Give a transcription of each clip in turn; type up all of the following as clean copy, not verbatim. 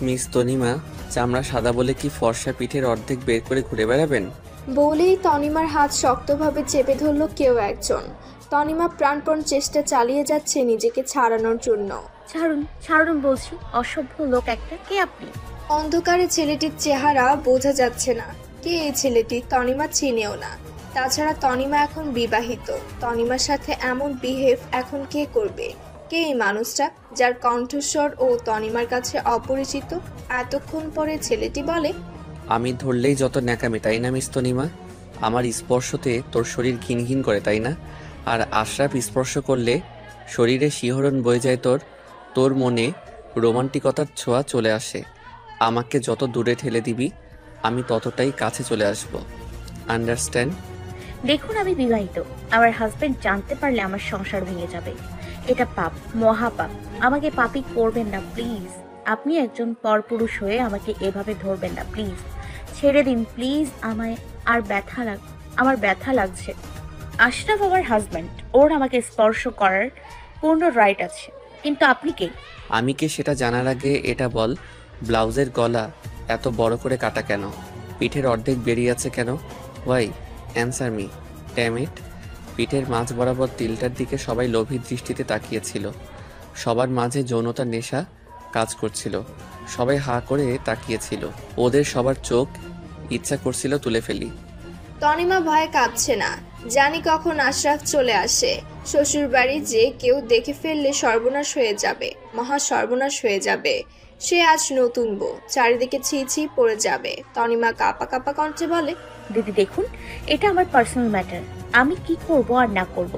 Miss Tanima, চামড়া সাদা বলে কি ফর্সা পিঠের অর্ধেক বের করে ঘুরে বেড়াবেন? বলেই তনিমার হাত শক্তভাবে চেপে ধরল কেউ একজন। তনিমা প্রাণপণ চেষ্টা চালিয়ে যাচ্ছে নিজেকে ছাড়ানোর জন্য। ছাড়ুন ছাড়ুন বলছি, অসভ্য লোক একটা। কে আপনি? অন্ধকারে ছেলেটির চেহারা বোঝা যাচ্ছে না। কে এই ছেলেটি? তনিমা চিনেও না। তাছাড়া তনিমা এখন বিবাহিত। তনিমার সাথে এমন বিহেভ এখন কে করবে? কে এই মানুষটা, যার কণ্ঠস্বর ও তনিমার কাছে অপরিচিত? এতক্ষণ পরে ছেলেটি বলে, আমি ধরলেই যত ন্যাকামি, তাই না মিস তনিমা? আমার স্পর্শতে তোর শরীর ঘিন ঘিন করে, তাই না? আর আশরাফ স্পর্শ করলে শরীরে শিহরণ বয়ে যায় তোর। তোর মনে রোমান্টিকতার ছোঁয়া চলে আসে। আমাকে যত দূরে ঠেলে দিবি, আমি ততটাই কাছে চলে আসব। আন্ডারস্ট্যান্ড? দেখুন আমি বিবাহিত। আমার হাজবেন্ড জানতে পারলে আমার সংসার ভেঙে যাবে। এটা পাপ, মহাপাপ। আমাকে পাপী করবেন না প্লিজ। আপনি একজন পরপুরুষ হয়ে আমাকে এভাবে ধরবেন না প্লিজ। ছেড়ে দিন প্লিজ আমায়। আমার ব্যথা লাগছে। আশরাফ আমার হাজবেন্ড, ওর আমাকে স্পর্শ করার পূর্ণ রাইট আছে। কিন্তু আপনি কে? আমি কে সেটা জানার আগে এটা বল, ব্লাউজের গলা এত বড় করে কাটা কেন? পিঠের অর্ধেক বেরিয়ে আছে কেন? Why? Answer me, damn it. পিঠের মাঝ বরাবর তিলটার দিকে সবাই লোভী দৃষ্টিতে তাকিয়েছিল। সবার মাঝে যৌনতার নেশা কাজ করছিল। সবাই হাঁ করে তাকিয়েছিল। ওদের সবার চোখ ইচ্ছা করছিল তুলে ফেলি। তনিমা ভয়ে কাঁপছে না। জানি কখন আশরাফ চলে আসে। শ্বশুর বাড়ি যে কেউ দেখে ফেললে সর্বনাশ হয়ে যাবে, মহা সর্বনাশ হয়ে যাবে। সে আজ নতুন বউ, চারিদিকে ছি ছি পড়ে যাবে। তনিমা কাঁপা কাঁপা কণ্ঠে বলে, দিদি দেখুন, এটা আমার পার্সোনাল ম্যাটার। আমি কি করব আর না করব,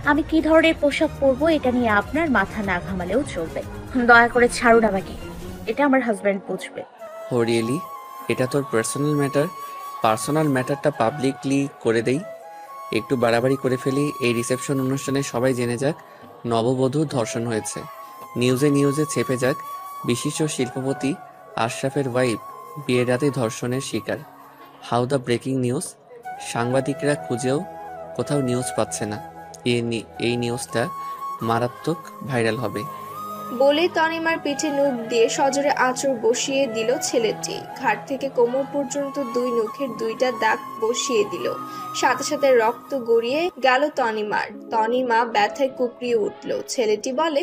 আমি কি ধরনের পোশাক পরবো, এটা নিয়ে আপনার মাথা না ঘামালেও চলবে। দয়া করে ছাড়ুন আমাকে, এটা আমার হাজব্যান্ড বুঝবে। ও রিয়েলি? এটা তোর পার্সোনাল ম্যাটার? পার্সোনাল ম্যাটারটা পাবলিকলি করে দেই? একটু বাড়াবাড়ি করে ফেলি। এই রিসেপশন অনুষ্ঠানে সবাই জেনে যাক নববধূর ধর্ষণ হয়েছে। নিউজে নিউজে ছেপে যাক বিশিষ্ট শিল্পপতি আশরাফের ওয়াইফ বিয়ের রাতে ধর্ষণের শিকার। How the breaking news. সাংবাদিকরা খুঁজেও কোথাও নিউজ পাচ্ছে না। এই নিউজটা মারাত্মক ভাইরাল হবে। বলে তনিমার পিঠে নখ দিয়ে সজোরে আঁচড় বসিয়ে দিল ছেলেটি। ঘাট থেকে কোমর পর্যন্ত দুই নখের দুইটা দাগ বসিয়ে দিল। সাথে সাথে রক্ত গড়িয়ে গেল তনিমার। তনিমা ব্যথায় কুকড়িয়ে উঠল। ছেলেটি বলে,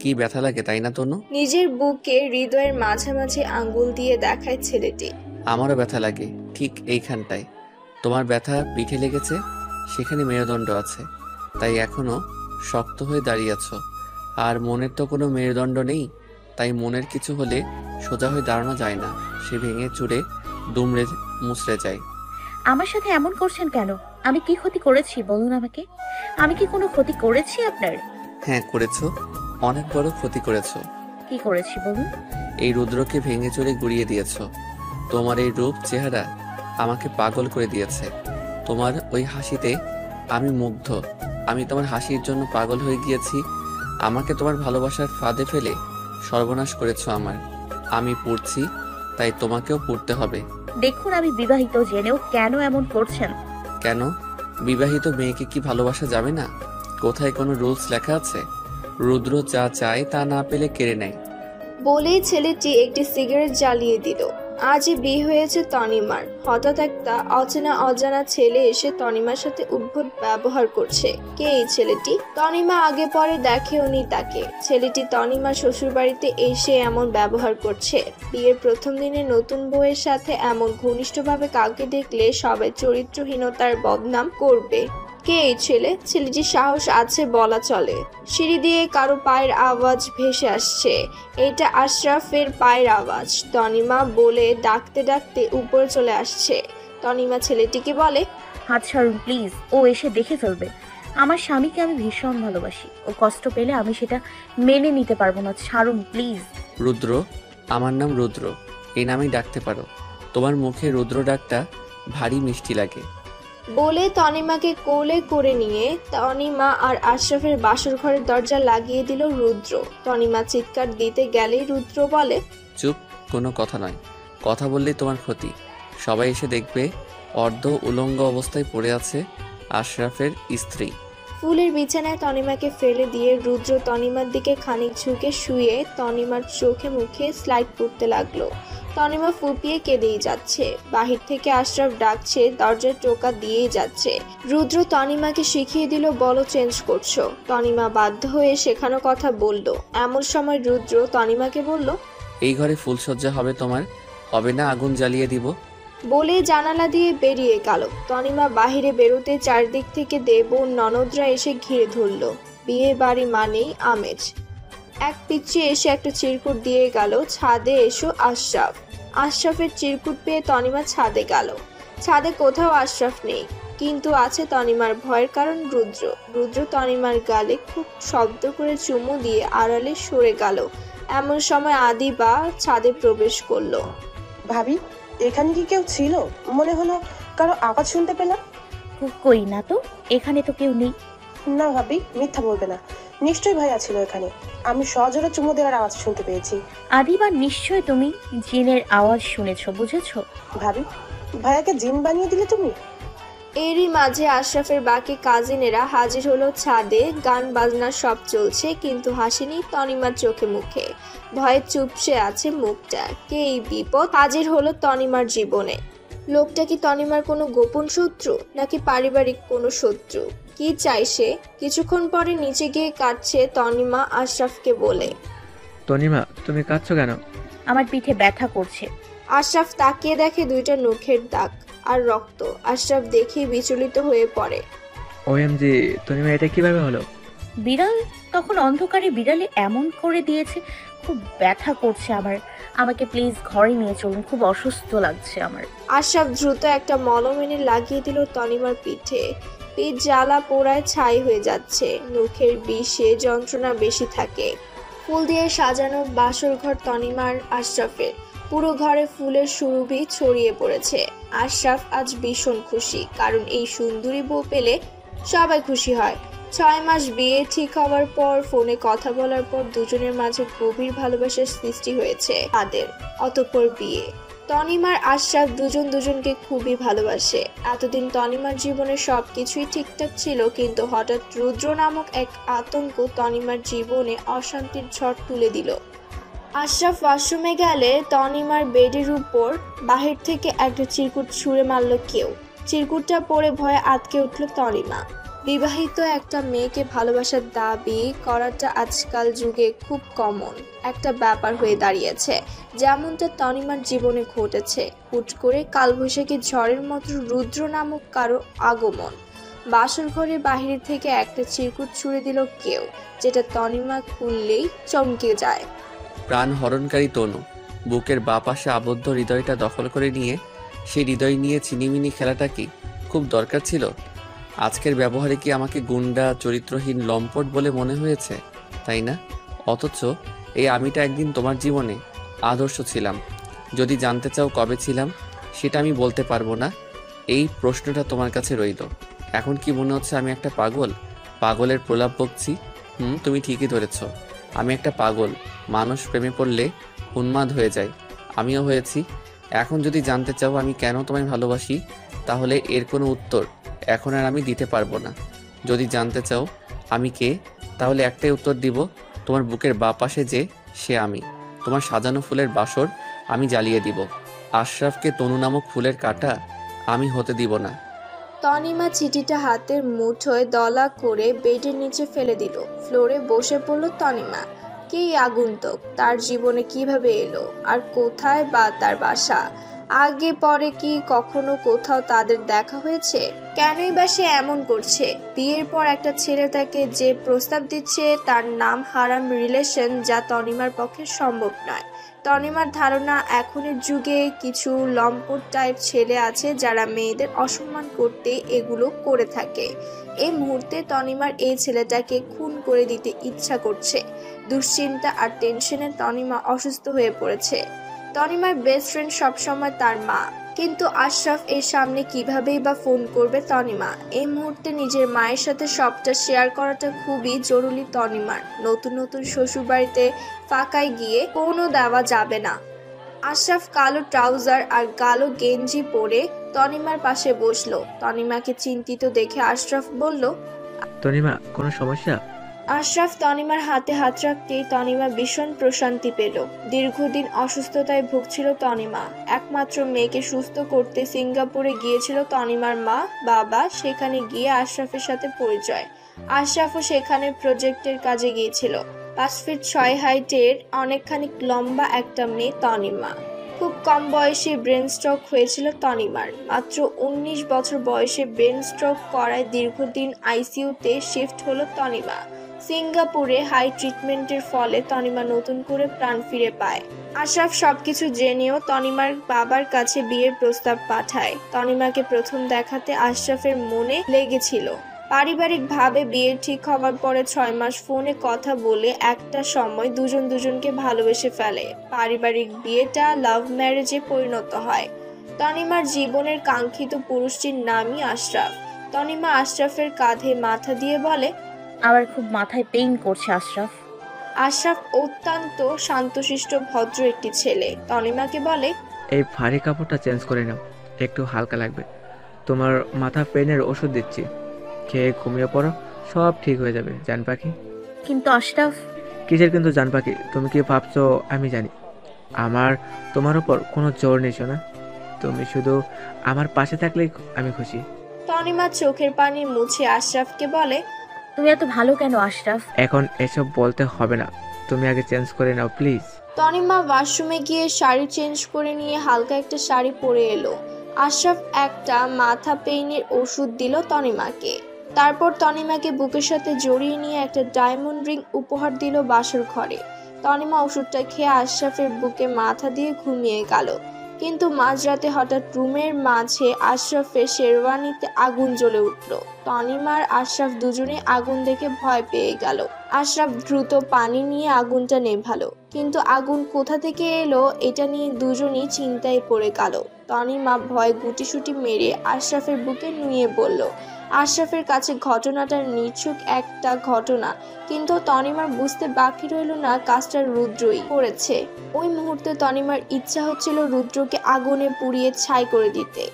কি ব্যথা লাগে তাই না তনু? নিজের বুকে হৃদয়ের মাঝামাঝি আঙ্গুল দিয়ে দেখায় ছেলেটি। আমারও ব্যথা লাগে ঠিক এইখানটায়। তোমার ব্যথা পিঠে লেগেছে, সেখানে মেরুদণ্ড আছে, তাই এখনো শক্ত হয়ে দাঁড়িয়ে আছো। আর মনের তো কোনো মেরুদণ্ড নেই, তাই মনের কিছু হলে সোজা হয়ে দাঁড়ানো যায় না, সে ভেঙে চুরে দুমড়ে মুচড়ে যায়। আমার সাথে এমন করছেন কেন? আমি কি ক্ষতি করেছি বলুন আমাকে। আমি কি কোনো ক্ষতি করেছি আপনার? হ্যাঁ করেছো, অনেক বড় ক্ষতি করেছো। কি করেছি বলুন? এই রুদ্রকে ভেঙে চুরে গুড়িয়ে দিয়েছো। তোমার এই রূপ চেহারা আমাকে পাগল করে দিয়েছে। তোমার ওই হাসিতে আমি মুগ্ধ। আমি তোমার হাসির জন্য পাগল হয়ে গিয়েছি। আমাকে তোমার ভালোবাসার ফাঁদে ফেলে সর্বনাশ করেছো আমার। আমি পুড়ছি, তাই তোমাকেও পুড়তে হবে। দেখুন আমি বিবাহিত জেনেও কেন এমন করছেন? কেন? বিবাহিত মেয়েকে কি ভালোবাসা যাবে না? কোথায় কোনো রুলস লেখা আছে? রুদ্র যা চায় তা না পেলে কেড়ে নেয়। বলেই ছেলেটি একটি সিগারেট জ্বালিয়ে দিল। আজই বিয়ে হয়েছে তনিমার। হঠাৎ একটা অজানা ছেলে এসে তনিমার সাথে উদ্ভট ব্যবহার করছে। কে এই ছেলেটি? তনিমা আগে পরে দেখেওনি তাকে। ছেলেটি তনিমার শ্বশুরবাড়িতে এসে এমন ব্যবহার করছে। বিয়ের প্রথম দিনে নতুন বউয়ের সাথে এমন ঘনিষ্ঠভাবে কাউকে দেখলে সবাই চরিত্রহীনতার বদনাম করবে। কে এই ছেলে? ছেলেটির সাহস আছে বলা চলে। সিঁড়ি দিয়ে কারো পায়ের আওয়াজ ভেসে আসছে। এটা আশরাফের পায়ের আওয়াজ। তনিমা বলে ডাকতে ডাকতে উপরে চলে আসছে। তনিমা ছেলেটিকে বলে, হাত ছাড়ুন প্লিজ, ও এসে দেখে ফেলবে। আমার স্বামীকে আমি ভীষণ ভালোবাসি। ও কষ্ট পেলে আমি সেটা মেনে নিতে পারবো না। ছাড়ুন প্লিজ। রুদ্র? আমার নাম রুদ্র, এই নামেই ডাকতে পারো। তোমার মুখে রুদ্র ডাকটা ভারী মিষ্টি লাগে। বলে তনিমাকে কোলে করে নিয়ে তনিমা আর আশরাফের বাসর ঘরের দরজা লাগিয়ে দিল রুদ্র। তনিমা চিৎকার দিতে গেলেই রুদ্র বলে, চুপ, কোনো কথা নয়। কথা বললেই তোমার ক্ষতি। সবাই এসে দেখবে অর্ধ উলঙ্গ অবস্থায় পড়ে আছে আশরাফের স্ত্রী। ফুলের বিছানায় তনিমাকে ফেলে দিয়ে রুদ্র তনিমার দিকে খানিক ঝুঁকে শুয়ে তনিমার চোখে মুখে স্লাইড করতে লাগলো। তনিমা ফুপিয়ে কেঁদেই যাচ্ছে। বাহির থেকে আশরাফ ডাকছে, দরজায় টোকা দিয়েই যাচ্ছে। রুদ্র তনিমাকে শিখিয়ে দিল, বলো চেঞ্জ করছো। তনিমা বাধ্য হয়ে শেখানো কথা বলল। এমন সময় রুদ্র তনিমাকে বলল, এই ঘরে ফুলসজ্জা হবে তোমার, হবে না আগুন জ্বালিয়ে দিব। বলে জানালা দিয়ে বেরিয়ে গেল। তনিমা বাহিরে বেরোতে চারদিক থেকে দেব ননদরা এসে ঘিরে ধরল। বিয়ে বাড়ি মানেই আমেজ। এক পিচ্চি এসে একটা চিরকুট দিয়ে গেল, ছাদে এসো আশরাফ। আশরাফের চিরকুট পেয়ে তনিমা ছাদে গেল। ছাদে কোথাও আশরাফ নেই, কিন্তু আছে তনিমার ভয়ের কারণ রুদ্র। রুদ্র তনিমার গালে খুব শব্দ করে চুমু দিয়ে আড়ালে সরে গেল। এমন সময় আদিবা ছাদে প্রবেশ করলো। ভাবি, এখানে কি কেউ ছিল? মনে হলো কারো আওয়াজ শুনতে পেলাম। কই না তো, এখানে তো কেউ নেই। না ভাবি, মিথ্যা বলবে না, নিশ্চয়ই ভাইয়া ছিল এখানে। আমি সজোরে চুমু দেওয়ার আওয়াজ শুনতে পেয়েছি। আদিবা, নিশ্চয় তুমি জিনের আওয়াজ শুনেছো, বুঝেছো? ভাবি, ভাইয়াকে জিন বানিয়ে দিলে তুমি? এরই মাঝে আশরাফের বাকি কাজিনেরা হাজির হলো ছাদে। গান বাজনা সব চলছে, কিন্তু হাসি নেই তনিমার চোখে মুখে। ভয়ে চুপসে আছে মুখটা। কে এই বিপদ হাজির হলো তনিমার জীবনে? লোকটা কি তনিমার কোনো গোপন শত্রু, নাকি পারিবারিক কোনো শত্রু? কি চাই সে? কিছুক্ষণ পরে নিচে গিয়ে কাঁদছে তনিমা আশরাফকে বলে, তনিমা, তুমি কাঁদছো কেন? আমার পিঠে ব্যথা করছে। আশরাফ তাকিয়ে দেখে দুইটা নখের দাগ আর রক্ত। আশরাফ দেখেই বিচলিত হয়ে পড়ে। ওএমজি, তনিমা, এটা কিভাবে হলো? বিড়াল, তখন অন্ধকারে বিড়ালে এমন করে দিয়েছে। খুব ব্যথা করছে আমার। আমাকে প্লিজ ঘরে নিয়ে চলুন, খুব অসুস্থ লাগছে আমার। আশরাফ দ্রুত একটা মলম এনে লাগিয়ে দিল তনিমার পিঠে। পিঠ জ্বালা পোড়ায় ছাই হয়ে যাচ্ছে। নখের বিষে যন্ত্রণা বেশি থাকে। ফুল দিয়ে সাজানো বাসর ঘর তনিমার আশরাফের। পুরো ঘরে ফুলের সুরভি ছড়িয়ে পড়েছে। আশরাফ আজ ভীষণ খুশি, কারণ এই সুন্দরী বউ পেলে সবাই খুশি হয়। 6 মাস বিয়ে ঠিক হওয়ার পর ফোনে কথা বলার পর দুজনের মাঝে গভীর ভালোবাসার সৃষ্টি হয়েছে তাদের। অতঃপর বিয়ে। তনিমার আশরাফ দুজন দুজনকে খুবই ভালোবাসে। এতদিন তনিমার জীবনে সবকিছুই ঠিকঠাক ছিল, কিন্তু হঠাৎ রুদ্র নামক এক আতঙ্ক তনিমার জীবনে অশান্তির ঝড় তুলে দিল। আশরাফ ওয়াশরুমে গেলে তনিমার বেডের উপর বাহির থেকে একটা চিরকুট ছুঁড়ে মারল কেউ। চিরকুটটা পড়ে ভয়ে আটকে উঠল তনিমা। বিবাহিত একটা মেয়েকে ভালোবাসার দাবি করাটা আজকাল যুগে খুব কমন একটা ব্যাপার হয়ে দাঁড়িয়েছে, যেমনটা তনিমার জীবনে ঘটেছে। হুট করে কালবৈশাখী ঝড়ের মতো রুদ্র নামক কারো আগমন। বাসর ঘরে বাহিরে থেকে একটা চিরকুট ছুঁড়ে দিল কেউ, যেটা তনিমা খুললেই চমকে যায়। প্রাণ হরণকারী তনু বুকের বাঁ পাশে আবদ্ধ হৃদয়টা দখল করে নিয়ে সেই হৃদয় নিয়ে চিনিমিনি খেলাটা কি খুব দরকার ছিল? আজকের ব্যবহারে কি আমাকে গুন্ডা, চরিত্রহীন, লম্পট বলে মনে হয়েছে, তাই না? অথচ এই আমিটা একদিন তোমার জীবনে আদর্শ ছিলাম। যদি জানতে চাও কবে ছিলাম, সেটা আমি বলতে পারবো না। এই প্রশ্নটা তোমার কাছে রইল। এখন কি মনে হচ্ছে আমি একটা পাগল, পাগলের প্রলাপ বকছি? তুমি ঠিকই ধরেছ, আমি একটা পাগল। মানুষ প্রেমে পড়লে উন্মাদ হয়ে যায়, আমিও হয়েছি। এখন যদি জানতে চাও আমি কেন তোমায় ভালোবাসি, তাহলে এর কোনো উত্তর এখন আর আমি দিতে পারবো না। যদি জানতে চাও আমি কে, তাহলে একটাই উত্তর দিব, তোমার বুকের বাঁ পাশে যে, সে আমি। তোমার সাজানো ফুলের বাসর আমি জ্বালিয়ে দিব। আশরাফকে তনু নামক ফুলের কাঁটা আমি হতে দিব না। তনিমা চিঠিটা হাতের মুঠোয় দলা করে বেডের নিচে ফেলে দিল। ফ্লোরে বসে পড়ল তনিমা। কে আগন্তুক, তার জীবনে কিভাবে এলো, আর কোথায় বা তার বাসা? আগে পরে কি কখনো কোথাও তাদের দেখা হয়েছে? কেনই বা সে এমন করছে? বিয়ের পর একটা ছেলে তাকে যে প্রস্তাব দিচ্ছে তার নাম হারাম রিলেশন, যা তনিমার পক্ষে সম্ভব নয়। তনিমার ধারণা এখনের যুগে কিছু লম্পট টাইপ ছেলে আছে যারা মেয়েদের অসম্মান করতে এগুলো করে থাকে। এই মুহূর্তে তনিমার এই ছেলেটাকে খুন করে দিতে ইচ্ছা করছে। দুশ্চিন্তা আর টেনশনে তনিমা অসুস্থ হয়ে পড়েছে। তনিমার বেস্ট ফ্রেন্ড সবসময় তার মা, কিন্তু আশরাফ এর সামনে কিভাবেই বা ফোন করবে তনিমা? এই মুহূর্তে নিজের মায়ের সাথে সবটা শেয়ার করাটা খুবই জরুরি তনিমার। নতুন নতুন শ্বশুরবাড়িতে ফাঁকায় গিয়ে কোনো দেওয়া যাবে না। আশরাফ কালো ট্রাউজার আর কালো গেঞ্জি পরে তনিমার পাশে বসলো। তনিমাকে চিন্তিত দেখে আশরাফ বলল, তনিমা, কোনো সমস্যা? আশরাফ তনিমার হাতে হাত রাখতেই তনিমা ভীষণ প্রশান্তি পেল। দীর্ঘদিন অসুস্থতায় ভুগছিল তনিমা। একমাত্র মেয়েকে সুস্থ করতে সিঙ্গাপুরে গিয়েছিল তনিমার মা বাবা। সেখানে গিয়ে আশরাফের সাথে পরিচয়। আশরাফও সেখানে প্রজেক্টের কাজে গিয়েছিল। 5 ফিট 6 হাইটের অনেকখানি লম্বা একটা মেয়ে তনিমা। খুব কম বয়সে ব্রেন স্ট্রোক হয়েছিল তনিমার। মাত্র 19 বছর বয়সে ব্রেন স্ট্রোক করায় দীর্ঘদিন আইসিইউতে শিফট হলো তনিমা। সিঙ্গাপুরে হাই ট্রিটমেন্টের ফলে তনিমা নতুন করে প্রাণ ফিরে পায়। আশরাফ সবকিছু জেনেও তনিমার বাবার কাছে বিয়ের প্রস্তাব পাঠায়। তনিমাকে প্রথম দেখাতে আশরাফের মনে লেগেছিল। পারিবারিকভাবে বিয়ে ঠিক হওয়ার পরে 6 মাস ফোনে কথা বলে একটা সময় দুজন দুজনকে ভালোবেসে ফেলে। পারিবারিক বিয়েটা লাভ ম্যারেজে পরিণত হয়। তনিমার জীবনের কাঙ্ক্ষিত পুরুষটির নামই আশরাফ। তনিমা আশরাফের কাঁধে মাথা দিয়ে বলে, আমার খুব মাথায় পেইন করছে আশরাফ। আশরাফ অত্যন্ত শান্তশিষ্ট ভদ্র একটি ছেলে। তনিমাকে বলে, এই ভারী কাপড়টা চেঞ্জ করে নাও, একটু হালকা লাগবে। তোমার মাথা পেনের ওষুধ দিচ্ছি, খেয়ে ঘুমিয়ে পড়ো, সব ঠিক হয়ে যাবে জান পাখি। কিন্তু আশরাফ, কিসের কিন্তু জান পাখি? তুমি কি ভাবছো আমি জানি? আমার তোমার উপর কোনো জোর নেই সোনা, তুমি শুধু আমার পাশে থাকলেই আমি খুশি। তনিমা চোখের পানি মুছে আশরাফকে বলে, তুমি এত ভালো কেন আশরাফ? এখন এসব বলতে হবে না, তুমি আগে চেঞ্জ করে নাও প্লিজ। তনিমা ওয়াশরুমে গিয়ে শাড়ি চেঞ্জ করে নিয়ে হালকা একটা শাড়ি পরে এলো। আশরাফ একটা মাথা পেইনের ওষুধ দিল তনিমাকে। তারপর তনিমাকে বুকের সাথে জড়িয়ে নিয়ে একটা ডায়মন্ড রিং উপহার দিল বাসর ঘরে। তনিমা ওষুধটা খেয়ে আশরাফের বুকে মাথা দিয়ে ঘুমিয়ে গেল। কিন্তু মাঝরাতে হঠাৎ রুমের মাঝে আশরাফের শেরওয়ানিতে আগুন জ্বলে উঠল। তনিমা আর আশরাফ দুজনে আগুন দেখে ভয় পেয়ে গেল। আশরাফ দ্রুত পানি নিয়ে আগুনটা নেভালো, কিন্তু আগুন কোথা থেকে এলো এটা নিয়ে দুজনই চিন্তায় পড়ে গেল। তনিমা ভয় গুটিসুটি মেরে আশরাফের বুকে নুয়ে পড়ল। আশরাফের কাছে ঘটনাটা নিছক একটা ঘটনা, কিন্তু তনিমার বুঝতে বাকি রইল না কাজটা রুদ্রই করেছে। ওই মুহূর্তে তনিমার ইচ্ছা হচ্ছিল রুদ্রকে আগুনে পুড়িয়ে ছাই করে দিতে।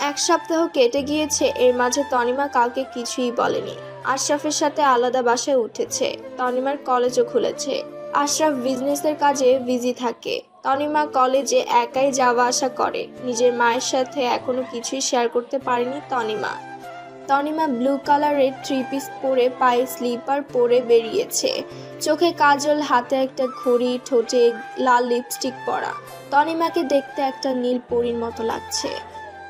1 সপ্তাহ কেটে গিয়েছে, এর মাঝে তনিমা কাউকে কিছুই বলেনি। আশরাফের সাথে আলাদা বাসায় উঠেছে। তনিমার কলেজও খুলেছে। আশরাফ বিজনেসের কাজে বিজি থাকে। তনিমা কলেজে একাই যাওয়া আসা করে। নিজের মায়ের সাথে এখনো কিছুই শেয়ার করতে পারেনি তনিমা। তনিমা ব্লু কালারের 3 পিস পরে পায়ে স্লিপার পরে বেরিয়েছে। চোখে কাজল, হাতে একটা ঘড়ি, ঠোঁটে লাল লিপস্টিক পরা। তনিমাকে দেখতে একটা নীল পরীর মতো লাগছে।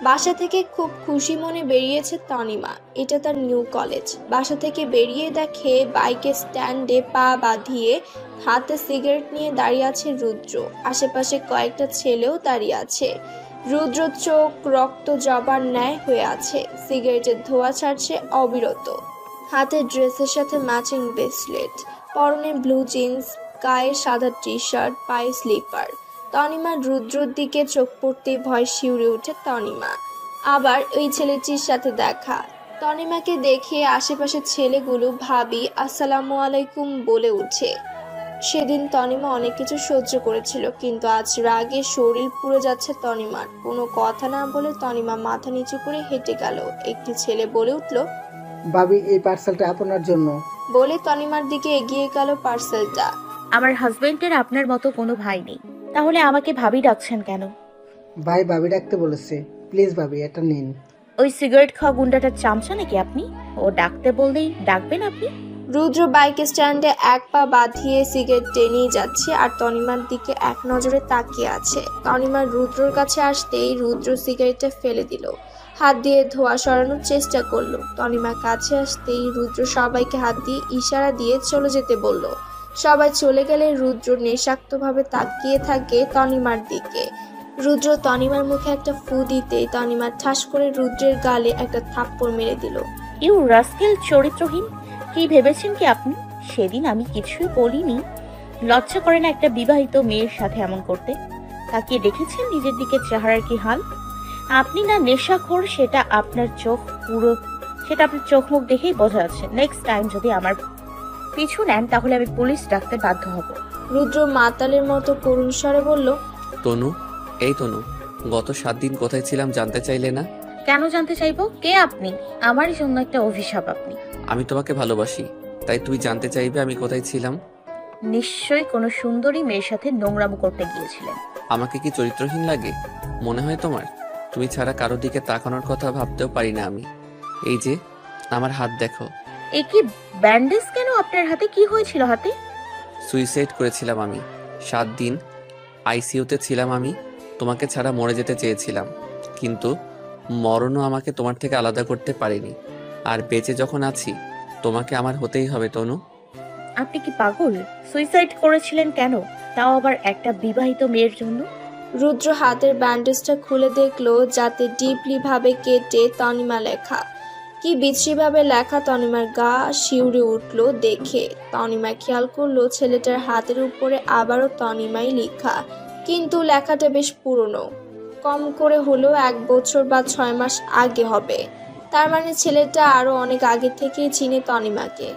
বাসা থেকে খুব খুশি মনে বেরিয়েছে তনিমা। এটা তার নিউ কলেজ। বাসা থেকে বেরিয়ে দেখে বাইকের স্ট্যান্ডে পা বাঁধিয়ে হাতে সিগারেট নিয়ে দাঁড়িয়ে আছে রুদ্র। আশেপাশে কয়েকটা ছেলেও দাঁড়িয়ে আছে। রুদ্র চোখ রক্ত জবার ন্যায় হয়ে আছে। সিগারেটের ধোঁয়া ছাড়ছে অবিরত। হাতে ড্রেসের সাথে ম্যাচিং ব্রেসলেট, পরনে ব্লু জিন্স, গায়ে সাদা টি শার্ট, পায়ে স্লিপার। তনিমা রুদ্রর দিকে চোখ পড়তেই ভয় শিউরে উঠে তনিমা। আবার ওই ছেলেটির সাথে দেখা। তনিমাকে দেখে আশেপাশের ছেলেগুলো ভাবি আসসালামু আলাইকুম বলে উঠে। সেদিন তনিমা অনেক কিছু সহ্য করেছিল, কিন্তু আজ রাগে শরীর পুড়ে যাচ্ছে তনিমার। কোনো কথা না বলে তনিমা মাথা নিচু করে হেঁটে গেল। একটি ছেলে বলে উঠল, ভাবি এই পার্সেলটা আপনার জন্য। বলে তনিমার দিকে এগিয়ে গেল পার্সেলটা। আমার হাজবেন্ডের আপনার মতো কোনো ভাই নেই, তাহলে আমাকে ভাবি ডাকছেন কেন? ভাই ভাবি ডাকতে বলেছে, প্লিজ ভাবি এটা নিন। ওই সিগারেট খাওয়া গুন্ডাটার চামচা নাকি আপনি? ও ডাকতে বললেই ডাকবেন আপনি? রুদ্র বাইক স্ট্যান্ডে 1 পা বাঁধিয়ে সিগারেট টেনেই যাচ্ছে আর তনিমার দিকে এক নজরে তাকিয়ে আছে। তনিমা রুদ্রর কাছে আসতেই রুদ্র সিগারেটটা ফেলে দিল। হাত দিয়ে ধোঁয়া সরানোর চেষ্টা করলো। তনিমা কাছে আসতেই রুদ্র সবাইকে হাত দিয়ে ইশারা দিয়ে চলে যেতে বলল। সবাই চলে গেলে রুদ্র নেশাক্তভাবে তাকিয়ে থাকে তনিমার দিকে। রুদ্র তনিমার মুখে একটা ফু দিতেই তনিমা ঠাস করে রুদ্রের গালে একটা থাপ্পড় মেরে দিল। ইউ রাস্কেল, চরিত্রহীন! কি ভেবেছেন কি আপনি? সেদিন আমি কিছুই বলিনি। লজ্জা করে না একটা বিবাহিত মেয়ের সাথে এমন করতে? তাকিয়ে দেখেছেন নিজের দিকে চেহারার কি হাল? আপনি না নেশাখোর সেটা আপনার চোখ মুখ দেখেই বোঝা যাচ্ছে। নেক্সট টাইম যদি আমার পিছু নেন তাহলে আমি পুলিশ ডাকতে বাধ্য হব। রুদ্র মাতালের মতো করুণ স্বরে বলল, তনু, এই তনু, গত 7 দিন কোথায় ছিলাম জানতে চাইলে না? কেন জানতে চাইবো? কে আপনি? আমার জন্য একটা অভিশাপ আপনি। আমি তোমাকে ভালোবাসি, তাই তুই জানতে চাইবে আমি কোথায় ছিলাম। নিশ্চয়ই কোনো সুন্দরী মেয়ের সাথে নোংরামো করতে গিয়েছিলেন। আমাকে কি চরিত্রহীন লাগে মনে হয় তোমার? তুমি ছাড়া কারো দিকে তাকানোর কথা ভাবতেও পারি না আমি। এই যে আমার হাত দেখো। এ কি ব্যান্ডেজ কেন আপনার হাতে? কি হয়েছিল হাতে? সুইসাইড করেছিলাম আমি। 7 দিন আইসিইউতে ছিলাম আমি। তোমাকে ছাড়া মরে যেতে চেয়েছিলাম, কিন্তু মরণও আমাকে তোমার থেকে আলাদা করতে পারেনি। আর বেঁচে যখন আছি তোমাকে আমার হতেই হবে তনু। আপনি কি পাগল? সুইসাইড করেছিলেন কেন, তাও আবার একটা বিবাহিত মেয়ের জন্য? রুদ্র হাতের ব্যান্ডেজটা খুলে দেখলো যাতে ডিপলি ভাবে কেটে তনিমা লেখা। কি বিশ্রীভাবে লেখা, তনিমার গা শিউরে উঠলো দেখে। তনিমা খেয়াল করলো ছেলেটার হাতের উপরে আবারও তনিমাই লেখা, কিন্তু লেখাটা বেশ পুরনো, কম করে হলেও 1 বছর বা 6 মাস আগে হবে। তার মানে ছেলেটা আরো অনেক আগে থেকেই চিনে তনিমাকে।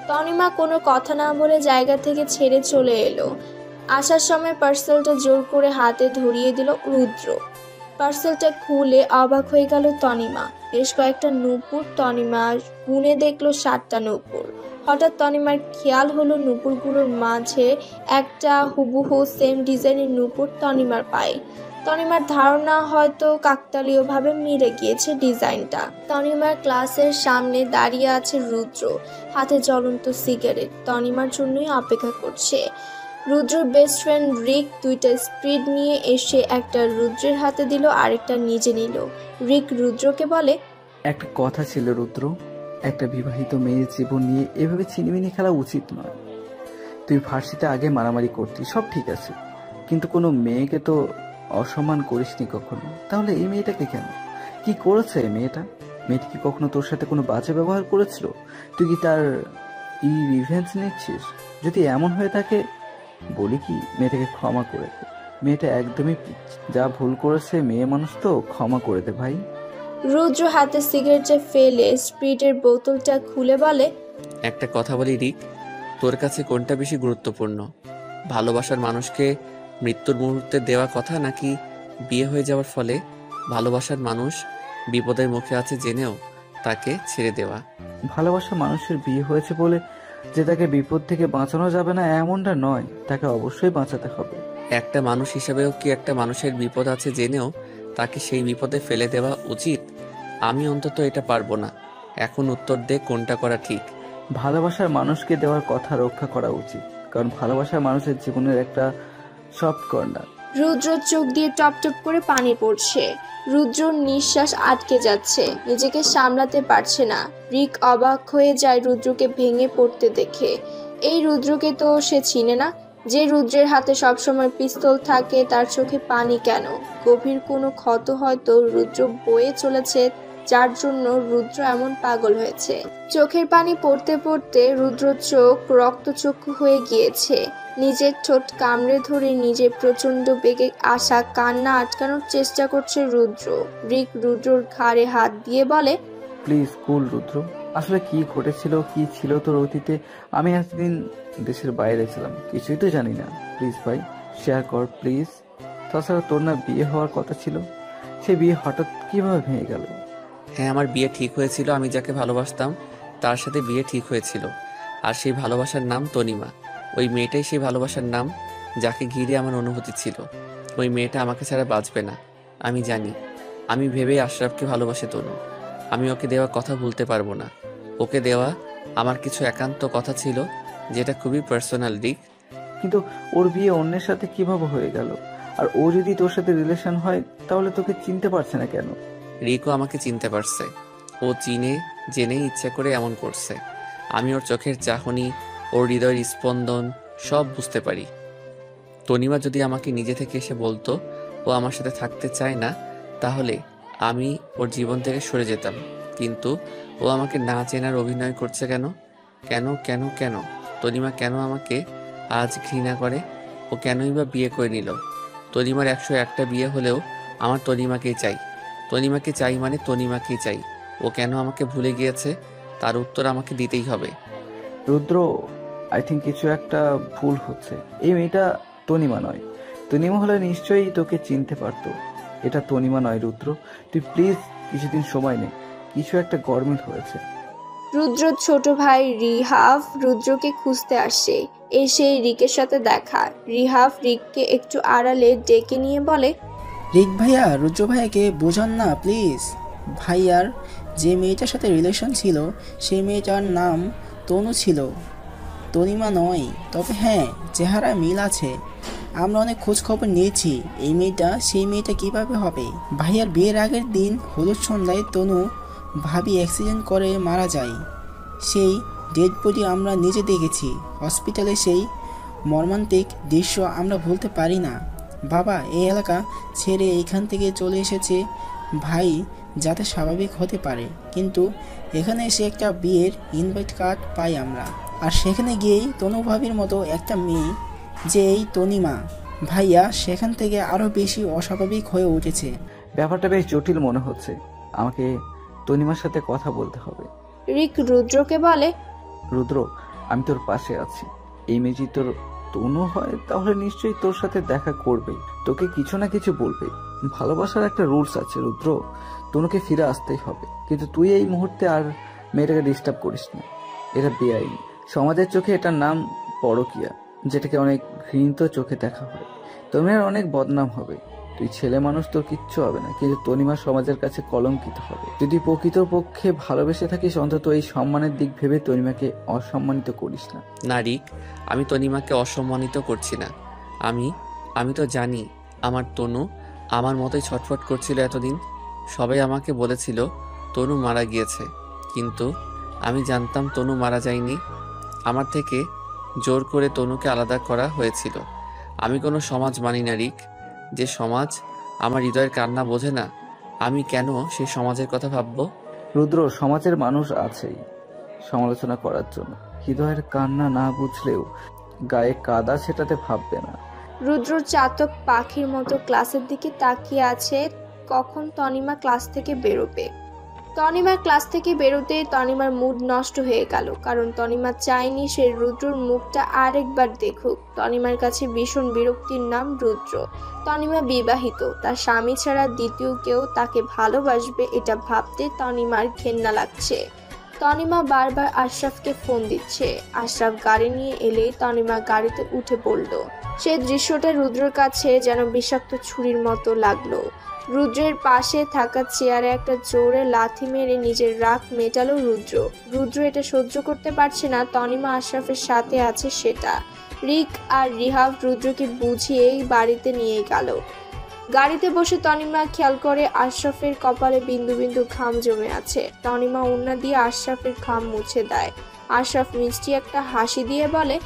তনিমা কোনো কথা না বলে জায়গা থেকে ছেড়ে চলে এলো। আসার সময় পার্সেলটা জোর করে হাতে ধরিয়ে দিল রুদ্র। পার্সেলটা খুলে অবাক হয়ে গেল তনিমা। বেশ কয়েকটা নূপুর। তনিমা গুনে দেখলো 7টা নূপুর। হঠাৎ তনিমার খেয়াল হলো নূপুরগুলোর মাঝে একটা হুবহু সেম ডিজাইনের নূপুর তনিমার পায়ে। তনিমার ধারণা হয়তো কাকতালীয়ভাবে মিলে গিয়েছে ডিজাইনটা। তনিমার ক্লাসের সামনে দাঁড়িয়ে আছে রুদ্র, হাতে জ্বলন্ত সিগারেট। তনিমার জন্যই অপেক্ষা করছে। রুদ্রর বেস্ট ফ্রেন্ড রিক 2টা স্প্রিড নিয়ে এসে একটা রুদ্রের হাতে দিল, আরেকটা নিজে নিল। রিক রুদ্রকে বলে, একটা কথা ছিল রুদ্র, একটা বিবাহিত মেয়ের জীবন নিয়ে এভাবে ছিনিমিনি খেলা উচিত নয়। তুই ফার্সিতে আগে মারামারি করতি, সব ঠিক আছে, কিন্তু কোনো মেয়েকে তো অসম্মান করিসনি কখনো। তাহলে এই মেয়েটাকে কেন? কি করেছে মেয়েটা? মেয়েটি কি কখনো তোর সাথে কোনো বাজে ব্যবহার করেছিল? তুই কি তার রিভেঞ্জ নিচ্ছিস? যদি এমন হয়ে থাকে বলি কি, মেয়েটাকে ক্ষমা করে দে। মেয়েটা একদমই যা ভুল করেছে, মেয়ে মানুষ তো, ক্ষমা করে দে ভাই। রুদ্র হাতে সিগারেটটা ফেলে স্প্রিটের বোতলটা খুলে বলে, একটা কথা বলি রিক, তোর কাছে কোনটা বেশি গুরুত্বপূর্ণ, ভালোবাসার মানুষকে মৃত্যুর মুহূর্তে দেওয়া কথা, নাকি বিয়ে হয়ে যাওয়ার ফলে ভালোবাসার মানুষ বিপদের মুখে আছে জেনেও তাকে ছেড়ে দেওয়া? ভালোবাসা মানুষের বিয়ে হয়েছে বলে যে তাকে বিপদ থেকে বাঁচানো যাবে না এমনটা নয়, তাকে অবশ্যই বাঁচাতে হবে। একটা মানুষ হিসেবেও কি একটা মানুষের বিপদ আছে জেনেও তাকে সেই বিপদে ফেলে দেওয়া উচিত? আমি অন্তত এটা পারবো না। এখন উত্তর দে, কোনটা করা ঠিক? ভালোবাসার মানুষকে দেওয়ার কথা রক্ষা করা উচিত, কারণ ভালোবাসার মানুষের জীবনের একটা সফট কর্নার। রুদ্র চোখ দিয়ে টপ টপ করে পানি পড়ছে। রুদ্রর নিঃশ্বাস আটকে যাচ্ছে, নিজেকে সামলাতে পারছে না। রিক অবাক হয়ে যায় রুদ্রকে ভেঙে পড়তে দেখে। এই রুদ্রকে তো সে চিনে না। যে রুদ্রের হাতে সবসময় পিস্তল থাকে, তার চোখে পানি কেন? গভীর কোনো ক্ষত হয়তো রুদ্র বয়ে চলেছে, যার জন্য রুদ্র এমন পাগল হয়েছে। চোখের পানি পড়তে পড়তে রুদ্রর চোখ রক্তচক্ষু হয়ে গিয়েছে। নিজের ঠোঁট কামড়ে ধরে নিজের প্রচন্ড বেগে আসা কান্না আটকানোর চেষ্টা করছে রুদ্র। রিক রুদ্রর ঘাড়ে হাত দিয়ে বলে, প্লিজ কুল রুদ্র, আসলে কি ঘটেছিল, কি ছিল তোর অতীতে? আমি এতদিন দেশের বাইরে ছিলাম, কিছুই তো জানি না। প্লিজ ভাই, শেয়ার কর প্লিজ। তাছাড়া তোর না বিয়ে হওয়ার কথা ছিল, সে বিয়ে হঠাৎ কিভাবে ভেঙে গেল? হ্যাঁ, আমার বিয়ে ঠিক হয়েছিল। আমি যাকে ভালোবাসতাম তার সাথে বিয়ে ঠিক হয়েছিল, আর সেই ভালোবাসার নাম তনিমা। ওই মেয়েটাই সেই ভালোবাসার নাম যাকে ঘিরে আমার অনুভূতি ছিল। ওই মেয়েটা আমাকে ছাড়া বাঁচবে না, আমি জানি। আমি ভেবেই আশরাফকে ভালোবাসে তনু। আমি ওকে দেওয়া কথা ভুলতে পারবো না। ওকে দেওয়া আমার কিছু একান্ত কথা ছিল, যেটা খুবই পার্সোনাল দিক। কিন্তু ওর বিয়ে অন্যের সাথে কিভাবে হয়ে গেল? আর ও যদি তোর সাথে রিলেশন হয়, তাহলে তোকে চিনতে পারছে না কেন? রিকও আমাকে চিনতে পারছে। ও চিনে জেনেই ইচ্ছা করে এমন করছে। আমি ওর চোখের চাহনি, ওর হৃদয়ের স্পন্দন সব বুঝতে পারি। তনিমা যদি আমাকে নিজে থেকে এসে বলতো ও আমার সাথে থাকতে চায় না, তাহলে আমি ওর জীবন থেকে সরে যেতাম। কিন্তু ও আমাকে না চেনার অভিনয় করছে কেন? কেন কেন কেন? তনিমা কেন আমাকে আজ ঘৃণা করে? ও কেনই বা বিয়ে করে নিল? তনিমার 101টা বিয়ে হলেও আমার তনিমাকেই চাই। তনিমাকে চাই মানে তনিমাকেই চাই। ও কেন আমাকে ভুলে গিয়েছে তার উত্তর আমাকে দিতেই হবে। রুদ্র, আই থিঙ্ক কিছু একটা ভুল হচ্ছে। এই মেয়েটা তনিমা নয়। তনিমা হলে নিশ্চয়ই তোকে চিনতে পারতো। এটা তনিমা নয় রুদ্র, তুই প্লিজ কিছুদিন সময় নে। কিছু একটা গরমিল হয়েছে। রুদ্রর ছোট ভাই রিহাভ রুদ্রকে খুঁজতে আসে। এসে রিকের সাথে দেখা। রিহাভ রিককে একটু আড়ালে ডেকে নিয়ে বলে, রিক ভাইয়া, রুদ্র ভাইয়াকে বোঝান না প্লিজ। ভাইয়ার যে মেয়েটার সাথে রিলেশন ছিল সেই মেয়েটার নাম তনু ছিল, তনিমা নয়। তবে হ্যাঁ, চেহারা মিল আছে। আমরা অনেক খোঁজ খবর নিয়েছি। এই মেয়েটা সেই মেয়েটা কিভাবে হবে? ভাইয়ার বিয়ের আগের দিন হলুদ সন্ধ্যায় তনু ভাবি অ্যাক্সিডেন্ট করে মারা যায়। সেই ডেড বডি আমরা নিজে দেখেছি হসপিটালে। সেই মর্মান্তিক দৃশ্য আমরা ভুলতে পারি না। বাবা এই এলাকা ছেড়ে এইখান থেকে চলে এসেছে ভাই যাতে স্বাভাবিক হতে পারে, কিন্তু এখানে এসে একটা বিয়ের ইনভাইট কার্ড পাই আমরা। আর সেখানে গিয়েই তনু ভাবির মতো একটা মেয়ে, যে এই তনিমা, ভাইয়া সেখান থেকে আরও বেশি অস্বাভাবিক হয়ে উঠেছে। ব্যাপারটা বেশ জটিল মনে হচ্ছে। আমাকে তনিমার সাথে কথা বলতে হবে। রিক রুদ্রকে বলে, রুদ্র, আমি তোর পাশে আছি। এই মেয়ে তোর তনু হয় তাহলে নিশ্চয়ই তোর সাথে দেখা করবে, তোকে কিছু না কিছু বলবে। ভালোবাসার একটা রুলস আছে রুদ্র, তনুকে ফিরে আসতেই হবে। কিন্তু তুই এই মুহূর্তে আর মেয়েটাকে ডিস্টার্ব করিস না। এটা বেআইনি। সমাজের চোখে এটার নাম পরকীয়া, যেটাকে অনেক ঘৃণিত চোখে দেখা হয়। তোমার অনেক বদনাম হবে। তুই ছেলে মানুষ, তোর কিচ্ছু হবে না, কিন্তু তনিমা সমাজের কাছে কলঙ্কিত হবে। যদি প্রকৃতপক্ষে ভালোবেসে থাকিস অন্তত এই সম্মানের দিক ভেবে তনিমাকে অসম্মানিত করিস না। না রিক, আমি তনিমাকে অসম্মানিত করছি না। আমি তো জানি আমার তনু আমার মতোই ছটফট করছিল এতদিন। সবাই আমাকে বলেছিল তনু মারা গিয়েছে, কিন্তু আমি জানতাম তনু মারা যায়নি। আমার থেকে জোর করে তনুকে আলাদা করা হয়েছিল। আমি কোনো সমাজ মানি না রিক। যে সমাজ আমার হৃদয়ের কান্না বোঝে না, আমি কেন সেই সমাজের কথা ভাববো? রুদ্র, সমাজের মানুষ আছেই সমালোচনা করার জন্য। হৃদয়ের কান্না না বুঝলেও গায়ে কাদা সেটাতে ভাববে না। রুদ্র চাতক পাখির মতো ক্লাসের দিকে তাকিয়ে আছে কখন তনিমা ক্লাস থেকে বেরোবে। তনিমার ক্লাস থেকে বেরোতে তনিমার মুড নষ্ট হয়ে গেল, কারণ তনিমা চায়নি সে রুদ্রর মুখটা আরেকবার দেখুক। তনিমার কাছে ভীষণ বিরক্তির নাম রুদ্র। তনিমা বিবাহিত, তার স্বামী ছাড়া দ্বিতীয় কেউ তাকে ভালোবাসবে এটা ভাবতে তনিমার ঘেন্না লাগছে। তনিমা বারবার আশরাফকে ফোন দিচ্ছে। আশরাফ গাড়ি নিয়ে এলে তনিমা গাড়িতে উঠে পড়ল। সে দৃশ্যটা রুদ্রের কাছে যেন বিষাক্ত ছুরির মতো লাগলো। রুদ্রের পাশে থাকা চেয়ারে একটা জোরে লাথি মেরে নিজের রাগ মেটালো রুদ্র এটা সহ্য করতে পারছে না তনিমা আশরাফের সাথে আছে সেটা। রিক আর রিহাভ রুদ্রকে বুঝিয়েই বাড়িতে নিয়ে গেল। গাড়িতে বসে তনিমা খেয়াল করে আশরাফের কপালে বিন্দু বিন্দু ঘাম জমে আছে। তনিমা ওড়না দিয়ে আশরাফের ঘাম মুছে দেয়। আশরাফ মিষ্টি একটা হাসি দিয়ে বলে,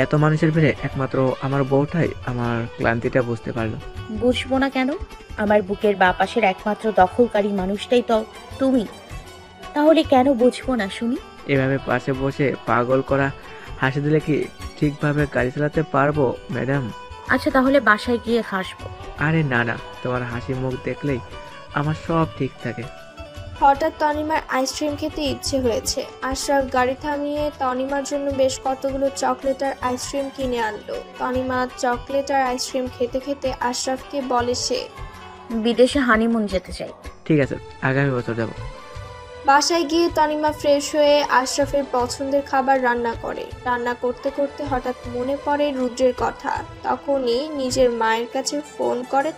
এত মানুষের ভিড়ে একমাত্র আমার বউটাই আমার ক্লান্তিটা বুঝতে পারলো। বুঝবো না কেন? আমার বুকের বাঁ পাশের একমাত্র দখলকারী মানুষটাই তো তুমি। তাহলে কেন বুঝবো না শুনি? এভাবে পাশে বসে পাগল করা হাসি দিলে কি ঠিকভাবে গাড়ি চালাতে পারবো ম্যাডাম? আচ্ছা তাহলে বাসায় গিয়ে হাসবো। আরে না না, তোমার হাসি মুখ দেখলেই আমার সব ঠিক থাকে। হঠাৎ তনিমার আইসক্রিম খেতে ইচ্ছে হয়েছে। আশরাফ গাড়ি থামিয়ে তনিমার জন্য বেশ কতগুলো চকলেট আর আইসক্রিম কিনে আনলো। তনিমা চকলেট আর আইসক্রিম খেতে খেতে আশরাফকে বলে সে বিদেশে হানিমুন যেতে চাই। ঠিক আছে, আগামী বছর যাব। বাসায় গিয়ে তনিমা ফ্রেশ হয়ে আশরাফের পছন্দের খাবার রান্না করে। রান্না করতে করতে হঠাৎ মনে পড়ে রুদ্রের কথা। তখনই নিজের মায়ের কাছে ফোন করে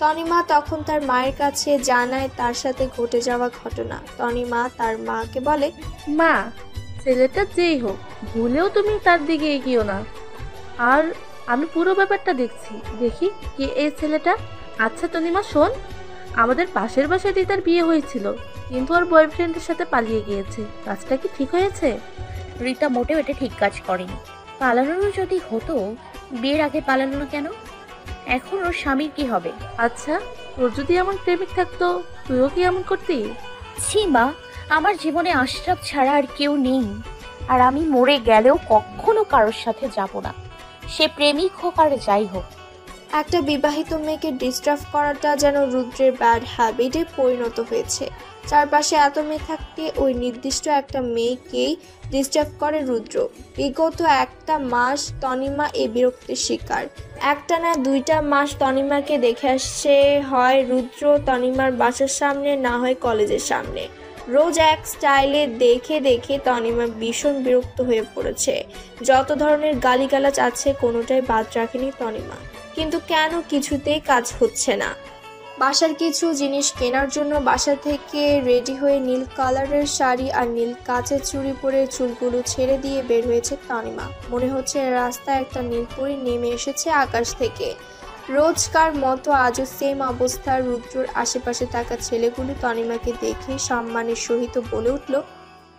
তনিমা তখন তার মায়ের কাছে জানায় তার সাথে ঘটে যাওয়া ঘটনা। তনিমা তার মাকে বলে, মা, ছেলেটা যেই হোক ভুলেও তুমি তার দিকে এগিয়েও না। আর আমি পুরো ব্যাপারটা দেখি কে এই ছেলেটা। আচ্ছা তনিমা শোন, আমাদের পাশের বাসায় তার বিয়ে হয়েছিল, কিন্তু ওর বয়ফ্রেন্ডের সাথে পালিয়ে গিয়েছে। কাজটা কি ঠিক হয়েছে? রিতা মোটেও এটা ঠিক কাজ করেনি। পালানোরও যদি হতো বিয়ের আগে পালানো না কেন? এখন ওর স্বামীর কি হবে? আচ্ছা তোর যদি এমন প্রেমিক থাকতো তুইও কি এমন করতি? ছি মা, আমার জীবনে আশরাফ ছাড়া আর কেউ নেই। আর আমি মরে গেলেও কখনো কারোর সাথে যাব না, সে প্রেমিক হোক আর যাই হোক। একটা বিবাহিত মেয়েকে ডিস্টার্ব করাটা যেন রুদ্রের ব্যাড হ্যাবিটে পরিণত হয়েছে। চারপাশে এত মেয়ে থাকতে ওই নির্দিষ্ট একটা মেয়েকেই ডিস্টার্ব করে রুদ্র। বিগত একটা মাস তনিমা এই বিরক্তির শিকার। একটা না 2টা মাস তনিমাকে দেখে আসছে, হয় রুদ্র তনিমার বাসার সামনে, না হয় কলেজের সামনে। রোজ এক স্টাইলে দেখে দেখে তনিমা ভীষণ বিরক্ত হয়ে পড়েছে। যত ধরনের গালিগালাজ আছে কোনোটাই বাদ রাখেনি তনিমা, কিন্তু কেন কিছুতেই কাজ হচ্ছে না। বাসার কিছু জিনিস কেনার জন্য বাসা থেকে রেডি হয়ে নীল কালারের শাড়ি আর নীল কাচের চুড়ি পরে চুলগুলো ছেড়ে দিয়ে বের হয়েছে তনিমা। মনে হচ্ছে রাস্তায় একটা নীলপরি নেমে এসেছে আকাশ থেকে। রোজকার মতো আজও সেম অবস্থা। রুদ্রর আশেপাশে থাকা ছেলেগুলো তনিমাকে দেখে সম্মানের সহিত বলে উঠল,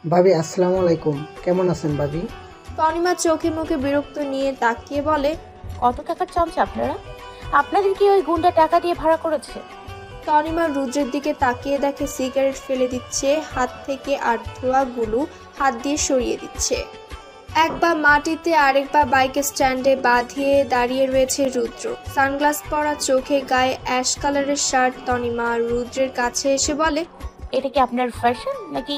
ভাবি আসসালামু আলাইকুম, কেমন আছেন ভাবি? তনিমা চোখে মুখে বিরক্ত নিয়ে তাকিয়ে বলে, কত টাকার চামচা আপনারা? আপনাদের কি ওই গুন্ডা টাকা দিয়ে ভাড়া করেছে? তনিমা রুদ্রের দিকে তাকিয়ে দেখে সিগারেট ফেলে দিচ্ছে হাত থেকে আর ধোঁয়াগুলো হাত দিয়ে সরিয়ে দিচ্ছে। একবার মাটিতে আরেকবার বাইকের স্ট্যান্ডে বাঁধিয়ে দাঁড়িয়ে রয়েছে রুদ্র। সানগ্লাস পরা, চোখে গায়ে অ্যাশ কালারের শার্ট। তনিমা রুদ্রের কাছে এসে বলে, এটা কি আপনার ফ্যাশন নাকি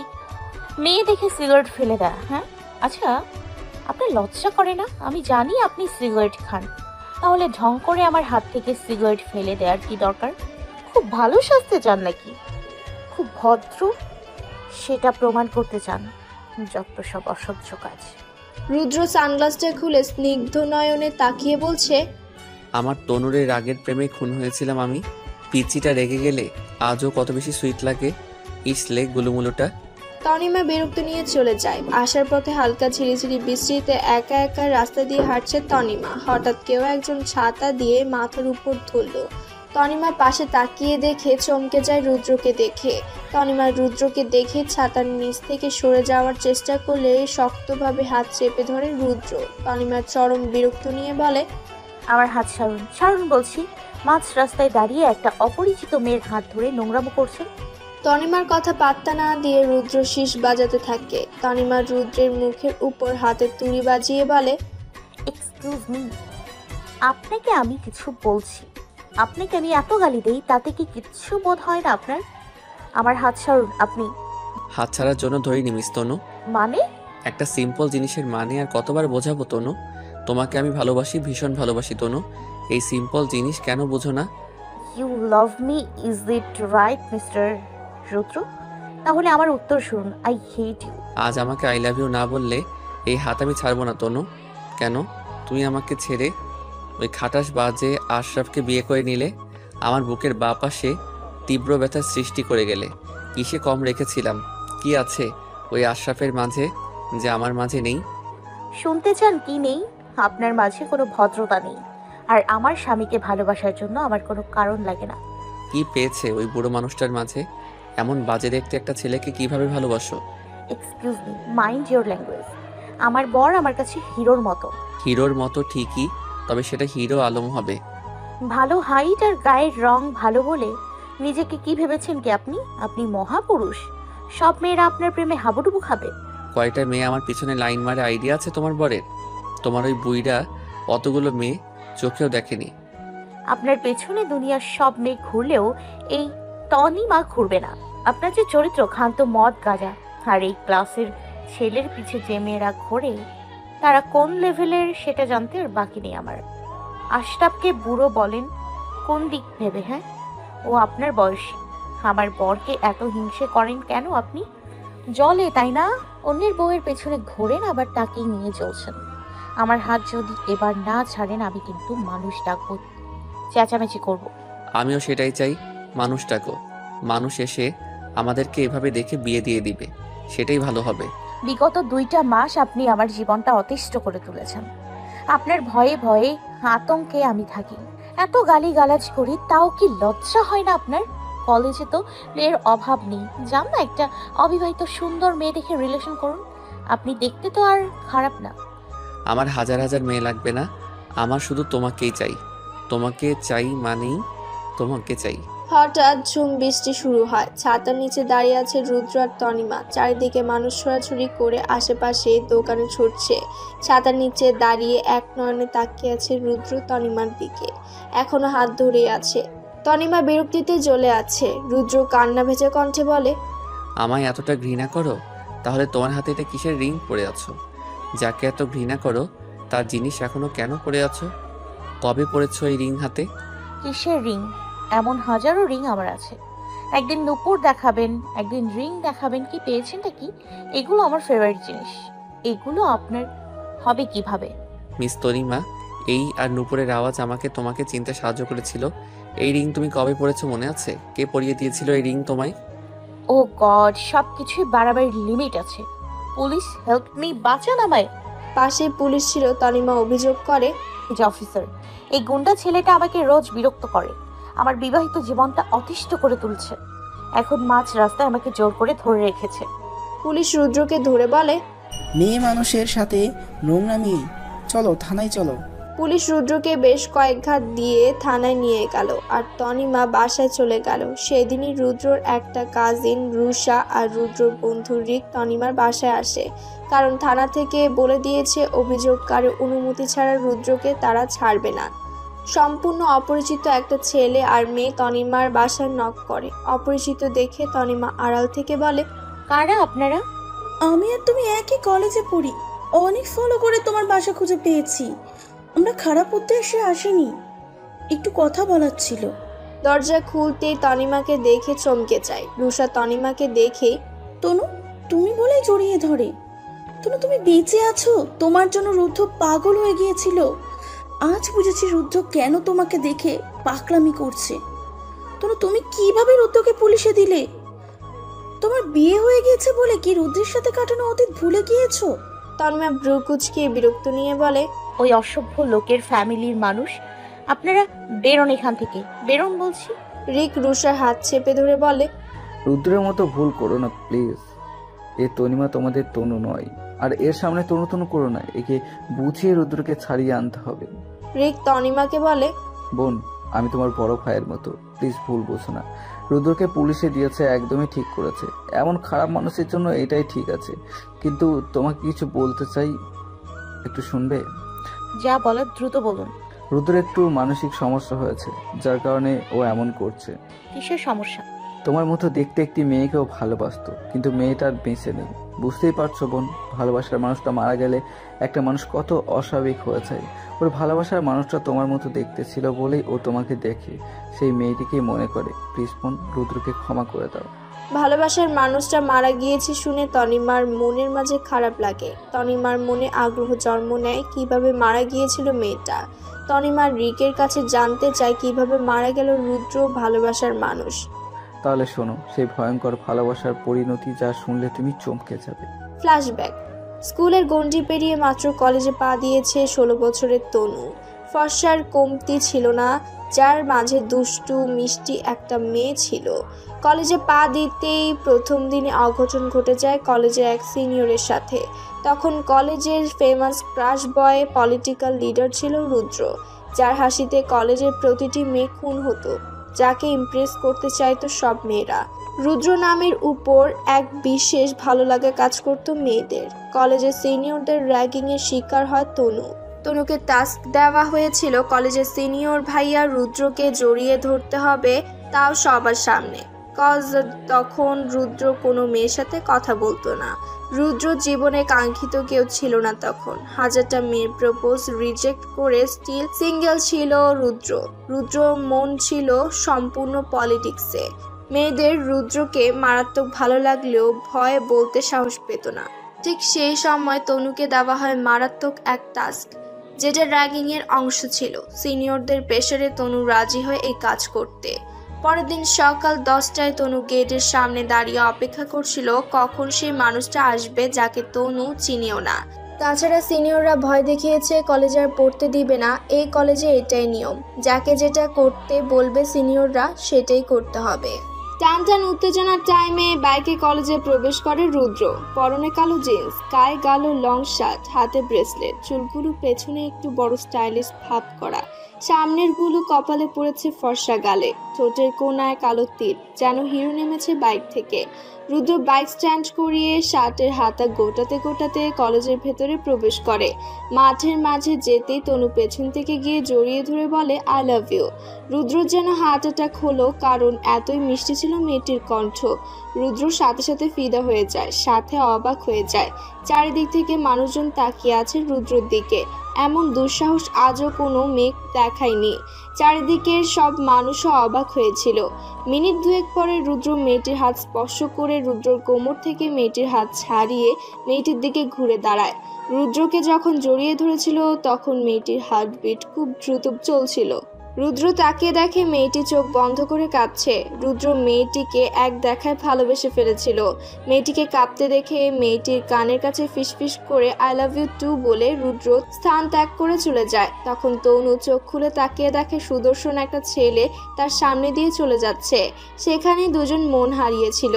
মেয়ে দেখে সিগারেট ফেলে দেয়? হ্যাঁ, আচ্ছা আপনার লজ্জা করে না? আমি জানি আপনি সিগারেট খান, তাহলে ঢং করে আমার হাত থেকে সিগারেট ফেলে দেওয়ার কি দরকার? খুব ভালো সাজতে চান নাকি খুব ভদ্র সেটা প্রমাণ করতে চান? যত সব অসহ্য কাজ। রুদ্র সানগ্লাসটা খুলে স্নিগ্ধ নয়নে তাকিয়ে বলছে, আমার তনুরের রাগের প্রেমে খুন হয়েছিলাম আমি। পিচিটা রেগে গেলে আজও কত বেশি সুইট লাগে। ইসলে গুলুমুলুটা। তনিমা বিরক্ত নিয়ে চলে যায়। আসার পথে হালকা ঝিরিঝিরি বৃষ্টিতে একা একা রাস্তা দিয়ে হাঁটছে তনিমা। হঠাৎ কেউ একজন ছাতা দিয়ে মাথার উপর ধরল। তনিমা পাশে তাকিয়ে দেখে চমকে যায় রুদ্রকে দেখে। তনিমা রুদ্রকে দেখে ছাতার নিচ থেকে সরে যাওয়ার চেষ্টা করলে শক্তভাবে হাত চেপে ধরে রুদ্র। তনিমা চরম বিরক্ত নিয়ে বলে, আমার হাত ছাড়ুন, ছাড়ুন বলছি। মাঝ রাস্তায় দাঁড়িয়ে একটা অপরিচিত মেয়ের হাত ধরে নোংরামো করছেন। তনিমার কথা পাত্তা না দিয়ে রুদ্র শীষ বাজাতে থাকে। তনিমা রুদ্রের মুখের উপর হাতের তুড়ি বাজিয়ে বলে, এক্সকিউজ মি, আপনাকে আমি কিছু বলছি। আপনাকে আমি এত গালি দেই, তাতে কি কিচ্ছু বোধ হয় না আপনার? আমার হাত ছাড়ুন আপনি। হাত ছাড়ার জন্য ধরিনি মিস তনু। মানে? একটা সিম্পল জিনিসের মানে আর কতবার বোঝাবো তনু? তোমাকে আমি ভালোবাসি, ভীষণ ভালোবাসি তনু। এই সিম্পল জিনিস কেন বোঝো না? You love me, is it right mister Rudra? তাহলে আমার উত্তর শুনুন, আই হেট ইউ। আজ আমাকে আই লাভ ইউ না বললে এই হাত আমি ছাড়বো না তনু। কেন? তুমি আমাকে ছেড়ে ওই খাটাস বাজে আশরাফকে বিয়ে করে নিলে। আমার বুকের বাঁ পাশে তীব্র ব্যথার সৃষ্টি করে গেলে। কিসে কম রেখেছিলাম? কি আছে ওই আশরাফের মাঝে যে আমার মাঝে নেই? শুনতে চান কি নেই? আপনার মাঝে কোনো ভদ্রতা নেই, আর আমার স্বামীকে ভালোবাসার জন্য আমার কোনো কারণ লাগে না। কি পেয়েছে ওই বুড়ো মানুষটার মাঝে? এমন বাজে দেখতে একটা ছেলেকে কিভাবে ভালোবাসো? Excuse me, mind your language. আমার বর আমার কাছে হিরোর মতো। হিরোর মতো ঠিকই, তবে সেটা হিরো আলম হবে। ভালো হাইট আর গায়ের রং ভালো বলে নিজেকে কি ভেবেছেন কি আপনি? আপনি মহাপুরুষ। সব মেয়েরা আপনার প্রেমে হাবুডুবু খাবে। কয়টা মেয়ে আমার পিছনে লাইন মারে আইডিয়া আছে তোমার বরের? তোমার ওই বুইরা অতগুলো মেয়ে চোখেও দেখেনি। আপনার পেছনে দুনিয়ার সব মেয়ে ঘুরলেও এই তনিমা ঘুরবে না। আপনার যে চরিত্র, ক্ষান্ত মদ গাঁজা আর এই ক্লাসের ছেলের পিছে যে মেয়েরা ঘোরে তারা কোন লেভেলের সেটা জানতে আর বাকি নেই আমার। আশরাফকে বুড়ো বলেন কোন দিক ভেবে? হ্যাঁ, ও আপনার বয়সী। আমার বরকে এত হিংসে করেন কেন আপনি? জলে তাই না? অন্যের বউয়ের পেছনে ঘোরেন, আবার তাকেই নিয়ে চলছেন। আমার হাত যদি এবার না ছাড়েন আমি কিন্তু মানুষ ডাকবো, চেঁচামেচি করব। আমিও সেটাই চাই, মানুষ ডাকো। মানুষ এসে আমাদেরকে এভাবে দেখে বিয়ে দিয়ে দিবে, সেটাই ভালো হবে। বিগত 2টা মাস আপনি আমার জীবনটা অতিষ্ঠ করে তুলেছেন। আপনার ভয়ে ভয়ে আতঙ্কে আমি থাকি, এত গালিগালাজ করি, তাও কি লজ্জা হয় না আপনার? কলেজে তো মেয়ের অভাব নেই, যান না একটা অবিবাহিত সুন্দর মেয়ে দেখে রিলেশন করুন। আপনি দেখতে তো আর খারাপ না। আমার হাজার হাজার মেয়ে লাগবে না, আমার শুধু তোমাকেই চাই। তোমাকে চাই মানেই তোমাকে চাই। হঠাৎ ঝুম বৃষ্টি শুরু হয়। ছাতার নিচে দাঁড়িয়ে আছে রুদ্র আর তনিমা। চারিদিকে মানুষ ছোড়াছুড়ি করে আশেপাশে দোকানে ছুটছে। ছাতার নিচে দাঁড়িয়ে এক নয়নে তাকিয়ে আছে রুদ্র তনিমার দিকে, এখনো হাত ধরে আছে। তনিমা বিরক্তিতে জ্বলে আছে। রুদ্র কান্না ভেজা কণ্ঠে বলে, আমায় এতটা ঘৃণা করো? তাহলে তোমার হাতে এটা কিসের রিং পরে আছো? যাকে এত ঘৃণা করো তার জিনিস এখনো কেন পরে আছো? কবে পরেছো এই রিং হাতে? কিসের রিং? এমন হাজারো রিং আমার আছে, একদিন নুপুর দেখাবেন, একদিন রিং দেখাবেন, কি পেয়েছেনটা কি? এগুলো আমার ফেভারিট জিনিস। এগুলো আপনার হবে কিভাবে? মিস তনিমা, এই আর নূপুরের আওয়াজ আমাকে তোমাকে চিনতে সাহায্য করেছিল। এই রিং তুমি কবে পরেছো মনে আছে? কে পরিয়ে দিয়েছিল এই রিং তোমায়? ও গড, সব কিছুই বাড়াবাড়ির লিমিট আছে। পুলিশ, হেল্প মি, বাঁচান আমায়। পাশে পুলিশ ছিল। তনিমা অভিযোগ করে, যে অফিসার, এই গুন্ডা ছেলেটা আমাকে রোজ বিরক্ত করে, আমার বিবাহিত জীবনটা অতিষ্ঠ করে তুলছে। এখন মাঝ রাস্তায় আমাকে জোর করে ধরে রেখেছে। পুলিশ রুদ্রকে ধরে বলে, মেয়ে মানুষের সাথে নোংরামি, চলো থানায় চলো। পুলিশ রুদ্রকে বেশ কয়েক ঘাত দিয়ে থানায় নিয়ে গেল আর তনিমা বাসায় চলে গেল। সেদিনই রুদ্রর একটা কাজিন রুষা আর রুদ্রর বন্ধু রিক তনিমার বাসায় আসে, কারণ থানা থেকে বলে দিয়েছে অভিযোগকারীর অনুমতি ছাড়া রুদ্রকে তারা ছাড়বে না। সম্পূর্ণ অপরিচিত একটা ছেলে আর মেয়ে তনিমার বাসায় নক করে। অপরিচিত দেখে তনিমা আড়াল থেকে বলে, কারা আপনারা? আমি আর তুমি একই কলেজে পড়ি, অনেক ফলো করে তোমার বাসা খুঁজে পেয়েছি। আমরা খারাপ উদ্দেশ্যে আসিনি, একটু কথা বলার ছিল। দরজা খুলতেই তনিমাকে দেখে চমকে যায়। রুষা তনিমাকে দেখে, তনু, তুমি বলে জড়িয়ে ধরে। তনু, তুমি বেঁচে আছো? তোমার জন্য রুদ্র পাগল হয়ে গিয়েছিল। আজ বুঝেছি রুদ্র কেন তোমাকে দেখে পাকলামি করছে। তনু, তুমি কিভাবে রুদ্রকে পুলিশে দিলে? তোমার বিয়ে হয়ে গিয়েছে বলে কি রুদ্রের সাথে কাটানো অতীত ভুলে গিয়েছো? তন্ময় ভ্রু কুঁচকে বিরক্ত নিয়ে বলে, ওই অসভ্য লোকের ফ্যামিলির মানুষ। আপনারা বেরোন এখান থেকে, বেরোন বলছি। রিক রুষার হাত চেপে ধরে বলে, রুদ্রের মতো ভুল করো না প্লিজ। এ তনিমা তোমাদের তনু নয়, আর এর সামনে তনু তনু করো না। একে বুঝিয়ে রুদ্রকে ছাড়িয়ে আনতে হবে। রিক তনিমাকে বলে, বোন, আমি তোমার বড় ভাইয়ের মতো, প্লিজ ভুল বোঝো না। রুদ্রকে পুলিশে দিয়েছে, একদমই ঠিক করেছে। এমন খারাপ মানুষের জন্য এটাই ঠিক আছে। কিন্তু তোমাকে কিছু বলতে চাই, একটু শুনবে? যা বলার দ্রুত বলুন। রুদ্রের একটু মানসিক সমস্যা হয়েছে, যার কারণে ও এমন করছে। কিসের সমস্যা? তোমার মতো দেখতে একটি মেয়েকেও ভালোবাসতো, কিন্তু মেয়েটার বেঁচে নেই। বুঝতেই পারছো বোন, ভালোবাসার মানুষটা মারা গেলে একটা মানুষ কত অস্বাভাবিক হয়ে যায়। ওর ভালোবাসার মানুষটা তোমার মতো দেখতে ছিল বলেই ও তোমাকে দেখে সেই মেয়েটিকেই মনে করে। প্লিজ বোন, রুদ্রকে ক্ষমা করে দাও। ভালোবাসার মানুষটা মারা গিয়েছে শুনে তনিমার মনের মাঝে খারাপ লাগে। তনিমার মনে আগ্রহ জন্ম নেয় কিভাবে মারা গিয়েছিল মেয়েটা। তনিমার রিকের কাছে জানতে চায় কিভাবে মারা গেল রুদ্র, ভালোবাসার মানুষ। তাহলে শোনো সেই ভয়ঙ্কর ভালোবাসার পরিণতি, যা শুনলে তুমি চমকে যাবে। ফ্ল্যাশব্যাক। স্কুলের গণ্ডি পেরিয়ে মাত্র কলেজে পা দিয়েছে 16 বছরের তনু। ফর্সার কমতি ছিল না, যার মাঝে দুষ্টু মিষ্টি একটা মেয়ে ছিল। কলেজে পা দিতেই প্রথম দিনে অঘটন ঘটে যায় কলেজের এক সিনিয়রের সাথে। তখন কলেজের ফেমাস ক্রাশ বয় পলিটিক্যাল লিডার ছিল রুদ্র, যার হাসিতে কলেজের প্রতিটি মেয়ে খুন হতো, যাকে ইমপ্রেস করতে চাইতো সব মেয়েরা। রুদ্র নামের উপর এক বিশেষ ভালো লাগা কাজ করত মেয়েদের। কলেজের সিনিয়রদের র্যাগিংয়ের শিকার হয় তনু। তনুকে টাস্ক দেওয়া হয়েছিল কলেজের সিনিয়র ভাইয়া রুদ্রকে জড়িয়ে ধরতে হবে, তাও সবার সামনে। তখন রুদ্র কোনো মেয়ের সাথে কথা বলতো না। রুদ্র জীবনে কাঙ্ক্ষিত কেউ ছিল না তখন। হাজারটা মেয়ের প্রপোজ রিজেক্ট করে স্টিল সিঙ্গেল ছিল রুদ্র। রুদ্র মন ছিল সম্পূর্ণ পলিটিক্সে। মেয়েদের রুদ্রকে মারাত্মক ভালো লাগলেও ভয়ে বলতে সাহস পেত না। ঠিক সেই সময় তনুকে দেওয়া হয় মারাত্মক এক টাস্ক, যেটা র্যাগিংয়ের অংশ ছিল। সিনিয়রদের প্রেসারে তনু রাজি হয় এই কাজ করতে। পরের দিন সকাল 10টায় তনু গেটের সামনে দাঁড়িয়ে অপেক্ষা করছিল কখন সেই মানুষটা আসবে যাকে তনু চিনেও না। তাছাড়া সিনিয়ররা ভয় দেখিয়েছে কলেজে আর পড়তে দিবে না। এই কলেজে এটাই নিয়ম, যাকে যেটা করতে বলবে সিনিয়ররা সেটাই করতে হবে। টান টান উত্তেজনার টাইমে বাইকে কলেজে প্রবেশ করে রুদ্র। পরনে কালো জিন্স, গায়ে কালো লং শার্ট, হাতে ব্রেসলেট, চুলগুলো পেছনে একটু বড় স্টাইলিশ ভাব করা, সামনের গুলো কপালে পড়েছে ফর্সা গালে, ঠোঁটের কোনায় কালো তীর, যেন হিরো নেমেছে বাইক থেকে। রুদ্র বাইক স্ট্যান্ড করিয়ে শার্টের হাতা গোটাতে গোটাতে কলেজের ভেতরে প্রবেশ করে। মাঠের মাঝে যেতেই তনু পেছন থেকে গিয়ে জড়িয়ে ধরে বলে, আই লাভ ইউ। রুদ্র যেন হার্ট অ্যাটাক হলো, কারণ এতই মিষ্টি ছিল মেয়েটির কণ্ঠ। রুদ্র সাথে সাথে ফিদা হয়ে যায়, সাথে অবাক হয়ে যায়। চারিদিক থেকে মানুষজন তাকিয়ে আছে রুদ্রর দিকে। এমন দুঃসাহস আজও কোনো মেয়ে দেখায়নি। চারিদিকের সব মানুষও অবাক হয়েছিল। মিনিট দুয়েক পরে রুদ্র মেয়েটির হাত স্পর্শ করে রুদ্রর কোমর থেকে মেয়েটির হাত ছাড়িয়ে মেয়েটির দিকে ঘুরে দাঁড়ায়। রুদ্রকে যখন জড়িয়ে ধরেছিল তখন মেয়েটির হার্টবিট খুব দ্রুত চলছিল। রুদ্র তাকিয়ে দেখে মেয়েটি চোখ বন্ধ করে কাঁদছে। রুদ্র মেয়েটিকে এক দেখায় ভালোবেসে ফেলেছিল। মেয়েটিকে কাঁদতে দেখে মেয়েটির কানের কাছে ফিসফিস করে আই লাভ ইউ টু বলে রুদ্র স্থান ত্যাগ করে চলে যায়। তখন তনু চোখ খুলে তাকিয়ে দেখে সুদর্শন একটা ছেলে তার সামনে দিয়ে চলে যাচ্ছে। সেখানে দুজন মন হারিয়েছিল।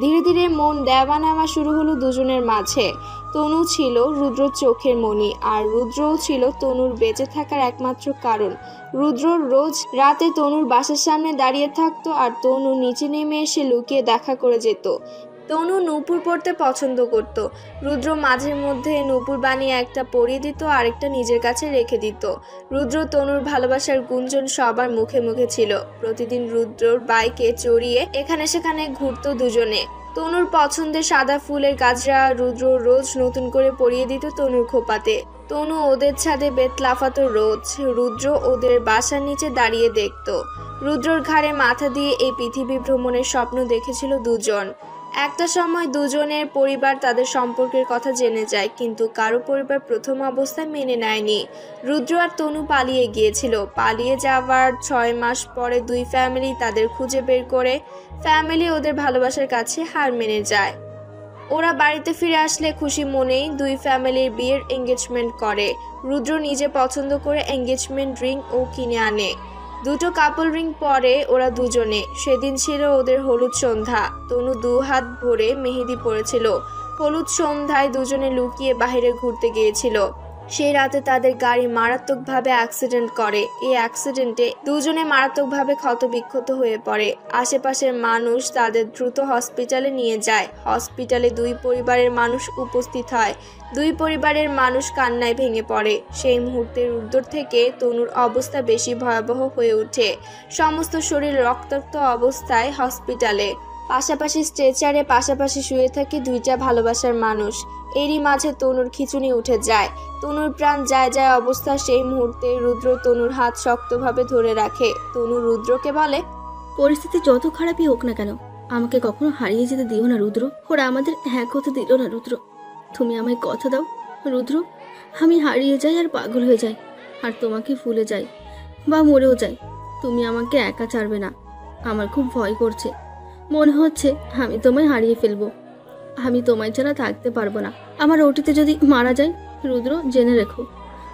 ধীরে ধীরে মন দেওয়া নেওয়া শুরু হলো দুজনের মাঝে। তনু ছিল রুদ্রর চোখের মণি, আর রুদ্রও ছিল তনুর বেঁচে থাকার একমাত্র কারণ। রুদ্র রোজ রাতে তনুর বাসার সামনে দাঁড়িয়ে থাকতো, আর তনু নিচে নেমে এসে লুকিয়ে দেখা করে যেত। তনু নূপুর পরতে পছন্দ করত। রুদ্র মাঝে মধ্যে নূপুর বানিয়ে একটা পরিয়ে দিত, আরেকটা নিজের কাছে রেখে দিত। রুদ্র তনুর ভালোবাসার গুঞ্জন সবার মুখে মুখে ছিল। প্রতিদিন রুদ্রর বাইকে চড়িয়ে এখানে সেখানে ঘুরতো দুজনে। তনুর পছন্দের সাদা ফুলের গাজরা রুদ্র রোজ নতুন করে পরিয়ে দিত তনুর খোপাতে। তনু ওদের ছাদে বেত লাফাতো রোজ। রুদ্র ওদের বাসার নিচে দাঁড়িয়ে দেখত। রুদ্রর ঘাড়ে মাথা দিয়ে এই পৃথিবী ভ্রমণের স্বপ্ন দেখেছিল দুজন। একটা সময় দুজনের পরিবার তাদের সম্পর্কের কথা জেনে যায়, কিন্তু কারো পরিবার প্রথম অবস্থায় মেনে নেয়নি। রুদ্র আর তনু পালিয়ে গিয়েছিল। পালিয়ে যাওয়ার 6 মাস পরে দুই ফ্যামিলি তাদের খুঁজে বের করে। ফ্যামিলি ওদের ভালোবাসার কাছে হার মেনে যায়। ওরা বাড়িতে ফিরে আসলে খুশি মনেই দুই ফ্যামিলির বিয়ের এঙ্গেজমেন্ট করে। রুদ্র নিজে পছন্দ করে এঙ্গেজমেন্ট রিং ও কিনে আনে। দুটো কাপল রিং পরে ওরা দুজনে। সেদিন ছিল ওদের হলুদ সন্ধ্যা। তনু 2 হাত ভরে মেহেদি পড়েছিল। হলুদ সন্ধ্যায় দুজনে লুকিয়ে বাইরে ঘুরতে গিয়েছিল। সেই রাতে তাদের গাড়ি মারাত্মকভাবে অ্যাক্সিডেন্ট করে। এই অ্যাক্সিডেন্টে দুজনে মারাত্মকভাবে ক্ষতবিক্ষত হয়ে পড়ে। আশেপাশের মানুষ তাদের দ্রুত হসপিটালে নিয়ে যায়। হসপিটালে দুই পরিবারের মানুষ উপস্থিত হয়। দুই পরিবারের মানুষ কান্নায় ভেঙে পড়ে। সেই মুহূর্তে রুদ্র থেকে তনুর অবস্থা বেশি ভয়াবহ হয়ে ওঠে। সমস্ত শরীর রক্তাক্ত অবস্থায় হসপিটালে। পাশাপাশি স্ট্রেচারে পাশাপাশি শুয়ে থাকে দুইটা ভালোবাসার মানুষ। এরই মাঝে তনুর খিঁচুনি উঠে যায়। তনুর প্রাণ যায় যায় অবস্থা। সেই মুহূর্তে রুদ্র তনুর হাত শক্তভাবে ধরে রাখে। তনু রুদ্রকে বলে, পরিস্থিতি যত খারাপই হোক না কেন, আমাকে কখনো হারিয়ে যেতে দিও না রুদ্র। ওরা আমাদের এক হতে দিল না রুদ্র। তুমি আমায় কথা দাও রুদ্র, আমি হারিয়ে যাই আর পাগল হয়ে যাই, আর তোমাকে ভুলে যাই বা মরেও যাই, তুমি আমাকে একা ছাড়বে না। আমার খুব ভয় করছে, মনে হচ্ছে আমি তোমায় হারিয়ে ফেলবো। আমি তোমায় ছাড়া থাকতে পারবো না। আমার ওটিতে যদি মারা যায় রুদ্র, জেনে রেখো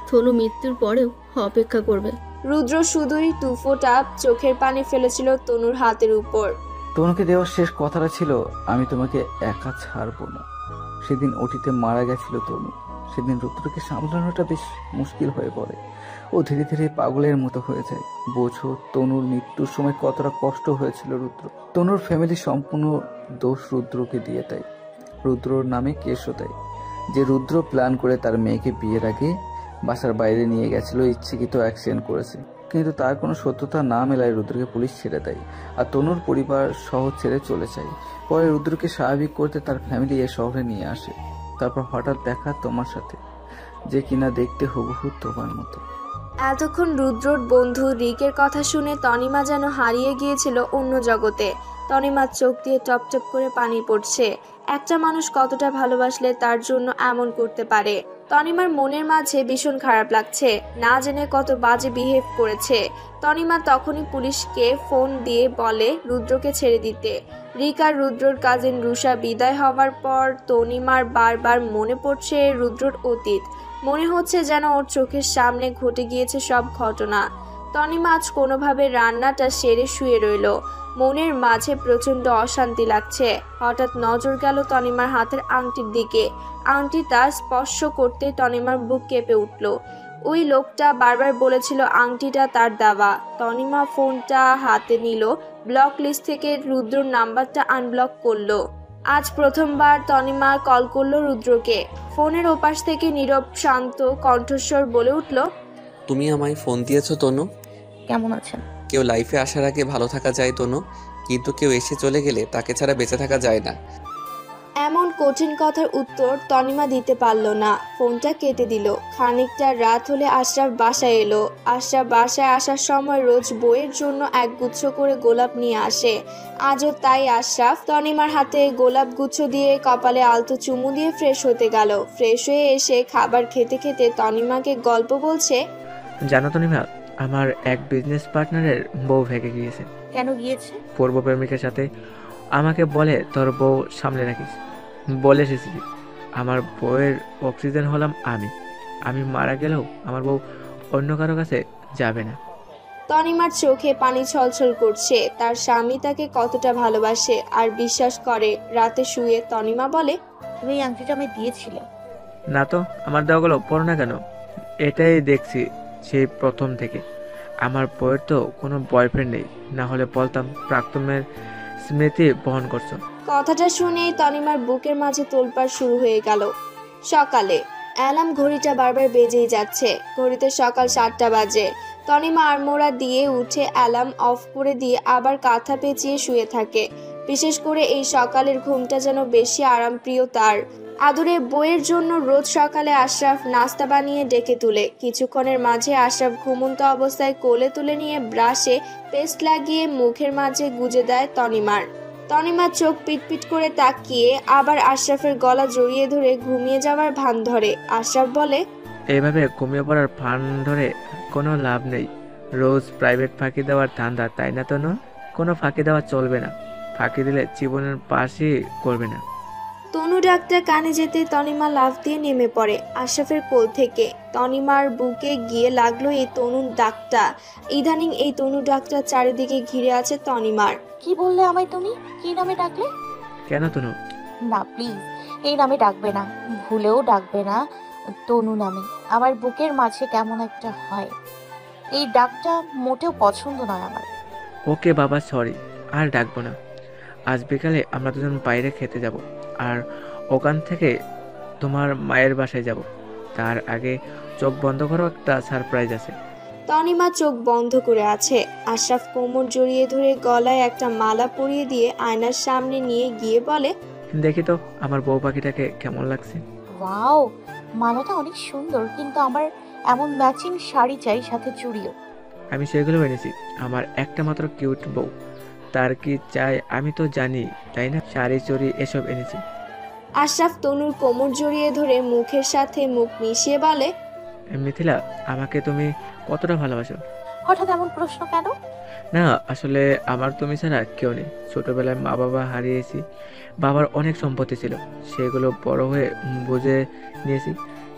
তনু মৃত্যুর পরেও অপেক্ষা করবে। রুদ্র শুধুই 2 ফোঁটা চোখের পানি ফেলেছিল তনুর হাতের উপর। তোমাকে দেওয়ার শেষ কথাটা ছিল, আমি তোমাকে একা ছাড়বো না। সেদিন ওটিতে মারা গেছিল তনু। সেদিন রুদ্রকে সামলানোটা বেশ মুশকিল হয়ে পড়ে। ও ধীরে ধীরে পাগলের মতো হয়ে যায়। বোঝো তনুর মৃত্যুর সময় কতটা কষ্ট হয়েছিল রুদ্র। তনুর ফ্যামিলি সম্পূর্ণ দোষ রুদ্রকে দিয়ে দেয়। রুদ্রর নামে কেসও দেয় যে রুদ্র প্ল্যান করে তার মেয়েকে বিয়ের আগে বাসার বাইরে নিয়ে গেছিল, ইচ্ছাকৃত অ্যাক্সিডেন্ট করেছে। কিন্তু তার কোনো সত্যতা না মেলায় রুদ্রকে পুলিশ ছেড়ে দেয়, আর তনুর পরিবার শহর ছেড়ে চলে যায়। পরে রুদ্রকে স্বাভাবিক করতে তার ফ্যামিলি এ শহরে নিয়ে আসে। তারপর হঠাৎ দেখা তোমার সাথে, যে কিনা দেখতে হুবহু তোমার মতো। এতক্ষণ রুদ্রর বন্ধু রিকের কথা শুনে তনিমা যেন হারিয়ে গিয়েছিল অন্য জগতে। তনিমার চোখ দিয়ে টপটপ করে পানি পড়ছে। একটা মানুষ কতটা ভালোবাসলে তার জন্য এমন করতে পারে। তনিমার মনের মাঝে ভীষণ খারাপ লাগছে। না জেনে কত বাজে বিহেভ করেছে। তনিমা তখনই পুলিশকে ফোন দিয়ে বলে রুদ্রকে ছেড়ে দিতে। রিক আর রুদ্রর কাজিন রুষা বিদায় হওয়ার পর তনিমার বারবার মনে পড়ছে রুদ্রর অতীত। মনে হচ্ছে যেন ওর চোখের সামনে ঘটে গিয়েছে সব ঘটনা। তনিমা আজ কোনোভাবে রান্নাটা সেরে শুয়ে রইল। মনের মাঝে প্রচন্ড অশান্তি লাগছে। হঠাৎ নজর গেল তনিমার হাতের আংটির দিকে। আংটিটা স্পর্শ করতে তনিমার বুক কেঁপে উঠল। ওই লোকটা বারবার বলেছিল আংটিটা তার দেওয়া। তনিমা ফোনটা হাতে নিল। ব্লক লিস্ট থেকে রুদ্রর নাম্বারটা আনব্লক করলো। আজ প্রথমবার তনিমা কল করলো রুদ্রকে। ফোনের ওপাশ থেকে নীরব শান্ত কণ্ঠস্বর বলে উঠল, তুমি আমায় ফোন দিয়েছো তনু? কেমন আছেন? কেউ লাইফে আসার আগে ভালো থাকা যায় তনু, কিন্তু কেউ এসে চলে গেলে তাকে ছাড়া বেঁচে থাকা যায় না। এমন কঠিন কথার উত্তর তনিমা দিতে পারল না, ফোনটা কেটে দিল। খানিকটা রাত হলে আশরাফ বাসায় এলো। আশরাফ বাসায় আসার সময় রোজ বইয়ের জন্য একগুচ্ছ করে গোলাপ নিয়ে আসে। আজও তাই আশরাফ তনিমার হাতে গোলাপ গুচ্ছ দিয়ে কপালে আলতো চুমু দিয়ে ফ্রেশ হতে গেল। ফ্রেশ হয়ে এসে খাবার খেতে খেতে তনিমাকে গল্প বলছে। জানো তনিমা, আমার এক বিজনেস পার্টনারের বউ ভেগে গিয়েছে। কেন গিয়েছে? পূর্ব প্রেমিকের সাথে। আমাকে বলে তোর বউ সামলে রাখিস। বলে এসেছি আমার বউয়ের অক্সিজেন হলাম আমি মারা গেলেও আমার বউ অন্য কারো কাছে যাবে না। তনিমার চোখে পানি ছলছল করছে। তার স্বামী তাকে কতটা ভালোবাসে আর বিশ্বাস করে। রাতে শুয়ে তনিমা বলে, তুমি এই আংটিটা আমায় দিয়েছিলে। না তো, আমার দেওয়াগুলো পড়ো না কেন? এটাই দেখছি সেই প্রথম থেকে। আমার বউয়ের তো কোনো বয়ফ্রেন্ড নেই, না হলে বলতাম প্রাক্তনের স্মৃতি বহন করছো। কথাটা শুনেই তনিমার বুকের মাঝে তোলপাড় শুরু হয়ে গেল। সকালে অ্যালার্ম ঘড়িটা বারবার বেজেই যাচ্ছে। ঘড়িতে সকাল 7টা বাজে। তনিমা আড়মোড়া দিয়ে উঠে অ্যালার্ম অফ করে দিয়ে আবার কাঁথা পেঁচিয়ে শুয়ে থাকে। বিশেষ করে এই সকালের ঘুমটা যেন বেশি আরামপ্রিয় তার। আদুরে বইয়ের জন্য রোজ সকালে আশরাফ নাস্তা বানিয়ে ডেকে তুলে। কিছুক্ষণের মাঝে আশরাফ ঘুমন্ত অবস্থায় কোলে তুলে নিয়ে ব্রাশে পেস্ট লাগিয়ে মুখের মাঝে গুজে দেয় তনিমার। তনিমার চোখ পিটপিট করে তাকিয়ে আবার আশরাফের গলা জড়িয়ে ধরে ঘুমিয়ে যাওয়ার ভান ধরে। আশরাফ বলে, এইভাবে ঘুমিয়ে পড়ার ভান ধরে কোনো লাভ নেই। রোজ প্রাইভেট ফাঁকি দেওয়ার ধান্দা, তাই না? তো না, কোনো ফাঁকি দেওয়া চলবে না। ফাঁকি দিলে জীবনের পাশই করবে না। তনু ডাক্তার কানে যেতে তনিমা লাফ দিয়ে নেমে পড়ে আশরাফের কোল থেকে। তনিমার বুকে গিয়ে লাগলো এই তনু ডাকটা। ইদানিং এই তনু ডাক্তার চারিদিকে ঘিরে আছে তনিমার। কি বললে আমায় তুমি? কি নামে ডাকলে? কেন তনু? না প্লিজ, এই নামে ডাকবে না, ভুলেও ডাকবে না তনু নামে। আমার বুকের মাঝে কেমন একটা হয়, এই ডাকটা মোটেও পছন্দ নয় আমার। ওকে বাবা, সরি, আর ডাকবো না। আজ বিকালে আমরা দুজন বাইরে খেতে যাব, আর ওখান থেকে তোমার মায়ের বাসায় যাব। তার আগে চোখ বন্ধ করো, একটা সারপ্রাইজ আছে। তনিমা চোখ বন্ধ করে আছে। আশরাফ কোমর জড়িয়ে ধরে গলায় একটা মালা পরিয়ে দিয়ে আয়নার সামনে নিয়ে গিয়ে বলে, দেখি তো আমার বউ পাখিটাকে কেমন লাগছে। ওয়াও, মালাটা অনেক সুন্দর, কিন্তু আমার এমন ম্যাচিং শাড়ি চাই, সাথে চুড়িও। আমি সেগুলো এনেছি। আমার একটা মাত্র কিউট বউ, তার কি চাই আমি তো জানি, তাই না? শাড়ি চুড়ি এসব এনেছি। আশরাফ তনুর কোমর জড়িয়ে ধরে মুখের সাথে মুখ মিশিয়ে বলে, মিথিলা, আমাকে তুমি কতটা ভালোবাসো? হঠাৎ এমন প্রশ্ন কেন? না, আসলে আমার তুমি ছাড়া কেউ নেই। ছোটবেলায় মা বাবা হারিয়েছি। বাবার অনেক সম্পত্তি ছিল, সেগুলো বড় হয়ে বুঝে নিয়েছি।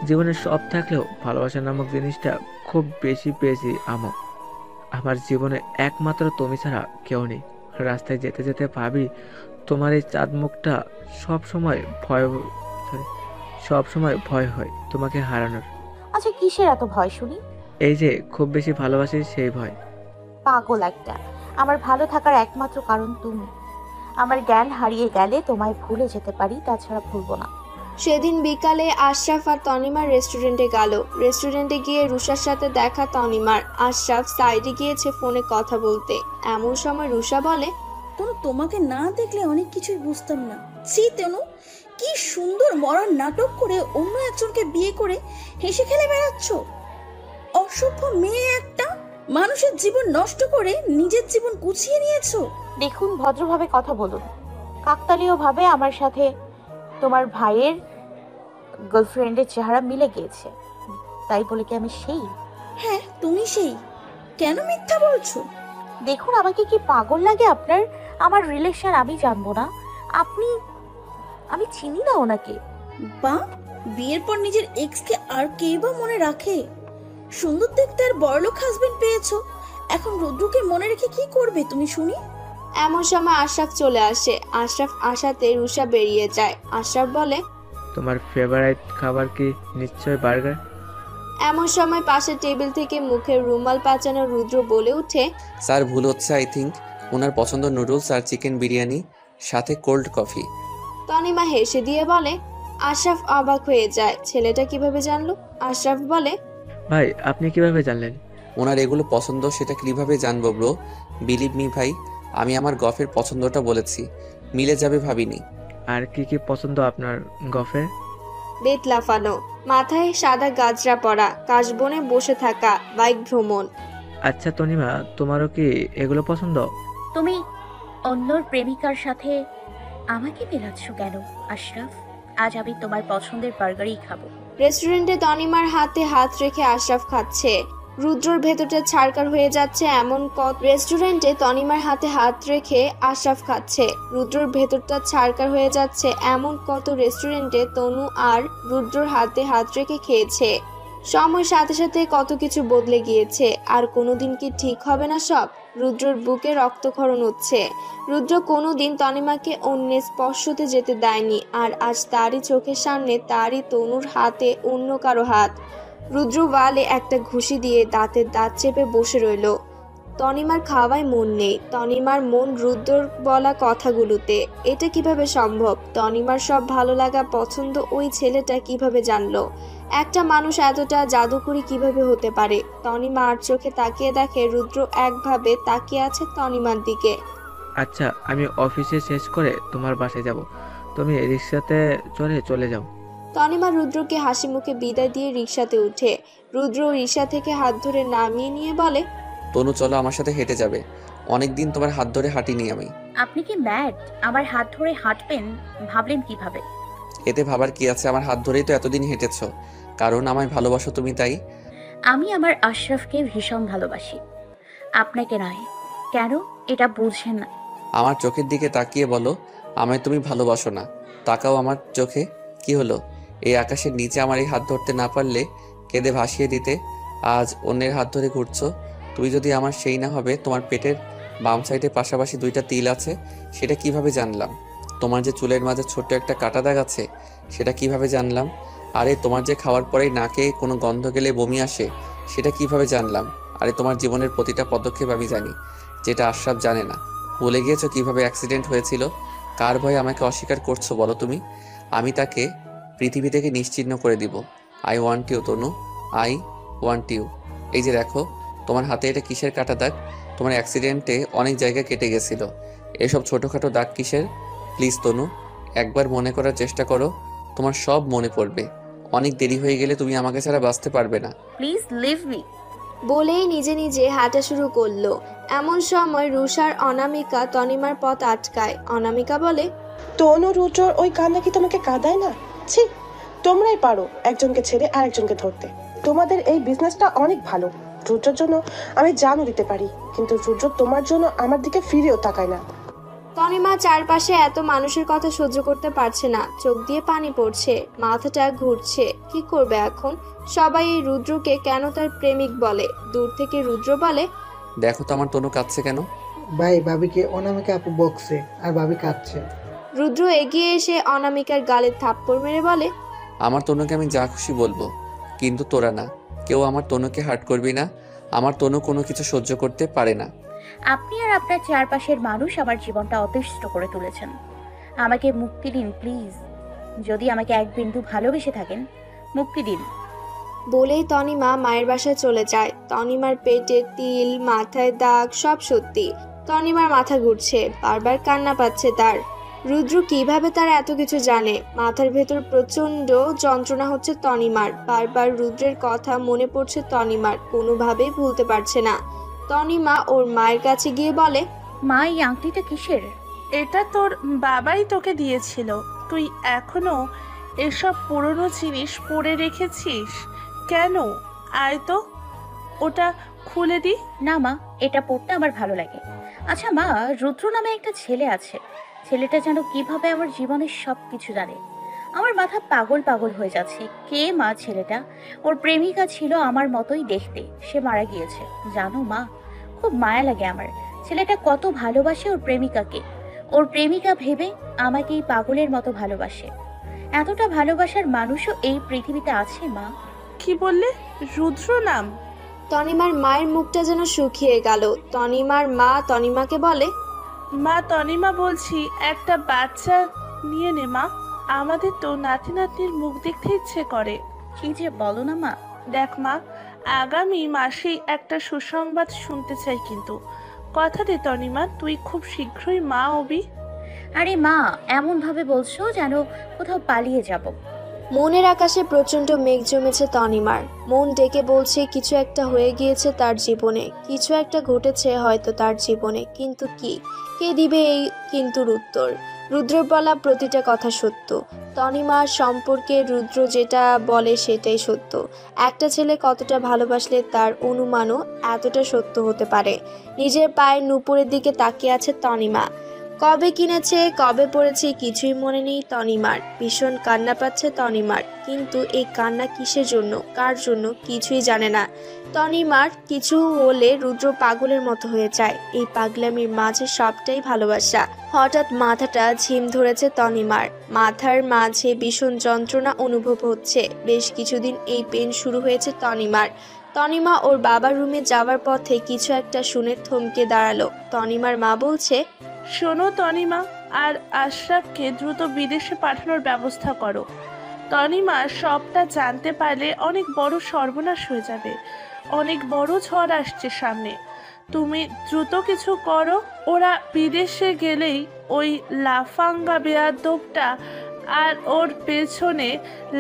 জীবনে সব থাকলেও ভালোবাসা নামক জিনিসটা খুব বেশি পেয়েছি। আমার জীবনে একমাত্র তুমি ছাড়া কেউ নেই। রাস্তায় যেতে যেতে ভাবি তোমার এই চাঁদ মুখটা সব সময় ভয় হয় তোমাকে হারানোর। আচ্ছা, কিসের এত ভয় শুনি? এই যে খুব বেশি ভালোবাসি, সেই ভয়। পাগল একটা। আমার ভালো থাকার একমাত্র কারণ তুমি। আমার জ্ঞান হারিয়ে গেলে তোমায় ভুলে যেতে পারি, তাছাড়া ভুলবো না। সেদিন বিকালে আশরাফ আর তনিমার রেস্টুরেন্টে গেল। রেস্টুরেন্টে গিয়ে রুষার সাথে দেখা তনিমার। আশরাফ সাইডে গিয়েছে ফোনে কথা বলতে। এমন সময় রুষা বলে, তনু, তোমাকে না দেখলে অনেক কিছুই বুঝতাম না। ছি তনু, কি সুন্দর মরার নাটক করে অন্য একজনকে বিয়ে করে হেসে খেলে বেড়াচ্ছ। অসভ্য মেয়ে একটা, মানুষের জীবন নষ্ট করে নিজের জীবন গুছিয়ে নিয়েছো। দেখুন, ভদ্রভাবে কথা বলুন। কাকতালীয় ভাবে আমার সাথে তোমার ভাইয়ের গার্লফ্রেন্ডের চেহারা মিলে গিয়েছে, তাই বলে কি আমি সেই? হ্যাঁ, তুমি সেই। কেন মিথ্যা বলছো? দেখুন, আমাকে কি পাগল লাগে আপনার? আমার রিলেশন আমি জানবো না? আমি চিনি না ওনাকে। বা, বিয়ের পর নিজের এক্সকে আর কেই বা মনে রাখে? সুন্দর দেখতে আর বড়লোক হাজবেন্ড পেয়েছো, এখন রুদ্রকে মনে রেখে কি করবে তুমি শুনি? এমন সময় আশরাফ চলে আসে। আশরাফ আসাতে রুষা বেরিয়ে যায়। আশরাফ বলে, তোমার ফেভারিট খাবার কি? নিশ্চয় বার্গার। এমন সময় পাশের টেবিল থেকে মুখের রুমাল পাচানো রুদ্র বলে উঠে, স্যার, ভুল হচ্ছে। আই থিঙ্ক ওনার পছন্দ নুডলস আর চিকেন বিরিয়ানি, সাথে কোল্ড কফি। তনিমা হেসে দিয়ে বলে। আশরাফ অবাক হয়ে যায়, ছেলেটা কিভাবে জানলো? আশরাফ বলে, ভাই, আপনি কিভাবে জানলেন? ওনার এগুলো পছন্দ, সেটা কিভাবে জানবো ব্রো? বিলিভ মি ভাই, আমি আমার গফের পছন্দটা বলেছি, মিলে যাবে ভাবিনি। আর কি কি পছন্দ আপনার গফে? বেত লাফানো, মাথায় সাদা গাজরা পরা, কাশবনে বসে থাকা, বাইক ভ্রমণ। আচ্ছা তনিমা, তোমারও কি এগুলো পছন্দ? তুমি অন্যর প্রেমিকার সাথে আমাকে মেলাচ্ছ কেন আশরাফ? আজ আমি তোমার পছন্দের বার্গারই খাবো। রেস্টুরেন্টে তনিমার হাতে হাত রেখে আশরাফ খাচ্ছে। রুদ্রর ভেতরটা ছারকার হয়ে যাচ্ছে এমন রেস্টুরেন্টে তনিমার হাতে হাত রেখে আশরাফ খাচ্ছে। রুদ্রর ভেতরটা ছারকার হয়ে যাচ্ছে এমন কত রেস্টুরেন্টে তনু আর রুদ্রর হাতে হাত রেখে খেয়েছে। সময়ের সাথে সাথে কত কিছু বদলে গিয়েছে। আর কোনোদিন কি ঠিক হবে না সব? রুদ্রর বুকে রক্তক্ষরণ হচ্ছে। রুদ্র কোনোদিন তনিমাকে অন্যের স্পর্শতে যেতে দেয়নি, আর আজ তারই চোখের সামনে তারই তনুর হাতে অন্য কারো হাত। রুদ্র ওয়ালে একটা ঘুষি দিয়ে দাঁতের দাঁত চেপে বসে রইল। তনিমার খাওয়ায় মন নেই, তনিমার মন রুদ্রর বলা কথাগুলোতে। এটা কিভাবে সম্ভব? তনিমার সব ভালো লাগা পছন্দ ওই ছেলেটা কিভাবে জানলো? একটা মানুষ এতটা জাদুকরি কিভাবে হতে পারে? তনিমা আর চোখে তাকিয়ে দেখে রুদ্র একভাবে তাকিয়ে আছে তনিমার দিকে। আচ্ছা, আমি অফিসে শেষ করে তোমার বাসায় যাব, তুমি রিক্সাতে চলে যাও। তনিমা রুদ্রকে হাসি মুখে বিদায় দিয়ে রিক্সাতে উঠে। রুদ্র রিক্সা থেকে হাত ধরে নামিয়ে নিয়ে বলে, তনু চলো আমার সাথে হেঁটে যাবে, অনেকদিন তোমার হাত ধরে হাঁটিনি আমি। আপনি কি ম্যাড? আমার হাত ধরে হাঁটবেন ভাবলেন কিভাবে? এতে ভাবার কি আছে? আমার হাত ধরেই তো এতদিন হেঁটেছো, কারণ আমায় ভালোবাসো তুমি, তাই। আমি আমার আশরাফকে ভীষণ ভালোবাসি, আপনাকে নয়। কেন এটা বুঝছেন না? আমার চোখের দিকে তাকিয়ে বলো, আমায় তুমি ভালোবাসো না? তাকাও আমার চোখে। কি হলো? এই আকাশের নিচে আমার এই হাত ধরতে না পারলে কেঁদে ভাসিয়ে দিতে, আজ অন্যের হাত ধরে ঘুরছো। তুমি যদি আমার সেই না হবে, তোমার পেটের বাম সাইডে পাশাপাশি দুইটা তিল আছে, সেটা কিভাবে জানলাম? তোমার যে চুলের মাঝে ছোট্ট একটা কাটা দাগ আছে, সেটা কিভাবে জানলাম? আরে তোমার যে খাওয়ার পরেই নাকে কোনো গন্ধ গেলে বমি আসে, সেটা কিভাবে জানলাম? আরে তোমার জীবনের প্রতিটা পদক্ষেপ আমি জানি, যেটা আশরাফ জানে না। ভুলে গিয়েছো কিভাবে অ্যাক্সিডেন্ট হয়েছিল? কার ভয়ে আমাকে অস্বীকার করছো বলো তুমি? আমি তাকে পৃথিবী থেকে নিশ্চিহ্ন করে দিব। I want you Tanu, I want you. এই যে দেখো, তোমার হাতে এটা কিসের কাটা দাগ? তোমার অ্যাক্সিডেন্টে অনেক জায়গা কেটে গেছিল। এসব ছোটোখাটো দাগ কিসের? প্লিজ তনু, একবার মনে করার চেষ্টা করো, তোমার সব মনে পড়বে। অনেক দেরি হয়ে গেলে তুমি আমাকে ছাড়া বাঁচতে পারবে না। Please leave me. বলেই নিজে নিজে হাঁটা শুরু করলো। এমন সময় রুষার অনামিকা তনিমার পথ আটকায়। অনামিকা বলে, তনু রুদ্রর ওই কান্না কি তোমাকে কাঁদায় না? ছি, তোমরাই পারো একজনকে ছেড়ে আরেকজনকে ধরতে। তোমাদের এই বিজনেসটা অনেক ভালো। রুদ্রর জন্য আমি জানও দিতে পারি, কিন্তু রুদ্র তোমার জন্য আমার দিকে ফিরেও তাকায় না। তনিমা চারপাশে এত মানুষের কথা সহ্য করতে পারছে না। চোখ দিয়ে পানি পড়ছে, মাথাটা ঘুরছে। কি করবে এখন? সবাই এই রুদ্রকে কেন তার প্রেমিক বলে। দূর থেকে রুদ্র বলে, দেখো তো আমার তনু কাঁদছে কেন? ভাই ভাবিকে অনামিকা আপু বকছে আর ভাবি কাঁদছে। রুদ্র এগিয়ে এসে অনামিকার গালে থাপ্পড় মেরে বলে, আমার তনুকে আমি যা খুশি বলবো, কিন্তু তোরা না, কেউ আমার তনুকে হার্ট করবি না। আমার তনু কোনো কিছু সহ্য করতে পারে না। আপনি আর আপনার চারপাশের মানুষ আমার জীবনটা অতিষ্ঠ করে তুলেছেন। আমাকে মুক্তি দিন প্লিজ। যদি আমাকে এক বিন্দু ভালোবেসে থাকেন, মুক্তি দিন। বলেই তনিমা মায়ের বাসায় চলে যায়। তনিমার পেটে তিল, মাথায় দাগ, সব সত্যি। তনিমার মাথা ঘুরছে, বারবার কান্না পাচ্ছে তার। রুদ্র কিভাবে তার এত কিছু জানে? মাথার ভেতর প্রচন্ড যন্ত্রণা হচ্ছে তনিমার। বারবার রুদ্রের কথা মনে পড়ছে তনিমার, কোনোভাবেই ভুলতে পারছে না। তনিমা ওর মায়ের কাছে গিয়ে বলে, মা, এই আংটিটা কিসের? এটা তোর বাবাই তোকে দিয়েছিল। তুই এখনো এসব পুরনো জিনিস পরে রেখেছিস কেন? আয় তো, ওটা খুলে দি। না মা, এটা পড়তে আমার ভালো লাগে। আচ্ছা মা, রুদ্র নামে একটা ছেলে আছে। ছেলেটা যেন কিভাবে আমার জীবনের সব কিছু জানে। আমার মাথা পাগল পাগল হয়ে যাচ্ছে। কে মা ছেলেটা? ওর প্রেমিকা ছিল আমার মতোই দেখতে, সে মারা গিয়েছে। জানো মা, খুব মায়া লাগে আমার। ছেলেটা কত ভালোবাসে ওর প্রেমিকাকে। ওর প্রেমিকা ভেবে আমাকেই পাগলের মতো ভালোবাসে। এতটা ভালোবাসার মানুষও এই পৃথিবীতে আছে মা। কি বললে? রুদ্র নাম? তনিমার মায়ের মুখটা যেন শুকিয়ে গেল। তনিমার মা তনিমাকে বলে, মা, তনিমা বলছি, একটা বাচ্চা নিয়ে নে মা। আমাদের তো নাতি নাতনির মুখ দেখতে ইচ্ছে করে। কি যে বলো না মা। দেখ মা, আগামী মাসেই একটা সুসংবাদ শুনতে চাই, কিন্তু কথা দে তনিমা, তুই খুব শীঘ্রই মা হবি। আরে মা, এমন ভাবে বলছো যেন কোথাও পালিয়ে যাব। মনের আকাশে প্রচন্ড মেঘ জমেছে তনিমার। মন ডেকে বলছে কিছু একটা হয়ে গিয়েছে তার জীবনে, কিছু একটা ঘটেছে হয়তো তার জীবনে, কিন্তু কি? কে দিবে এই কিন্তুর উত্তর? রুদ্রের বলা প্রতিটা কথা সত্য। তনিমার সম্পর্কে রুদ্র যেটা বলে সেটাই সত্য। একটা ছেলে কতটা ভালোবাসলে তার অনুমানও এতটা সত্য হতে পারে। নিজের পায়ের নুপুরের দিকে তাকিয়ে আছে তনিমা। কবে কিনেছে, কবে পড়েছে কিছুই মনে নেই তনিমার। ভীষণ কান্না পাচ্ছে তনিমার, কিন্তু এই কান্না কিসের জন্য, কার জন্য কিছুই জানে না। তনিমার কিছু হলে রুদ্র পাগলের মতো হয়ে যায়। এই পাগলামির মাঝে সবটাই ভালোবাসা। হঠাৎ মাথাটা ঝিম ধরেছে তনিমার। মাথার মাঝে ভীষণ যন্ত্রণা অনুভব হচ্ছে। বেশ কিছুদিন এই পেন শুরু হয়েছে তনিমার। তনিমা ওর বাবার রুমে যাওয়ার পথে কিছু একটা শুনে থমকে দাঁড়ালো। তনিমার মা বলছে, শোনো তনিমা, আর আশরাফকে দ্রুত বিদেশে পাঠানোর ব্যবস্থা করো। তনিমা সবটা জানতে পারলে অনেক বড় সর্বনাশ হয়ে যাবে। অনেক বড় ঝড় আসছে সামনে। তুমি দ্রুত কিছু করো। ওরা বিদেশে গেলেই ওই লাফাঙ্গা বেয়াদবটা আর ওর পেছনে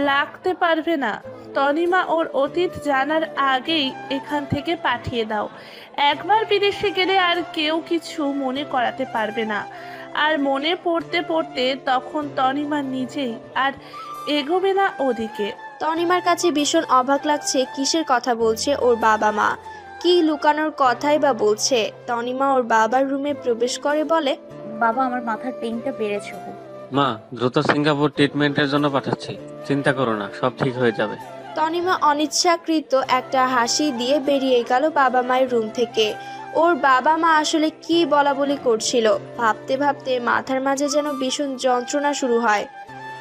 লাগতে পারবে না। তনিমা ওর অতীত জানার আগেই এখান থেকে পাঠিয়ে দাও। একবার বিদেশে গেলে আর কেউ কিছু মনে করাতে পারবে না। আর মনে পড়তে পড়তে তখন তনিমা নিজেই আর এগোবে না ওদিকে। তনিমার কাছে ভীষণ অবাক লাগছে কিসের কথা বলছে ওর বাবা মা, কি লুকানোর কথাই বা বলছে। তনিমা ওর বাবার রুমে প্রবেশ করে বলে, বাবা, আমার মাথার পেইনটা বেড়েছে খুব। মা, দ্রুত সিঙ্গাপুর ট্রিটমেন্টের জন্য পাঠাচ্ছি। চিন্তা করো না, সব ঠিক হয়ে যাবে। তনিমা অনিচ্ছাকৃত একটা হাসি দিয়ে বেরিয়ে গেল বাবা মায়ের রুম থেকে। ওর বাবা মা আসলে কি বলা বলি করছিল, ভাবতে ভাবতে মাথার মাঝে যেন ভীষণ যন্ত্রণা শুরু হয়।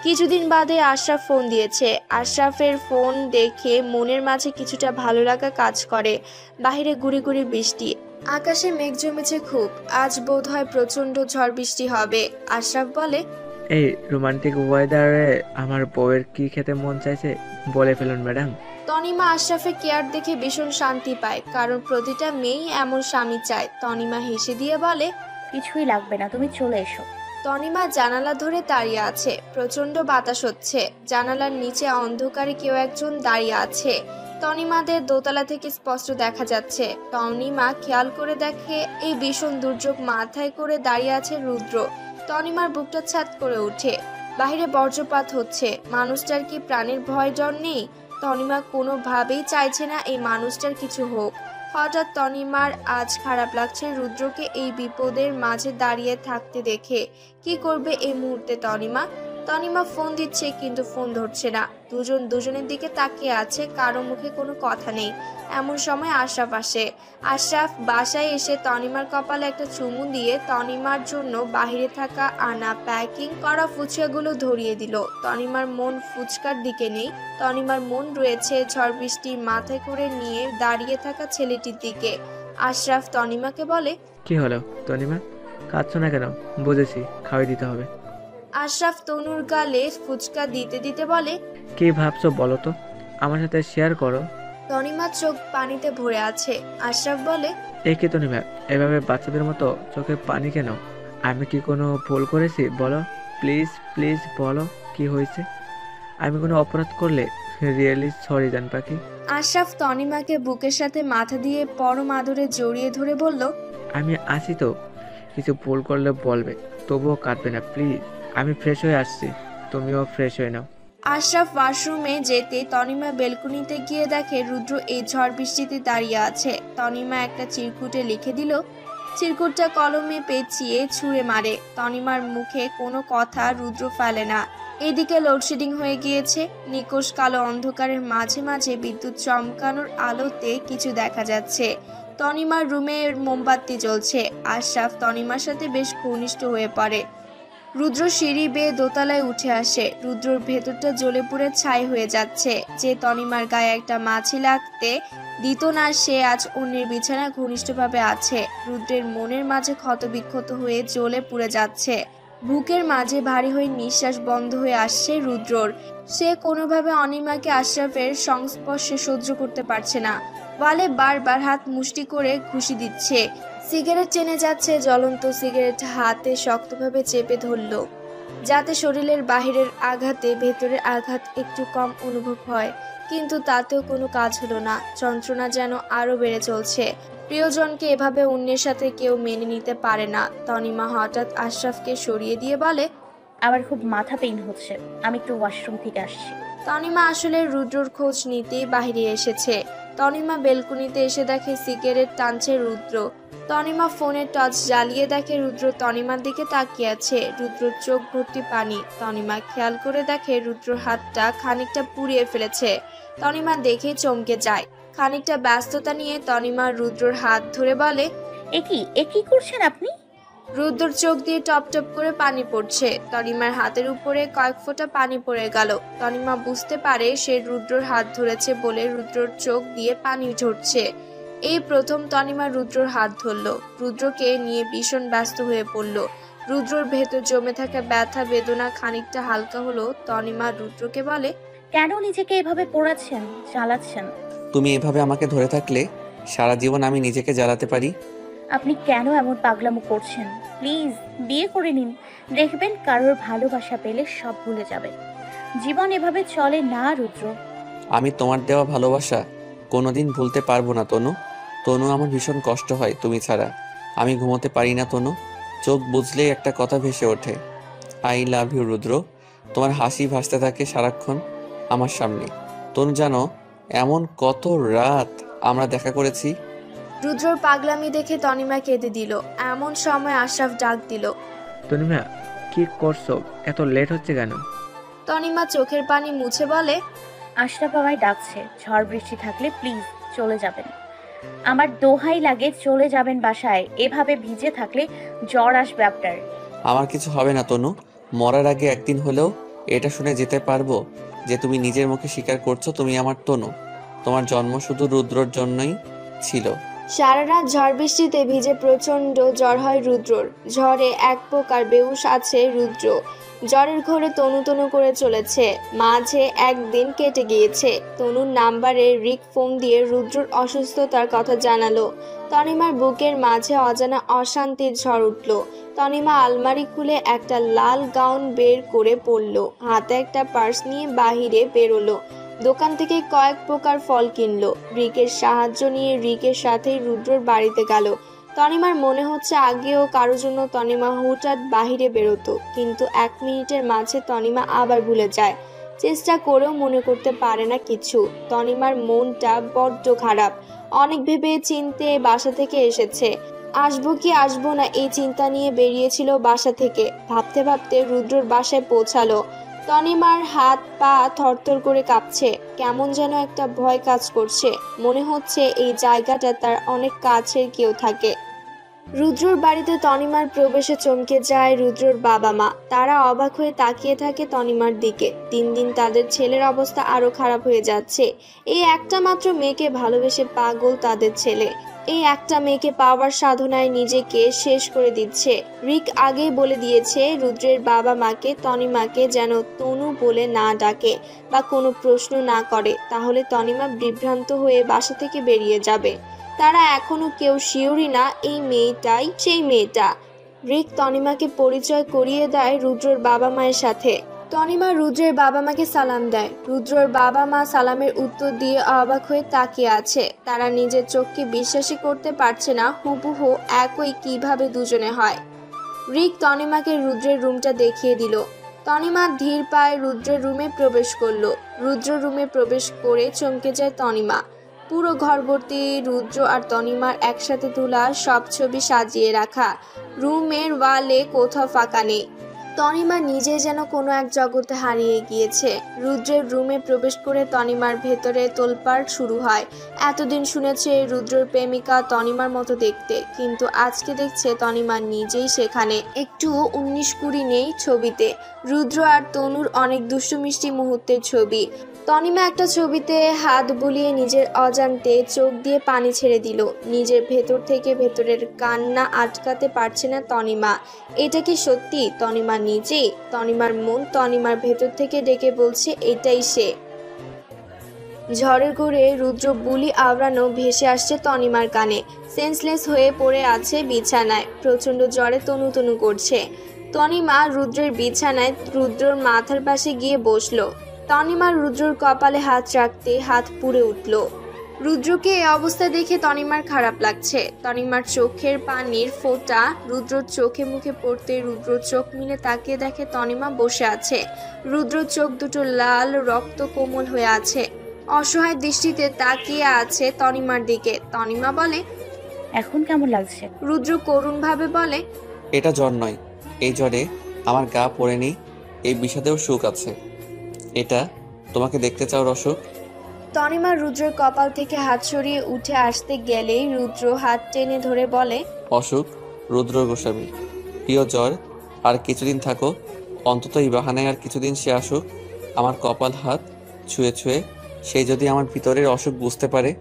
কিছুদিন বাদে আশরাফ ফোন দিয়েছে। আশরাফের ফোন দেখে মনের মাঝে কিছুটা ভালো লাগা কাজ করে। বাহিরে গুড়ি গুড়ি বৃষ্টি, আকাশে মেঘ জমেছে খুব। আজ বোধ হয় প্রচন্ড ঝড় বৃষ্টি হবে। আশরাফ বলে, এই রোমান্টিক ওয়েদারে আমার বউয়ের কি খেতে মন চাইছে বলে ফেলুন ম্যাডাম। তনিমা আশরাফের কেয়ার দেখে ভীষণ শান্তি পায়, কারণ প্রতিটা মেয়েই এমন স্বামী চায়। তনিমা হেসে দিয়ে বলে, কিছুই লাগবে না, তুমি চলে এসো। তনিমা জানালা ধরে দাঁড়িয়ে আছে। প্রচন্ড বাতাস হচ্ছে। জানালার নিচে অন্ধকারে কেউ একজন দাঁড়িয়ে আছে। তনিমাদের দোতলা থেকে স্পষ্ট দেখা যাচ্ছে। তনিমা খেয়াল করে দেখে এই ভীষণ দুর্যোগ মাথায় করে দাঁড়িয়ে আছে রুদ্র। তনিমার বুকটা ছাদ করে ওঠে। বাহিরে বজ্রপাত হচ্ছে। মানুষটার কি প্রাণের ভয় ডর নেই? তনিমা কোনোভাবেই চাইছে না এই মানুষটার কিছু হোক। হঠাৎ তনিমার আজ খারাপ লাগছে রুদ্রকে এই বিপদের মাঝে দাঁড়িয়ে থাকতে দেখে। কি করবে এই মুহূর্তে তনিমা ফোন দিচ্ছে কিন্তু ফোন ধরছে না। দুজন দুজনের দিকে তাকিয়ে আছে, কারো মুখে কোনো কথা নেই। এমন সময় আশরাফ আসে। আশরাফ বাসায় এসে তনিমার কপালে একটা চুমু দিয়ে তনিমার জন্য বাহিরে থাকা আনা প্যাকিং করা ফুচকাগুলো ধরিয়ে দিল। তনিমার মন ফুচকার দিকে নেই। তনিমার মন রয়েছে ঝড় বৃষ্টি মাথায় করে নিয়ে দাঁড়িয়ে থাকা ছেলেটির দিকে। আশরাফ তনিমাকে বলে, কি হলো তনিমা, কাঁদছো না কেন? বুঝেছি, খাওয়াই দিতে হবে। আশরাফ তনুর গালে ফুচকা দিতে দিতে বলে, কি ভাবছো বলো তো, আমার সাথে শেয়ার করো। তনিমার চোখ পানিতে ভরে আছে। আশরাফ বলে, এ কি তনিমা, এভাবে বাচ্চাদের মতো চোখে পানি কেন? আমি কি কোনো ভুল করেছি বলো? প্লিজ প্লিজ বলো কি হয়েছে। আমি কোনো অপরাধ করলে রিয়েলি সরি জান পাখি। আশরাফ তনিমাকে বুকের সাথে মাথা দিয়ে পরম আদরে জড়িয়ে ধরে বলল, আমি আছি তো, কিছু ভুল করলে বলবে, তবুও কাঁদবে না প্লিজ। আমি ফ্রেশ হয়ে আসছি, তুমিও ফ্রেশ হয়ে নাও। আশরাফ ওয়াশরুমে যেতে তনিমা বেলকুনিতে গিয়ে দেখে রুদ্র এই ঝড় বৃষ্টিতে দাঁড়িয়ে আছে। তনিমা একটা চিরকুটে লিখে দিল। চিরকুটটা কলমে পেঁচিয়ে ছুঁড়ে মারে। তনিমার মুখে কোনো কথা রুদ্র ফেলে না। এদিকে লোডশেডিং হয়ে গিয়েছে। নিকোষ কালো অন্ধকারের মাঝে মাঝে বিদ্যুৎ চমকানোর আলোতে কিছু দেখা যাচ্ছে। তনিমার রুমে মোমবাতি জ্বলছে। আশরাফ তনিমার সাথে বেশ ঘনিষ্ঠ হয়ে পড়ে। রুদ্র সিঁড়ি বেয়ে দোতলায় উঠে আসে। রুদ্রর ভেতরটা জ্বলে পুড়ে ছাই হয়ে যাচ্ছে। যে তনিমার গায়ে একটা মাছি লাগতে দিত না, সে আজ অন্যের বিছানায় ঘনিষ্ঠভাবে আছে। রুদ্রের মনের মাঝে ক্ষতবিক্ষত হয়ে জ্বলে পুড়ে যাচ্ছে। বুকের মাঝে ভারী হয়ে নিঃশ্বাস বন্ধ হয়ে আসছে রুদ্রর। সে কোনোভাবে অনিমাকে আশরাফের সংস্পর্শে সহ্য করতে পারছে না। ওয়ালে বারবার হাত মুষ্টি করে ঘুষি দিচ্ছে। সিগারেট টেনে যাচ্ছে, জ্বলন্ত সিগারেট হাতে শক্তভাবে চেপে ধরল, যাতে শরীরের বাহিরের আঘাতে ভেতরের আঘাত একটু কম অনুভব হয়, কিন্তু তাতেও কোনো কাজ হলো না। যন্ত্রণা যেন আরো বেড়ে চলছে। প্রিয়জনকে এভাবে অন্যের সাথে কেউ মেনে নিতে পারে না। তনিমা হঠাৎ আশরাফকে সরিয়ে দিয়ে বলে, আমার খুব মাথা পেইন হচ্ছে, আমি একটু ওয়াশরুম থেকে আসছি। তনিমা আসলে রুদ্রর খোঁজ নিতেই বাহিরে এসেছে। তনিমা বেলকুনিতে এসে দেখে সিগারেট টানছে রুদ্র। তনিমা ফোনের টর্চ জ্বালিয়ে দেখে রুদ্র তনিমার দিকে তাকিয়ে আছে। রুদ্রর চোখ ভর্তি পানি। তনিমা খেয়াল করে দেখে রুদ্রর হাতটা খানিকটা পুড়িয়ে ফেলেছে। তনিমা দেখে চমকে যায়। খানিকটা ব্যস্ততা নিয়ে তনিমা রুদ্রর হাত ধরে বলে, এ কি করছেন আপনি? রুদ্রর চোখ দিয়ে টপ টপ করে পানি পড়ছে। তনিমার হাতের উপরে কয়েক ফোঁটা পানি পড়ে গেল। তনিমা বুঝতে পারে সে রুদ্রর হাত ধরেছে বলে রুদ্রর চোখ দিয়ে পানি ঝরছে। এই প্রথম তনিমা রুদ্রর হাত ধরল। রুদ্রকে নিয়ে ভীষণ ব্যস্ত হয়ে পড়ল। রুদ্রর ভেতর জমে থাকা ব্যথা বেদনা খানিকটা হালকা হলো। তনিমা রুদ্রকে বলে, কেন নিজেকে এভাবে পোড়াচ্ছেন, জ্বালাচ্ছেন? তুমি এভাবে আমাকে ধরে থাকলে সারা জীবন আমি নিজেকে জ্বালাতে পারি। আপনি কেন এমন পাগলামো করছেন? প্লিজ বিয়ে করে নিন, দেখবেন কারোর ভালোবাসা পেলে সব ভুলে যাবেন। জীবন এভাবে চলে না রুদ্র। আমি তোমার দেওয়া ভালোবাসা কোনোদিন ভুলতে পারবো না তনু। তনু, আমার ভীষণ কষ্ট হয় তুমি ছাড়া। আমি ঘুমোতে পারি না তনু। চোখ বুঝলেই একটা কথা ভেসে ওঠে, আই লাভ ইউ রুদ্র। তোমার হাসি ভাসতে থাকে সারাক্ষণ আমার সামনে। তনু, জানো এমন কত রাত আমরা দেখা করেছি। রুদ্রর পাগলামি দেখে তনিমা কেঁদে দিল। এমন সময় আশরাফ ডাক দিল, তনিমা কি করছো? এত লেট হচ্ছে কেন? তনিমা চোখের পানি মুছে বলে, আশরাফ আমায় ডাকছে, ঝড় বৃষ্টি থাকলে প্লিজ চলে যাবেন। আমার দোহাই লাগে, চলে যাবেন বাসায়। এভাবে ভিজে থাকলে জ্বর আসবে আপনার। আমার কিছু হবে না তনু। মরার আগে একদিন হলেও এটা শুনে যেতে পারবো যে তুমি নিজের মুখে স্বীকার করছো তুমি আমার তনু। তোমার জন্ম শুধু রুদ্রর জন্যই ছিল। সারা রাত ঝড় বৃষ্টিতে ভিজে প্রচন্ড জ্বর হয় রুদ্রর। ঝড়ে এক প্রকার বেহুশ আছে রুদ্র। জ্বরের ঘোরে তনু তনু করে চলেছে। মাঝে একদিন কেটে গিয়েছে। তনুর নাম্বারে রিক ফোন দিয়ে রুদ্রর অসুস্থতার কথা জানালো। তনিমার বুকের মাঝে অজানা অশান্তির ঝড় উঠল। তনিমা আলমারি খুলে একটা লাল গাউন বের করে পরল। হাতে একটা পার্স নিয়ে বাহিরে বেরোলো। দোকান থেকে কয়েক প্রকার ফল কিনলো। রিকের সাহায্য নিয়ে রিকের সাথেই রুদ্রর বাড়িতে গেল। তনিমার মনে হচ্ছে আগেও কারো জন্য তনিমা হঠাৎ বাহিরে বেরোতো, কিন্তু 1 মিনিটের মাঝে তনিমা আবার ভুলে যায়। চেষ্টা করেও মনে করতে পারে না কিছু। তনিমার মনটা বড্ড খারাপ। অনেক ভেবে চিনতে বাসা থেকে এসেছে। আসবো কি আসবো না এই চিন্তা নিয়ে বেরিয়েছিল বাসা থেকে। ভাবতে ভাবতে রুদ্রর বাসায় পৌঁছালো। তনিমার হাত পা থরথর করে কাঁপছে। কেমন যেন একটা ভয় কাজ করছে। মনে হচ্ছে এই জায়গাটা তার অনেক কাছের কেউ থাকে। রুদ্রর বাড়িতে তনিমার প্রবেশে চমকে যায় রুদ্রর বাবা মা। তারা অবাক হয়ে তাকিয়ে থাকে তনিমার দিকে। দিন দিন তাদের ছেলের অবস্থা আরো খারাপ হয়ে যাচ্ছে। এই একটা মাত্র মেয়েকে ভালোবেসে পাগল তাদের ছেলে। এই একটা মেয়েকে পাওয়ার সাধনায় নিজেকে শেষ করে দিচ্ছে। রিক আগেই বলে দিয়েছে রুদ্রের বাবা মাকে তনিমাকে যেন তনু বলে না ডাকে বা কোনো প্রশ্ন না করে, তাহলে তনিমা বিভ্রান্ত হয়ে বাসা থেকে বেরিয়ে যাবে। তারা এখনো কেউ শিওরই না এই মেয়েটাই সেই মেয়েটা। রিক তনিমাকে পরিচয় করিয়ে দেয় রুদ্রর বাবা মায়ের সাথে। তনিমা রুদ্রের বাবা মাকে সালাম দেয়। রুদ্রর বাবা মা সালামের উত্তর দিয়ে অবাক হয়ে তাকিয়ে আছে। তারা নিজের চোখকে বিশ্বাসই করতে পারছে না হুবহু একই কিভাবে দুজনে হয়। রিক তনিমাকে রুদ্রের রুমটা দেখিয়ে দিল। তনিমা ধীর পায়ে রুদ্রের রুমে প্রবেশ করলো। রুদ্র রুমে প্রবেশ করে চমকে যায় তনিমা। পুরো ঘর ভর্তি রুদ্র আর তনিমার একসাথে তোলা সব ছবি সাজিয়ে রাখা। রুমের ওয়ালে কোথাও ফাঁকা নেই। তনিমা নিজে যেন কোনো এক জগতে হারিয়ে গিয়েছে। রুদ্রের রুমে প্রবেশ করে তনিমার ভেতরে তোলপাড় শুরু হয়। এতদিন শুনেছে রুদ্রের প্রেমিকা তনিমার মতো দেখতে, কিন্তু আজকে দেখছে তনিমা নিজেই সেখানে। একটুও 19-20 নেই ছবিতে। রুদ্র আর তনুর অনেক দুষ্টু মিষ্টি মুহূর্তের ছবি। তনিমা একটা ছবিতে হাত বুলিয়ে নিজের অজান্তে চোখ দিয়ে পানি ছেড়ে দিল। নিজের ভেতর থেকে ভেতরের কান্না আটকাতে পারছে না তনিমা। এটা কি সত্যি তনিমা নিজেই? তনিমার মন তনিমার ভেতর থেকে ডেকে বলছে এটাই সে। ঝড়ের ঘুরে রুদ্র বুলি আওড়ানো ভেসে আসছে তনিমার কানে। সেন্সলেস হয়ে পড়ে আছে বিছানায়, প্রচন্ড জ্বরে তনু তনু করছে। তনিমা রুদ্রের বিছানায় রুদ্রর মাথার পাশে গিয়ে বসলো। তনিমা রুদ্রর কপালে হাত রাখতে হাত পুড়ে উঠল। রুদ্রকে এই অবস্থা দেখে তনিমার খারাপ লাগছে। তনিমার চোখের পানির ফোঁটা রুদ্রর চোখে মুখে পড়তে রুদ্র চোখ মিলে তাকিয়ে দেখে তনিমা বসে আছে। রুদ্র চোখ দুটো লাল রক্ত কোমল হয়ে আছে, অসহায় দৃষ্টিতে তাকিয়ে আছে তনিমার দিকে। তনিমা বলে, এখন কেমন লাগছে? রুদ্র করুণ ভাবে বলে, এটা জ্বর নয়, এই জ্বরে আমার গা পড়ে নেই, এই বিষাদেও সুখ আছে। এটা তোমাকে দেখতে চাও অসুখ? তনিমা রুদ্রের কপাল থেকে হাত সরিয়ে উঠে আসতে গেলেই রুদ্র হাত টেনে ধরে বলে, অসুখ রুদ্র গোস্বামী, প্রিয় জ্বর আর কিছুদিন থাকো, অন্তত এই বাহানায় আর কিছুদিন সে আসুক। আমার কপাল হাত ছুঁয়ে ছুঁয়ে সে যদি আমার ভিতরের অসুখ বুঝতে পারে,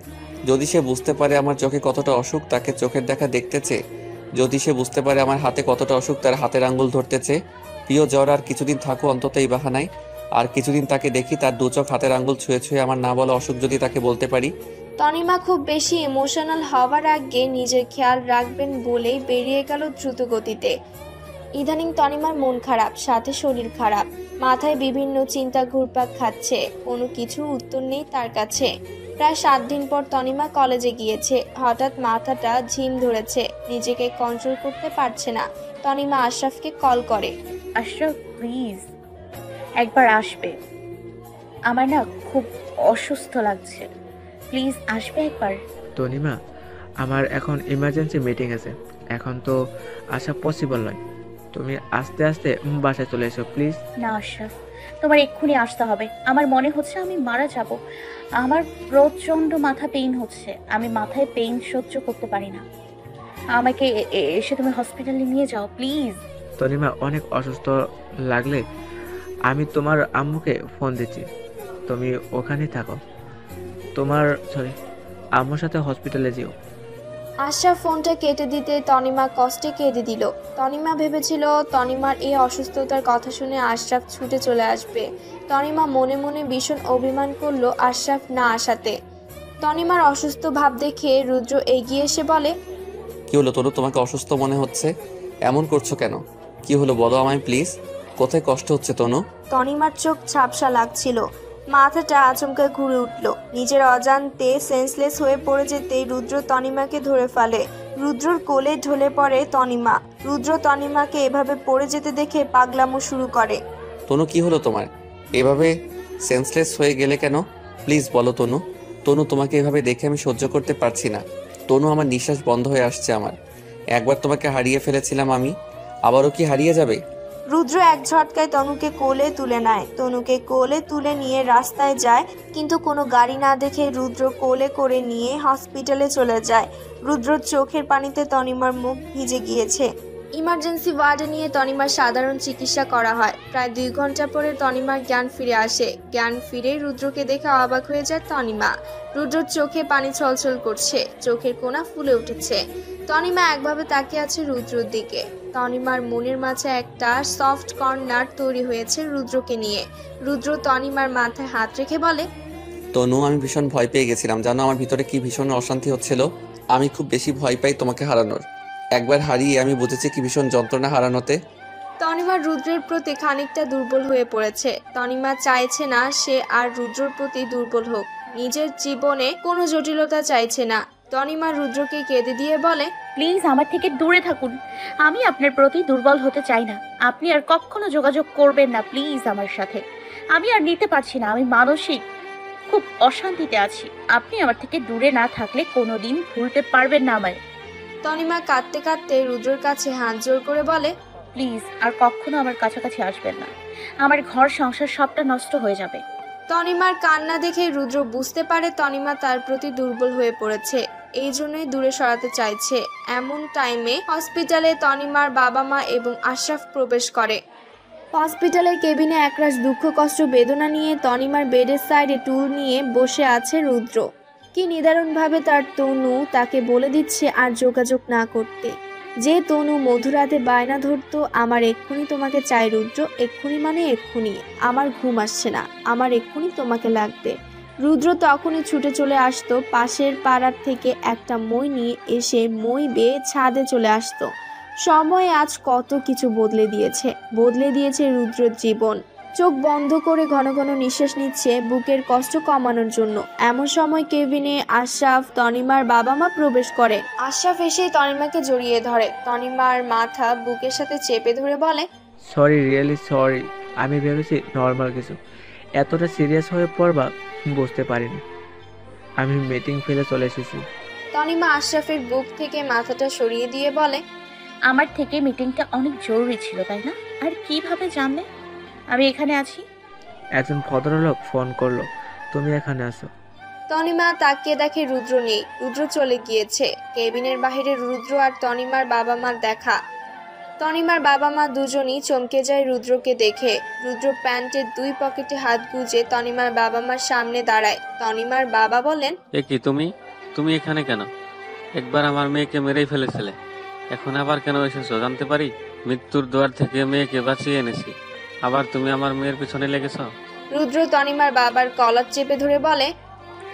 যদি সে বুঝতে পারে আমার চোখে কতটা অসুখ তাকে চোখের দেখা দেখতেছে, যদি সে বুঝতে পারে আমার হাতে কতটা অসুখ তার হাতের আঙ্গুল ধরতেছে। প্রিয় জ্বর আর কিছুদিন থাকো অন্তত এই বাহানায়, আর কিছুদিন তাকে দেখি তার দু চোখ হাতের আঙ্গুল ছুঁয়ে ছুঁয়ে আমার না বলা অসুখ যদি তাকে বলতে পারি। তনিমা খুব বেশি ইমোশনাল হওয়ার আগে নিজের খেয়াল রাখবেন বলেই বেরিয়ে গেল দ্রুত গতিতে। ইদানিং তনিমার মন খারাপ, সাথে শরীর খারাপ, মাথায় বিভিন্ন চিন্তা ঘুরপাক খাচ্ছে, কোনো কিছু উত্তর নেই তার কাছে। প্রায় 7 দিন পর তনিমা কলেজে গিয়েছে। হঠাৎ মাথাটা ঝিম ধরেছে, নিজেকে কন্ট্রোল করতে পারছে না। তনিমা আশরাফকে কল করে, আশরাফ প্লিজ একবার আসবে, আমার না খুব অসুস্থ লাগছে, প্লিজ আসবে একবার। তনিমা, আমার এখন ইমার্জেন্সি মিটিং আছে, এখন তো আসা পসিবল নয়, তুমি আস্তে আস্তে বাসায় চলে এসো প্লিজ। না আশরাফ, তোমার এক্ষুনি আসতে হবে, আমার মনে হচ্ছে আমি মারা যাব। আমার প্রচন্ড মাথা পেইন হচ্ছে, আমি মাথায় পেইন সহ্য করতে পারি না, আমাকে এসে তুমি হসপিটালে নিয়ে যাও প্লিজ। তনিমা, অনেক অসুস্থ লাগলে আমি তোমার আম্মুকে ফোন দিচ্ছি, তুমি ওখানেই থাকো, তোমার আম্মুর সাথে হসপিটালে যেও। আশরাফ ফোনটা কেটে দিতে তনিমা কষ্টে কেঁদে দিল। তনিমা ভেবেছিল তনিমার এই অসুস্থতার কথা শুনে আশরাফ ছুটে চলে আসবে। তনিমা মনে মনে ভীষণ অভিমান করলো আশরাফ না আসাতে। তনিমার অসুস্থ ভাব দেখে রুদ্র এগিয়ে এসে বলে, কি হলো তনু, তোমাকে অসুস্থ মনে হচ্ছে, এমন করছো কেন? কি হলো বলো আমায় প্লিজ, কোথায় কষ্ট হচ্ছে তনু? তনিমার চোখ ঝাপসা লাগছিল, মাথাটা আচমকা ঘুরে উঠল। নিজের অজান্তে সেন্সলেস হয়ে পড়ে যেতেই রুদ্র তনিমাকে ধরে ফেলে। রুদ্রর কোলে ঢলে পড়ে তনিমা। রুদ্র তনিমাকে এভাবে পড়ে যেতে দেখে পাগলামো শুরু করে। তনু কি হলো তোমার, এভাবে সেন্সলেস হয়ে গেলে কেন? প্লিজ বলো তনু। তনু, তোমাকে এভাবে দেখে আমি সহ্য করতে পারছি না। তনু, আমার নিঃশ্বাস বন্ধ হয়ে আসছে। একবার তোমাকে হারিয়ে ফেলেছিলাম আমি, আবারও কি হারিয়ে যাবে? রুদ্র এক ঝটকায় তনুকে কোলে তুলে নেয়। তনুকে কোলে তুলে নিয়ে রাস্তায় যায়, কিন্তু কোনো গাড়ি না দেখে রুদ্র কোলে করে নিয়ে হসপিটালে চলে যায়। রুদ্রর চোখের পানিতে তনিমার মুখ ভিজে গিয়েছে। ইমার্জেন্সি ওয়ার্ডে নিয়ে তনিমার সাধারণ চিকিৎসা করা হয়। প্রায় 2 ঘন্টা পরে তনিমার জ্ঞান ফিরে আসে। জ্ঞান ফিরে রুদ্রকে দেখে অবাক হয়ে যায় তনিমা। রুদ্রর চোখে পানি ছলছল করছে, চোখের কোনা ফুলে উঠেছে। তনিমা একভাবে তাকিয়ে আছে রুদ্রর দিকে। তনিমার মনের মাঝে একটা সফট কর্নার তৈরি হয়েছে রুদ্রকে নিয়ে। রুদ্র তনিমার মাথায় হাত রেখে বলে, তনু, আমি ভীষণ ভয় পেয়ে গেছিলাম জানো, আমার ভিতরে কি ভীষণ অশান্তি হচ্ছিল। আমি খুব বেশি ভয় পাই তোমাকে হারানোর। একবার হারিয়ে আমি বুঝেছি কি ভীষণ যন্ত্রণা হারানোতে। তনিমা রুদ্রের প্রতি খানিকটা দুর্বল হয়ে পড়েছে। তনিমা চাইছে না সে আর রুদ্রর প্রতি দুর্বল হোক, নিজের জীবনে কোনো জটিলতা চাইছে না। তনিমা রুদ্রকে কেঁদে দিয়ে বলে, প্লিজ আমার থেকে দূরে থাকুন, আমি আপনার প্রতি দুর্বল হতে চাই না, আপনি আর কখনো যোগাযোগ করবেন না প্লিজ আমার সাথে, আমি আর নিতে পারছি না, আমি মানসিক খুব অশান্তিতে আছি, আপনি আমার থেকে দূরে না থাকলে কোনোদিন ভুলতে পারবেন না আমায়। তনিমা কাঁদতে কাঁদতে রুদ্রর কাছে হাত জোর করে বলে, প্লিজ আর কখনো আমার কাছাকাছি আসবেন না, আমার ঘর সংসার সবটা নষ্ট হয়ে যাবে। তনিমার কান্না দেখে রুদ্র বুঝতে পারে তনিমা তার প্রতি দুর্বল হয়ে পড়েছে, এই জন্যই দূরে সরাতে চাইছে। এমন টাইমে হসপিটালে তনিমার বাবা মা এবং আশরাফ প্রবেশ করে। হসপিটালের কেবিনে একরাশ দুঃখ কষ্ট বেদনা নিয়ে তনিমার বেডের সাইডে টুল নিয়ে বসে আছে রুদ্র। কি নিদারুণভাবে তার তনু তাকে বলে দিচ্ছে আর যোগাযোগ না করতে। যে তনু মধুরাতে বায়না ধরতো, আমার এক্ষুনি তোমাকে চাই রুদ্র, এক্ষুনি মানে এক্ষুনি, আমার ঘুম আসছে না, আমার এক্ষুনি তোমাকে লাগবে। রুদ্র তখনই ছুটে চলে আসতো পাশের পাড়ার থেকে একটা মই নিয়ে এসে মই বেয়ে ছাদে চলে আসতো। সময় আজ কত কিছু বদলে দিয়েছে রুদ্রর জীবন। চোখ বন্ধ করে ঘন ঘন নিঃশ্বাস নিচ্ছে বুকের কষ্ট কমানোর জন্য। এমন সময় কেবিনে আশরাফ তনিমার বাবা মা প্রবেশ করে। আশরাফ এসে তনিমাকে জড়িয়ে ধরে। তনিমার মাথা বুকের সাথে চেপে ধরে বলে, সরি, রিয়েলি সরি। আমি ভেবেছি নর্মাল কিছু, এতটা সিরিয়াস হয়ে পড়বা বুঝতে পারিনি। আমি মিটিং ফেলে চলে এসেছি। তনিমা আশরাফের বুক থেকে মাথাটা সরিয়ে দিয়ে বলে, আমার থেকে মিটিংটা অনেক জরুরি ছিল, তাই না? আর কিভাবে জানলে আমি এখানে আছি? একজন ভদ্রলোক ফোন করলো তুমি এখানে আসো। তনিমা তাকিয়ে দেখে রুদ্র নেই। রুদ্র চলে গিয়েছে। কেবিনের বাইরে রুদ্র আর তনিমার বাবা মার দেখা। তনিমার বাবা মা দুজনই চমকে যায় রুদ্রকে দেখে। রুদ্র প্যান্টের দুই পকেটে হাত গুজে তনিমার বাবা মার সামনে দাঁড়ায়। তনিমার বাবা বলেন, এ কি তুমি এখানে কেন? একবার আমার মেয়েকে মেরেই ফেলেছিলে, এখন আবার কেন এসেছো জানতে পারি? মৃত্যুর দুয়ার থেকে মেয়েকে বাঁচিয়ে এনেছি, আবার তুমি আমার মেয়ের পিছনে লেগেছ? রুদ্র তনিমার বাবার কলার চেপে ধরে বলে,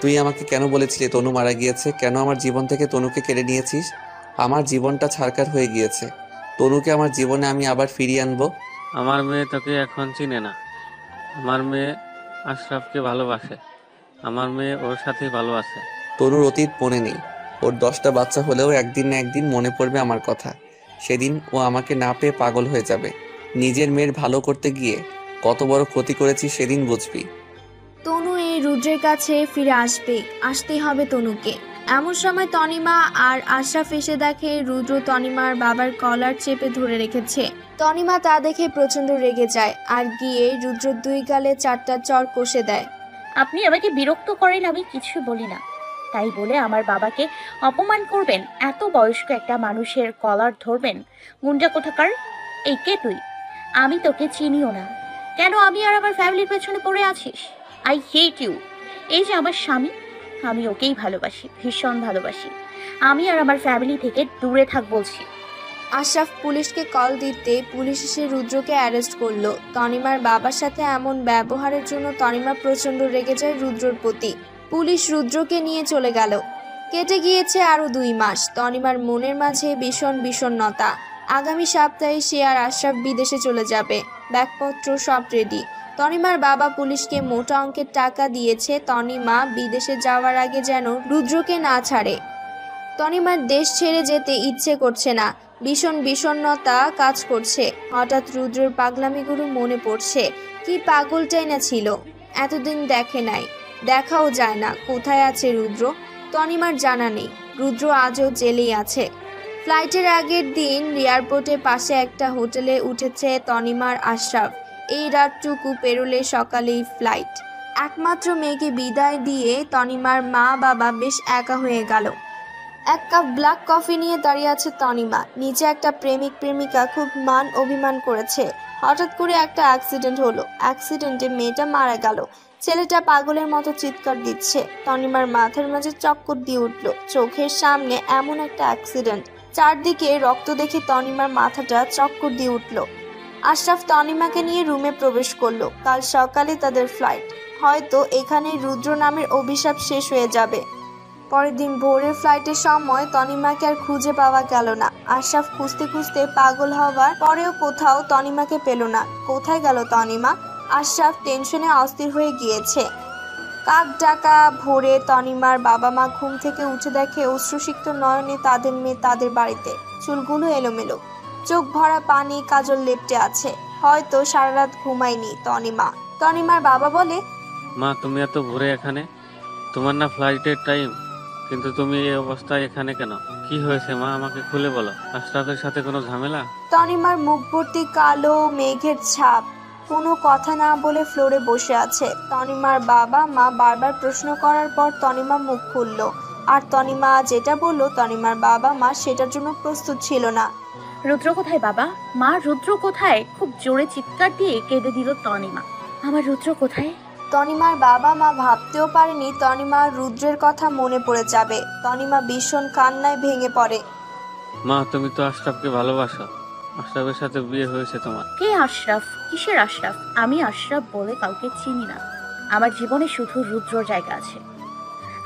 তুই আমাকে কেন বলেছিলি তনু মারা গিয়েছে? কেন আমার জীবন থেকে তনুকে কেড়ে নিয়েছিস? আমার জীবনটা ছারকার হয়ে গিয়েছে। তনুকে আমার জীবনে আমি আবার ফিরিয়ে আনবো। আমার মেয়ে তোকে এখন চিনে না। আমার মেয়ে আশরাফকে ভালোবাসে, আমার মেয়ে ওর সাথেই ভালো আছে। তনুর অতীত মনে নেই, ওর 10টা বাচ্চা হলেও একদিন না একদিন মনে পড়বে আমার কথা। সেদিন ও আমাকে না পেয়ে পাগল হয়ে যাবে। নিজের মেয়ের ভালো করতে গিয়ে কত বড় ক্ষতি করেছি সেদিন বুঝবি। তনু এই রুদ্রের কাছে ফিরে আসতেই হবে তনুকে। এমন সময় তনিমা আর আশরাফ এসে দেখে রুদ্র তনিমার বাবার কলার চেপে ধরে রেখেছে। তনিমা তা দেখে প্রচন্ড রেগে যায় আর গিয়ে রুদ্র দুই গালে 4টা চড় কষে দেয়। আপনি আমাকে বিরক্ত করেন, আমি কিছু বলি না, তাই বলে আমার বাবাকে অপমান করবেন? এত বয়স্ক একটা মানুষের কলার ধরবেন? গুন্ডা কোথাকার! এই কে তুই? আমি তোকে চিনিও না। কেন আমি আর আমার ফ্যামিলির পেছনে পড়ে আছিস? I hate you. এই যে আমার স্বামী, আমি ওকেই ভালোবাসি, ভীষণ ভালোবাসি। আমি আর আমার ফ্যামিলি থেকে দূরে থাক বলছি। আশরাফ পুলিশকে কল দিতে পুলিশ এসে রুদ্রকে অ্যারেস্ট করলো। তনিমার বাবার সাথে এমন ব্যবহারের জন্য তনিমা প্রচন্ড রেগে যায় রুদ্রর প্রতি। পুলিশ রুদ্রকে নিয়ে চলে গেল। কেটে গিয়েছে আরো 2 মাস। তনিমার মনের মাঝে ভীষণ বিষণ্ণতা। আগামী সপ্তাহে সে আর আশরাফ বিদেশে চলে যাবে। ব্যাগপত্র সব রেডি। তনিমার বাবা পুলিশকে মোটা অঙ্কের টাকা দিয়েছে তনিমা বিদেশে যাওয়ার আগে যেন রুদ্রকে না ছাড়ে। তনিমার দেশ ছেড়ে যেতে ইচ্ছে করছে না, ভীষণ বিষণ্ণতা কাজ করছে। হঠাৎ রুদ্রের পাগলামিগুলো মনে পড়ছে। কি পাগলটাই না ছিল, এতদিন দেখে নাই, দেখাও যায় না। কোথায় আছে রুদ্র? তনিমার জানা নেই। রুদ্র আজও জেলেই আছে। ফ্লাইটের আগের দিন এয়ারপোর্টের পাশে একটা হোটেলে উঠেছে তনিমার আশরাফ। এই রাতটুকু পেরোলে সকালেই ফ্লাইট। একমাত্র মেয়েকে বিদায় দিয়ে তনিমার মা বাবা বেশ একা হয়ে গেল। 1 কাপ ব্ল্যাক কফি নিয়ে দাঁড়িয়ে আছে তনিমা। নিচে একটা প্রেমিকা খুব মান অভিমান করেছে। হঠাৎ করে একটা অ্যাক্সিডেন্ট হলো। অ্যাক্সিডেন্টে মেয়েটা মারা গেল। ছেলেটা পাগলের মতো চিৎকার দিচ্ছে। তনিমার মাথার মাঝে চক্কর দিয়ে উঠল। চোখের সামনে এমন একটা অ্যাক্সিডেন্ট, চারদিকে রক্ত দেখে তনিমার মাথাটা চক্কর দিয়ে উঠল। আশরাফ তনিমাকে নিয়ে রুমে প্রবেশ করলো। কাল সকালে তাদের ফ্লাইট। হয়তো এখানে রুদ্র নামের অভিশাপ শেষ হয়ে যাবে। পরের দিন ভোরের ফ্লাইটের সময় তনিমাকে আর খুঁজে পাওয়া গেল না। আশরাফ খুঁজতে খুঁজতে পাগল হওয়ার পরেও কোথাও তনিমাকে পেল না। কোথায় গেল তনিমা? আশরাফ টেনশনে অস্থির হয়ে গিয়েছে। কাক ডাকা ভোরে তনিমার বাবা মা ঘুম থেকে উঠে দেখে অশ্রুসিক্ত নয়নে তাদের মেয়ে তাদের বাড়িতে। চুলগুলো এলোমেলো, চোখ ভরা পানি, কাজল লেপটে আছে। হয়তো সারা রাত ঘুমায়নি তনিমা। তনিমার বাবা বলে, মা তুমি এত ভোরে এখানে? তোমার না ফ্লাইটের টাইম, কিন্তু তুমি এই অবস্থায় এখানে কেন? কি হয়েছে মা, আমাকে খুলে বলো। আশরাফের সাথে কোনো ঝামেলা? তনিমার মুখ ভর্তি কালো মেঘের ছাপ। কোনো কথা না বলে ফ্লোরে বসে আছে। তনিমার বাবা মা বারবার প্রশ্ন করার পর তনিমা মুখ খুলল। আর তনিমা যেটা বললো তনিমার বাবা মা সেটার জন্য প্রস্তুত ছিল না। রুদ্র কোথায় বাবা? মা রুদ্র কোথায়? খুব জোরে চিৎকার দিয়ে কেঁদে দিল তনিমা। আমার রুদ্র কোথায়? তনিমার বাবা মা ভাবতেও পারেনি তনিমার রুদ্রের কথা মনে পড়ে যাবে। তনিমা ভীষণ কান্নায় ভেঙে পড়ে। মা তুমি তো আশরাফকে ভালোবাসো, আশরাফের সাথে বিয়ে হয়েছে তোমার। কে আশরাফ? কিসের আশরাফ? আমি আশরাফ বলে কাউকে চিনি না। আমার জীবনে শুধু রুদ্রর জায়গা আছে।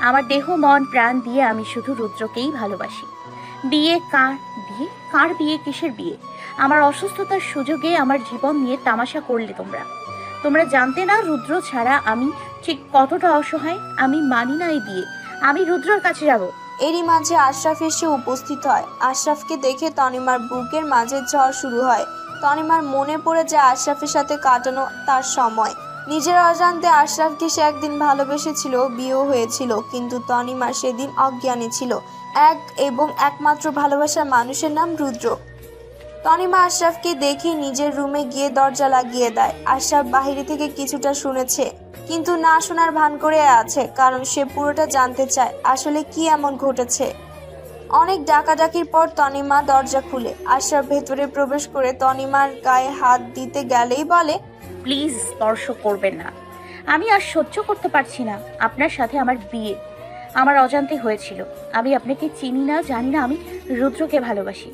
আমার দেহ মন প্রাণ দিয়ে আমি শুধু রুদ্রকেই ভালোবাসি। বিয়ে কার বিয়ে, কিসের বিয়ে? আমার অসুস্থতার সুযোগে আমার জীবন নিয়ে তামাশা করলে তোমরা জানতে না রুদ্র ছাড়া আমি ঠিক কতটা অসহায়। আমি মানি না এই বিয়ে, আমি রুদ্রর কাছে যাব। এরই মাঝে আশরাফ এসে উপস্থিত হয়। আশরাফকে দেখে তনিমার বুকের মাঝে ঝড় শুরু হয়। তনিমার মনে পড়ে যায় আশরাফের সাথে কাটানো তার সময়। নিজের অজান্তে আশরাফকে সে একদিন ভালোবেসেছিল, বিয়েও হয়েছিল, কিন্তু তনিমা সেদিন অজ্ঞানী ছিল। এক এবং একমাত্র ভালোবাসার মানুষের নাম রুদ্র। তনিমা আশরাফকে দেখে নিজের রুমে গিয়ে দরজা লাগিয়ে দেয়। আশরাফ বাহিরে থেকে কিছুটা শুনেছে, কিন্তু না শোনার ভান করে আছে, কারণ সে পুরোটা জানতে চায় আসলে কি এমন ঘটেছে। অনেক ডাকাডাকির পর তনিমা দরজা খুলে। আশরাফ ভেতরে প্রবেশ করে তনিমার গায়ে হাত দিতে গেলেই বলে, প্লিজ স্পর্শ করবেন না, আমি আর সহ্য করতে পারছি না। আপনার সাথে আমার বিয়ে আমার অজান্তে হয়েছিল। আমি আপনাকে চিনি না, জানি না, আমি রুদ্রকে ভালোবাসি।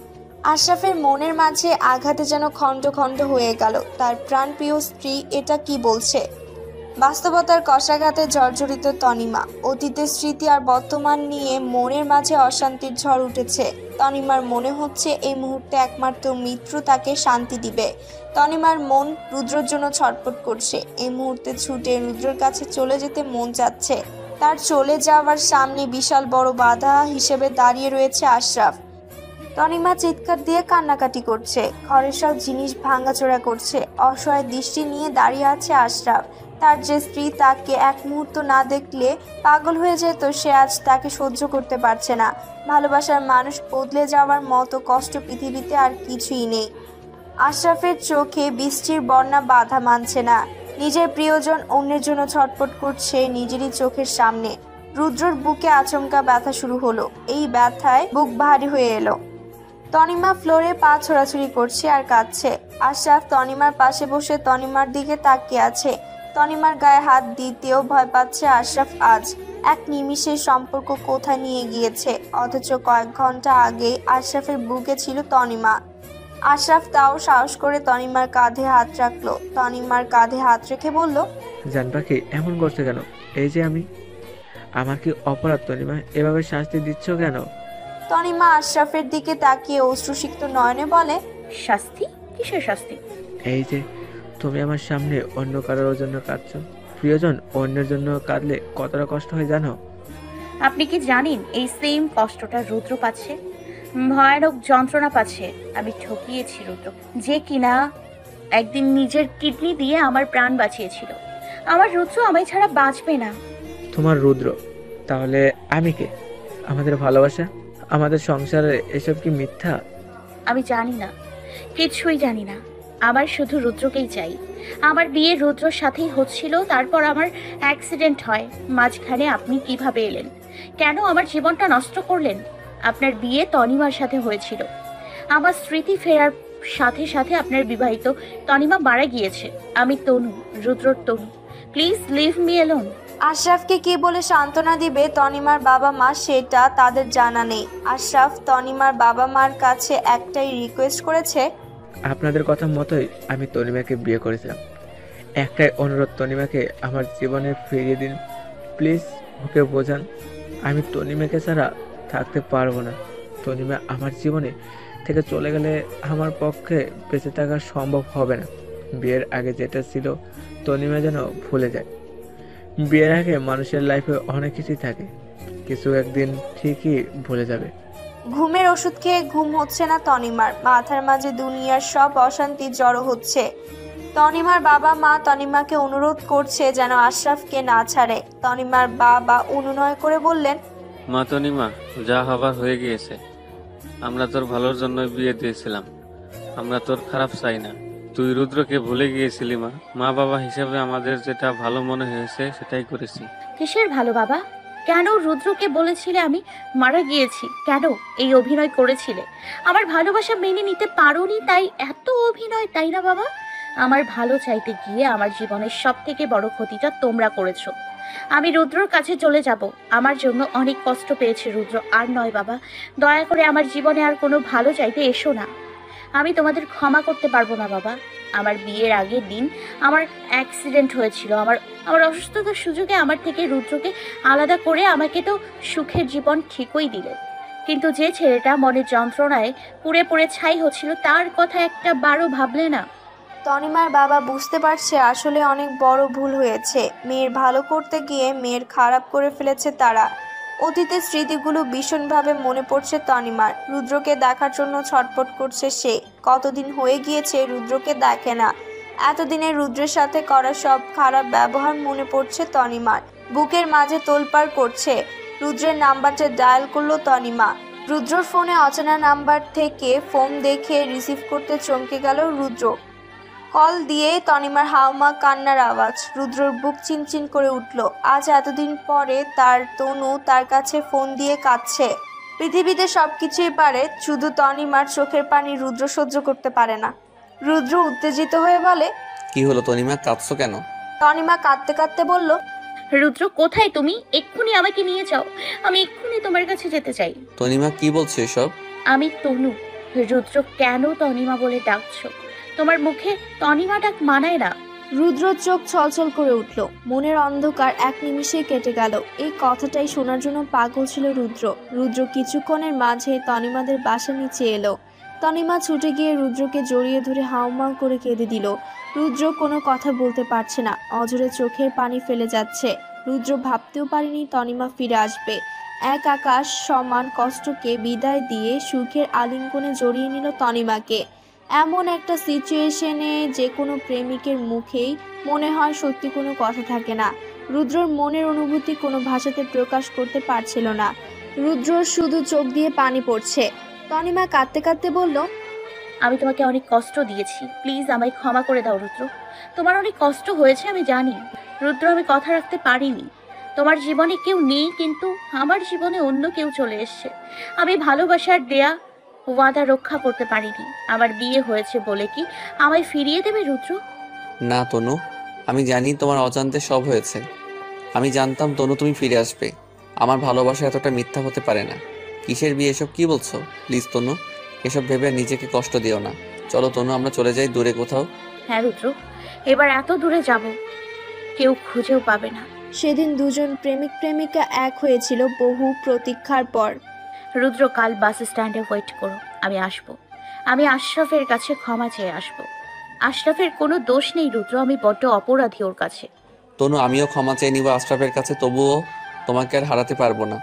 আশরাফের মনের মাঝে আঘাতে যেন খণ্ড খণ্ড হয়ে গেল। তার প্রাণপ্রিয় স্ত্রী এটা কি বলছে? বাস্তবতার কষাঘাতে জর্জরিত তনিমা। অতীতের স্মৃতি আর বর্তমান নিয়ে মনের মাঝে অশান্তির ঝড় উঠেছে। তনিমার মনে হচ্ছে এই মুহূর্তে একমাত্র মৃত্যু তাকে শান্তি দিবে। তনিমার মন রুদ্রর জন্য ছটফট করছে। এই মুহূর্তে ছুটে রুদ্রর কাছে চলে যেতে মন চাচ্ছে। তার চলে যাওয়ার সামনে বিশাল বড় বাধা হিসেবে দাঁড়িয়ে রয়েছে আশরাফ। তনিমা চিৎকার দিয়ে কান্নাকাটি করছে। ঘরের সব জিনিস ভাঙাচোরা করছে। অসহায় দৃষ্টি নিয়ে দাঁড়িয়ে আছে আশরাফ। তার যে স্ত্রী তাকে এক মুহূর্ত না দেখলে পাগল হয়ে যেত, সে আজ তাকে সহ্য করতে পারছে না। ভালোবাসার মানুষ বদলে যাওয়ার মতো কষ্ট পৃথিবীতে আর কিছুই নেই। আশরাফের চোখে বৃষ্টির বন্যা বাধা মানছে না। নিজের প্রিয়জন অন্যের জন্য ছটফট করছে নিজেরই চোখের সামনে। রুদ্রর বুকে আচমকা ব্যথা শুরু হলো। এই ব্যথায় বুক ভারী হয়ে এলো। তনিমা ফ্লোরে পা ছোড়াছুড়ি করছে আর কাঁদছে। আশরাফ তনিমার পাশে বসে তনিমার দিকে তাকিয়ে আছে। তনিমার গায়ে হাত দিতেও ভয় পাচ্ছে আশরাফ। আজ এক নিমিষে সম্পর্ক কোথায় নিয়ে গিয়েছে, অথচ কয়েক ঘন্টা আগে আশরাফের বুকে ছিল তনিমা। আশরাফ তাও সাহস করে তনিমার কাঁধে হাত রাখলো। তনিমার কাঁধে হাত রেখে বলল, জান পাখি এমন করছে কেন? এই যে আমার কি অপরাধ তনিমা? এভাবে শাস্তি দিচ্ছ কেন? তনিমা আশরাফের দিকে তাকিয়ে অশ্রুসিক্ত নয়নে বলে, শাস্তি? কিসের শাস্তি? এই যে তুমি আমার সামনে অন্য কারোর জন্য কাঁদছো। প্রিয়জন অন্যের জন্য কাঁদলে কতটা কষ্ট হয় জানো? আপনি কি জানেন এই সেম কষ্টটা রুদ্র পাচ্ছে? ভয়ানক যন্ত্রণা পাচ্ছে। আমি ঠকিয়েছি রুদ্র, যে কিনা একদিন নিজের কিডনি দিয়ে আমার প্রাণ বাঁচিয়েছিল। আমার রুদ্র আমায় ছাড়া বাঁচবে না। তোমার রুদ্র? তাহলে আমি কে? আমাদের ভালোবাসা, আমাদের সংসারে এসব কি মিথ্যা? আমি জানি না, কিছুই জানি না। আমার শুধু রুদ্রকেই চাই। আমার বিয়ে রুদ্রর সাথেই হচ্ছিল, তারপর আমার অ্যাক্সিডেন্ট হয়। মাঝখানে আপনি কিভাবে এলেন? কেন আমার জীবনটা নষ্ট করলেন? আপনার বিয়ে তনিমার সাথে হয়েছিল। আমার স্মৃতি ফেরার সাথে সাথে আপনার বিবাহিত তনিমা মারা গিয়েছে। আমি তনু, রুদ্রর Tanu. Please leave me alone. আশরাফকে কি বলে সান্ত্বনা দিবে তনিমার বাবা মা সেটা তাদের জানা নেই। আশরাফ তনিমার বাবা মার কাছে একটাই রিকোয়েস্ট করেছে, আপনাদের কথা মতোই আমি তনিমাকে বিয়ে করেছিলাম। একটাই অনুরোধ, তনিমাকে আমার জীবনে ফিরিয়ে দিন প্লিজ। ওকে বোঝান আমি তনিমাকে ছাড়া থাকতে পারবো না। তনিমা আমার জীবনে থেকে চলে গেলে আমার পক্ষে বেঁচে থাকা সম্ভব হবে না। বিয়ের আগে যেটা ছিল তনিমা যেন ভুলে যায়। বিয়ের আগে মানুষের লাইফে অনেক কিছুই থাকে, কিছু একদিন ঠিকই ভুলে যাবে। ঘুমের ওষুধ খেয়ে ঘুম হচ্ছে না তনিমার। মাথার মাঝে দুনিয়ার সব অশান্তি জড়ো হচ্ছে। তনিমার বাবা মা তনিমাকে অনুরোধ করছে যেন আশরাফকে না ছাড়ে। তনিমার বাবা অনুনয় করে বললেন, মা তনিমা, যা হবার হয়ে গিয়েছে। আমরা তোর ভালোর জন্য বিয়ে দিয়েছিলাম, আমরা তোর খারাপ চাই না। তুই রুদ্রকে ভুলে গিয়েছিলি মা। মা বাবা হিসেবে আমাদের যেটা ভালো মনে হয়েছে সেটাই করেছি। কিসের ভালো বাবা? কেন রুদ্রকে বলেছিলে আমি মারা গিয়েছি? কেন এই অভিনয় করেছিলে? আমার ভালোবাসা মেনে নিতে পারোনি, তাই এত অভিনয়, তাই না বাবা? আমার ভালো চাইতে গিয়ে আমার জীবনের সব থেকে বড় ক্ষতিটা তোমরা করেছো। আমি রুদ্রর কাছে চলে যাব। আমার জন্য অনেক কষ্ট পেয়েছে রুদ্র, আর নয় বাবা। দয়া করে আমার জীবনে আর কোনো ভালো চাইতে এসো না। আমি তোমাদের ক্ষমা করতে পারবো না বাবা। আমার বিয়ের আগের দিন আমার অ্যাক্সিডেন্ট হয়েছিল। আমার অসুস্থতার সুযোগে আমার থেকে রুদ্রকে আলাদা করে আমাকে তো সুখের জীবন ঠিকই দিলে, কিন্তু যে ছেলেটা মনের যন্ত্রণায় পুড়ে পুড়ে ছাই হচ্ছিল তার কথা একটা বারও ভাবলে না। তনিমার বাবা বুঝতে পারছে আসলে অনেক বড় ভুল হয়েছে। মেয়ের ভালো করতে গিয়ে মেয়ের খারাপ করে ফেলেছে তারা। অতীতের স্মৃতিগুলো ভীষণভাবে মনে পড়ছে তনিমার। রুদ্রকে দেখার জন্য ছটফট করছে সে। কতদিন হয়ে গিয়েছে রুদ্রকে দেখে না। এতদিনে রুদ্রের সাথে করা সব খারাপ ব্যবহার মনে পড়ছে তনিমার। বুকের মাঝে তোলপাড় করছে। রুদ্রের নাম্বারটা ডায়াল করলো তনিমা। রুদ্রর ফোনে অচেনা নাম্বার থেকে ফোন দেখে রিসিভ করতে চমকে গেল রুদ্র। কল দিয়ে তনিমার হাওমা কান্নার আওয়াজ। রুদ্রর বুক চিনচিন করে উঠল। আজ এতদিন পরে তার তনু তার কাছে ফোন দিয়ে কাঁদছে। পৃথিবীতে সবকিছুই পারে, শুধু তনিমার চোখের পানি রুদ্র সহ্য করতে পারে না। রুদ্র উত্তেজিত হয়ে বলে, কি হলো তনিমা, কাঁদছো কেন? তনিমা কাঁদতে কাঁদতে বলল, রুদ্র কোথায় তুমি? এক্ষুনি আমাকে নিয়ে যাও, আমি এক্ষুনি তোমার কাছে যেতে চাই। তনিমা কি বলছো এসব? আমি তনু। রুদ্র কেন তনিমা বলে ডাকছো? তোমার মুখে তনিমা ডাক মানায় না। রুদ্রর চোখ ছলছল করে উঠল। মনের অন্ধকার এক নিমিষে কেটে গেল। এই কথাটাই শোনার জন্য পাগল ছিল রুদ্র। রুদ্র কিছুক্ষণের মাঝে তনিমাদের বাসা নিচে এলো। তনিমা ছুটে গিয়ে রুদ্রকে জড়িয়ে ধরে হাউমাউ করে কেঁদে দিল। রুদ্র কোনো কথা বলতে পারছে না, অঝরে চোখের পানি ফেলে যাচ্ছে। রুদ্র ভাবতেও পারেনি তনিমা ফিরে আসবে। এক আকাশ সমান কষ্টকে বিদায় দিয়ে সুখের আলিঙ্গনে জড়িয়ে নিল তনিমাকে। এমন একটা সিচুয়েশনে যে কোনো প্রেমিকের মুখেই মনে হয় সত্যি কোনো কথা থাকে না। রুদ্রর মনের অনুভূতি কোনো ভাষাতে প্রকাশ করতে পারছিল না। রুদ্রর শুধু চোখ দিয়ে পানি পড়ছে। তনিমা কাঁদতে কাঁদতে বলল, আমি তোমাকে অনেক কষ্ট দিয়েছি, প্লিজ আমায় ক্ষমা করে দাও রুদ্র। তোমার অনেক কষ্ট হয়েছে আমি জানি রুদ্র, আমি কথা রাখতে পারিনি। তোমার জীবনে কেউ নেই, কিন্তু আমার জীবনে অন্য কেউ চলে এসছে। আমি ভালোবাসার দেয়া ওয়াদা রক্ষা করতে পারিনি। আমার বিয়ে হয়েছে বলে কি আমায় ফিরিয়ে দেবে রুদ্র? না তনু, আমি জানি তোমার অজান্তে সব হয়েছে। আমি জানতাম তনু তুমি ফিরে আসবে। আমার ভালোবাসা এতটা মিথ্যা হতে পারে না। কিসের বিয়ে, এসব কি বলছো? প্লিজ তনু, এসব ভেবে নিজেকে কষ্ট দিও না। চলো তনু, আমরা চলে যাই দূরে কোথাও। হ্যাঁ রুদ্র, এবার এত দূরে যাব কেউ খুঁজেও পাবে না। সেদিন দুজন প্রেমিক প্রেমিকা এক হয়েছিল বহু প্রতীক্ষার পর। রুদ্র, কাল বাস স্ট্যান্ডে ওয়েট করো, আমি আসবো। আমি আশরাফের কাছে ক্ষমা চেয়ে আসবো। আশরাফের কোনো দোষ নেই রুদ্র, আমি বড্ড অপরাধী ওর কাছে। তনু, আমিও ক্ষমা চেয়ে নিব আশরাফের কাছে, তবুও তোমাকে আর হারাতে পারবো না।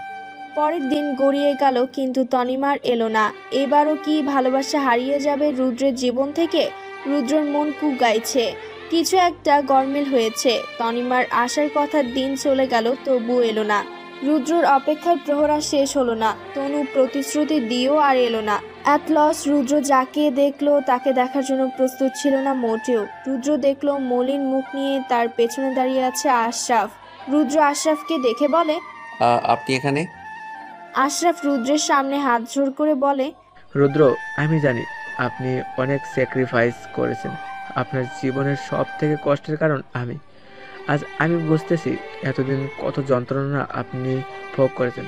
পরের দিন গড়িয়ে গেল, কিন্তু তনিমার এলো না। এবারও কি ভালোবাসা হারিয়ে যাবে রুদ্রের জীবন থেকে? রুদ্রর মন কুক গাইছে, কিছু একটা গরমিল হয়েছে। তনিমার আসার কথার দিন চলে গেল, তবু এলো না। রুদ্রর অপেক্ষার প্রহরা শেষ হলো না। তনু প্রতিশ্রুতি দিয়েও আর এলো না। অ্যাট লস রুদ্র যাকে দেখলো তাকে দেখার জন্য প্রস্তুত ছিল না মোটেও। রুদ্র দেখলো মলিন মুখ নিয়ে তার পেছনে দাঁড়িয়ে আছে আশরাফ। রুদ্র আশরাফকে দেখে বলে, আপনি এখানে? আশরাফ রুদ্রের সামনে হাত জোড় করে বলে, রুদ্র, আমি জানি আপনি অনেক স্যাক্রিফাইস করেছেন। আপনার জীবনের সব থেকে কষ্টের কারণ আমি। আজ আমি বুঝতেছি এতদিন কত যন্ত্রণা আপনি ভোগ করেছেন।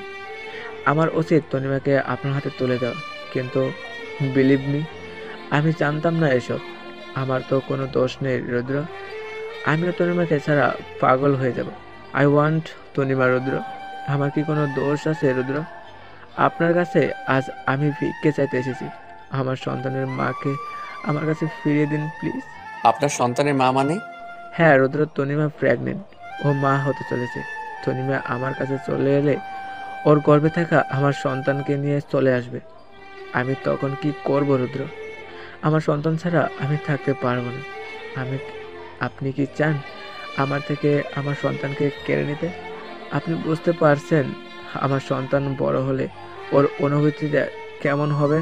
আমার উচিত তনিমাকে আপনার হাতে তুলে দেওয়া, কিন্তু বিলিভ মি, আমি জানতাম না এসব। আমার তো কোনো দোষ নেই রুদ্র। আমিও তনিমাকে ছাড়া পাগল হয়ে যাব। আই ওয়ান্ট তনিমা রুদ্র। আমার কি কোনো দোষ আছে রুদ্র? আপনার কাছে আজ আমি ভিক্ষে চাইতে এসেছি। আমার সন্তানের মাকে আমার কাছে ফিরিয়ে দিন প্লিজ। আপনার সন্তানের মা মানে? হ্যাঁ রুদ্র, তনিমা প্রেগনেন্ট, ও মা হতে চলেছে। তনিমা আমার কাছে চলে এলে ওর গর্ভে থাকা আমার সন্তানকে নিয়ে চলে আসবে। আমি তখন কি করব রুদ্র? আমার সন্তান ছাড়া আমি থাকতে পারবো না। আপনি কি চান আমার থেকে আমার সন্তানকে কেড়ে নিতে? আপনি বুঝতে পারছেন আমার সন্তান বড় হলে ওর অনুভূতিটা কেমন হবে?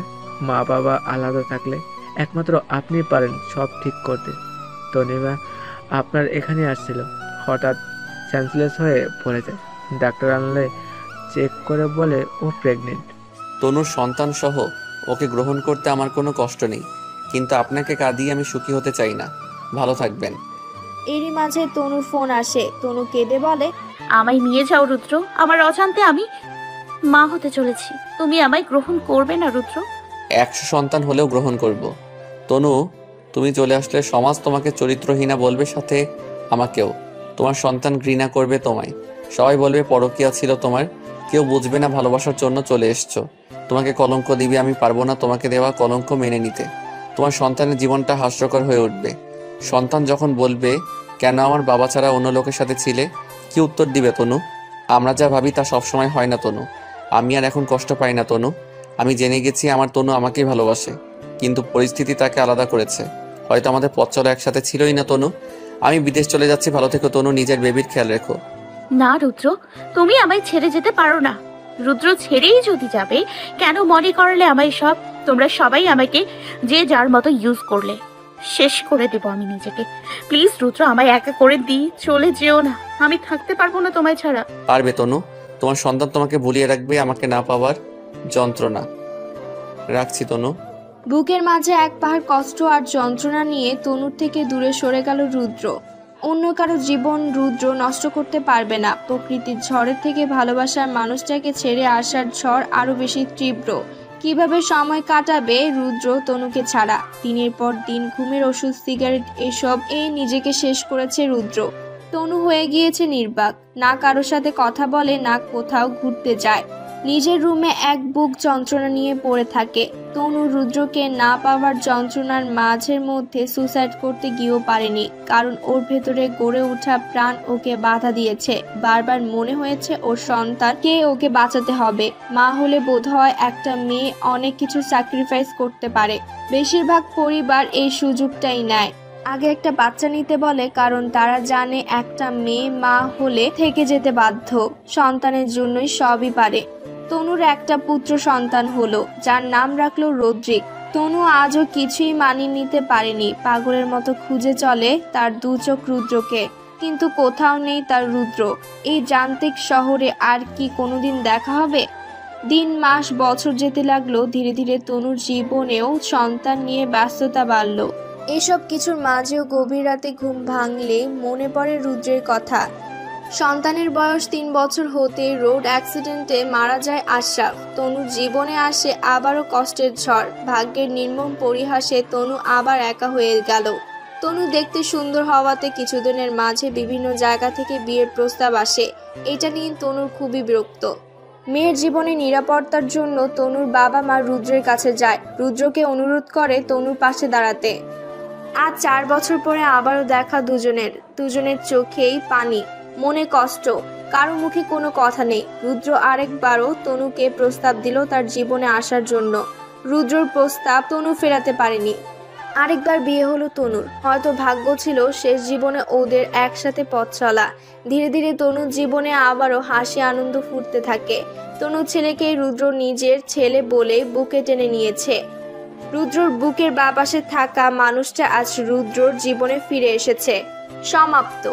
মা বাবা আলাদা থাকলে একমাত্র আপনি পারেন সব ঠিক করতে। তনিমা আপনার এখানে আসছিল, হঠাৎ সেন্সলেস হয়ে পড়ে যায়। ডাক্তার আনলে চেক করে বলে ও প্রেগনেন্ট। তনুর সন্তান সহ ওকে গ্রহণ করতে আমার কোনো কষ্ট নেই, কিন্তু আপনাকে কাঁদিয়ে আমি সুখী হতে চাই না। ভালো থাকবেন। এরই মাঝে তনুর ফোন আসে। তনু কেঁদে বলে, আমায় নিয়ে যাও রুদ্র, আমার অজান্তে আমি মা হতে চলেছি। তুমি আমায় গ্রহণ করবে না রুদ্র? 100 সন্তান হলেও গ্রহণ করব। তনু, তুমি চলে আসলে সমাজ তোমাকে চরিত্রহীনা বলবে, সাথে আমাকেও। তোমার সন্তান ঘৃণা করবে তোমায়, সবাই বলবে পরকীয়া ছিল তোমার, কেউ বুঝবে না ভালোবাসার জন্য চলে এসছো। তোমাকে কলঙ্ক দিবে, আমি পারবো না তোমাকে দেওয়া কলঙ্ক মেনে নিতে। তোমার সন্তানের জীবনটা হাস্যকর হয়ে উঠবে। সন্তান যখন বলবে কেন আমার বাবা ছাড়া অন্য লোকের সাথে ছিলে, কি উত্তর দিবে তনু? আমরা যা ভাবি তা সবসময় হয় না তনু। আমি আর এখন কষ্ট পাই না তনু। আমি জেনে গেছি আমার তনু আমাকেই ভালোবাসে, কিন্তু পরিস্থিতি তাকে আলাদা করেছে। হয়তো আমাদের পথ চলা একসাথে ছিলই না তনু। আমি বিদেশ চলে যাচ্ছি, ভালো থেকো তনু, নিজের বেবির খেয়াল রেখো। না রুদ্র, তুমি আমায় ছেড়ে যেতে পারো না। রুদ্র ছেড়েই যদি যাবে, কেন মনে করলে আমায় সব? তোমরা সবাই আমাকে যে যার মতো ইউজ করলে। শেষ করে দেব আমি নিজেকে। প্লিজ রুদ্র, আমায় একা করে দিই, চলে যেও না। আমি থাকতে পারবো না তোমায় ছাড়া। পারবে তনু, তোমার সন্তান তোমাকে ভুলিয়ে রাখবে আমাকে না পাওয়ার যন্ত্রণা। রাখছি তনু। বুকের মাঝে এক পাহাড় কষ্ট আর যন্ত্রণা নিয়ে তনুর থেকে দূরে সরে গেল রুদ্র। অন্য কারো জীবন রুদ্র নষ্ট করতে পারবে না। প্রকৃতির ঝড়ের থেকে ভালোবাসার মানুষটাকে ছেড়ে আসার ঝড় আরো বেশি তীব্র। কিভাবে সময় কাটাবে রুদ্র তনুকে ছাড়া? দিনের পর দিন ঘুমের ওষুধ, সিগারেট, এসব নিজেকে শেষ করেছে রুদ্র। তনু হয়ে গিয়েছে নির্বাক, না কারো সাথে কথা বলে, না কোথাও ঘুরতে যায়। নিজের রুমে এক বুক যন্ত্রণা নিয়ে পড়ে থাকে। তনু রুদ্রকে না পাওয়ার যন্ত্রণার মাঝের মধ্যে সুসাইড করতে গিয়েও পারেনি, কারণ ওর ভেতরে গড়ে ওঠা প্রাণ ওকে বাধা দিয়েছে। বারবার মনে হয়েছে ওর সন্তানকে ওকে বাঁচাতে হবে। মা হলে বোধহয় একটা মেয়ে অনেক কিছু স্যাক্রিফাইস করতে পারে। বেশিরভাগ পরিবার এই সুযোগটাই নেয়, আগে একটা বাচ্চা নিতে বলে, কারণ তারা জানে একটা মেয়ে মা হলে থেকে যেতে বাধ্য। সন্তানের জন্যই সবই পারে। তনুর একটা পুত্র সন্তান হলো, যার নাম রাখলো রদ্রিক। তনু আজও কিছুই মানিয়ে নিতে পারেনি। পাগলের মতো খুঁজে চলে তার দু চোখ রুদ্রকে, কিন্তু কোথাও নেই তার রুদ্র। এই যান্ত্রিক শহরে আর কি কোনোদিন দেখা হবে? দিন, মাস, বছর যেতে লাগলো। ধীরে ধীরে তনুর জীবনেও সন্তান নিয়ে ব্যস্ততা বাড়ল। এসব কিছুর মাঝেও গভীর রাতে ঘুম ভাঙলে মনে পড়ে রুদ্রের কথা। সন্তানের বয়স 3 বছর হতে রোড অ্যাক্সিডেন্টে মারা যায় আশরাফ। তনুর জীবনে আসে আবারও কষ্টের ঝড়। ভাগ্যের নির্মম পরিহাসে তনু আবার একা হয়ে গেল। তনু দেখতে সুন্দর হওয়াতে কিছুদিনের মাঝে বিভিন্ন জায়গা থেকে বিয়ের প্রস্তাব আসে। এটা নিয়ে তনুর খুবই বিরক্ত। মেয়ের জীবনে নিরাপত্তার জন্য তনুর বাবা মা রুদ্রের কাছে যায়। রুদ্রকে অনুরোধ করে তনুর পাশে দাঁড়াতে। আজ 4 বছর পরে আবারও দেখা দুজনের চোখেই পানি, মনে কষ্ট, কারো মুখে কোনো কথা নেই। রুদ্র আরেকবারও তনুকে প্রস্তাব দিল তার জীবনে আসার জন্য। রুদ্রর প্রস্তাব তনু ফেরাতে পারেনি। আরেকবার বিয়ে হলো তনুর। হয়তো ভাগ্য ছিল শেষ জীবনে ওদের একসাথে পথ চলা। ধীরে ধীরে তনুর জীবনে আবারও হাসি আনন্দ ফুটতে থাকে। তনুর ছেলেকে রুদ্র নিজের ছেলে বলে বুকে টেনে নিয়েছে। রুদ্রর বুকের বাঁ পাশে থাকা মানুষটা আজ রুদ্রর জীবনে ফিরে এসেছে। সমাপ্ত।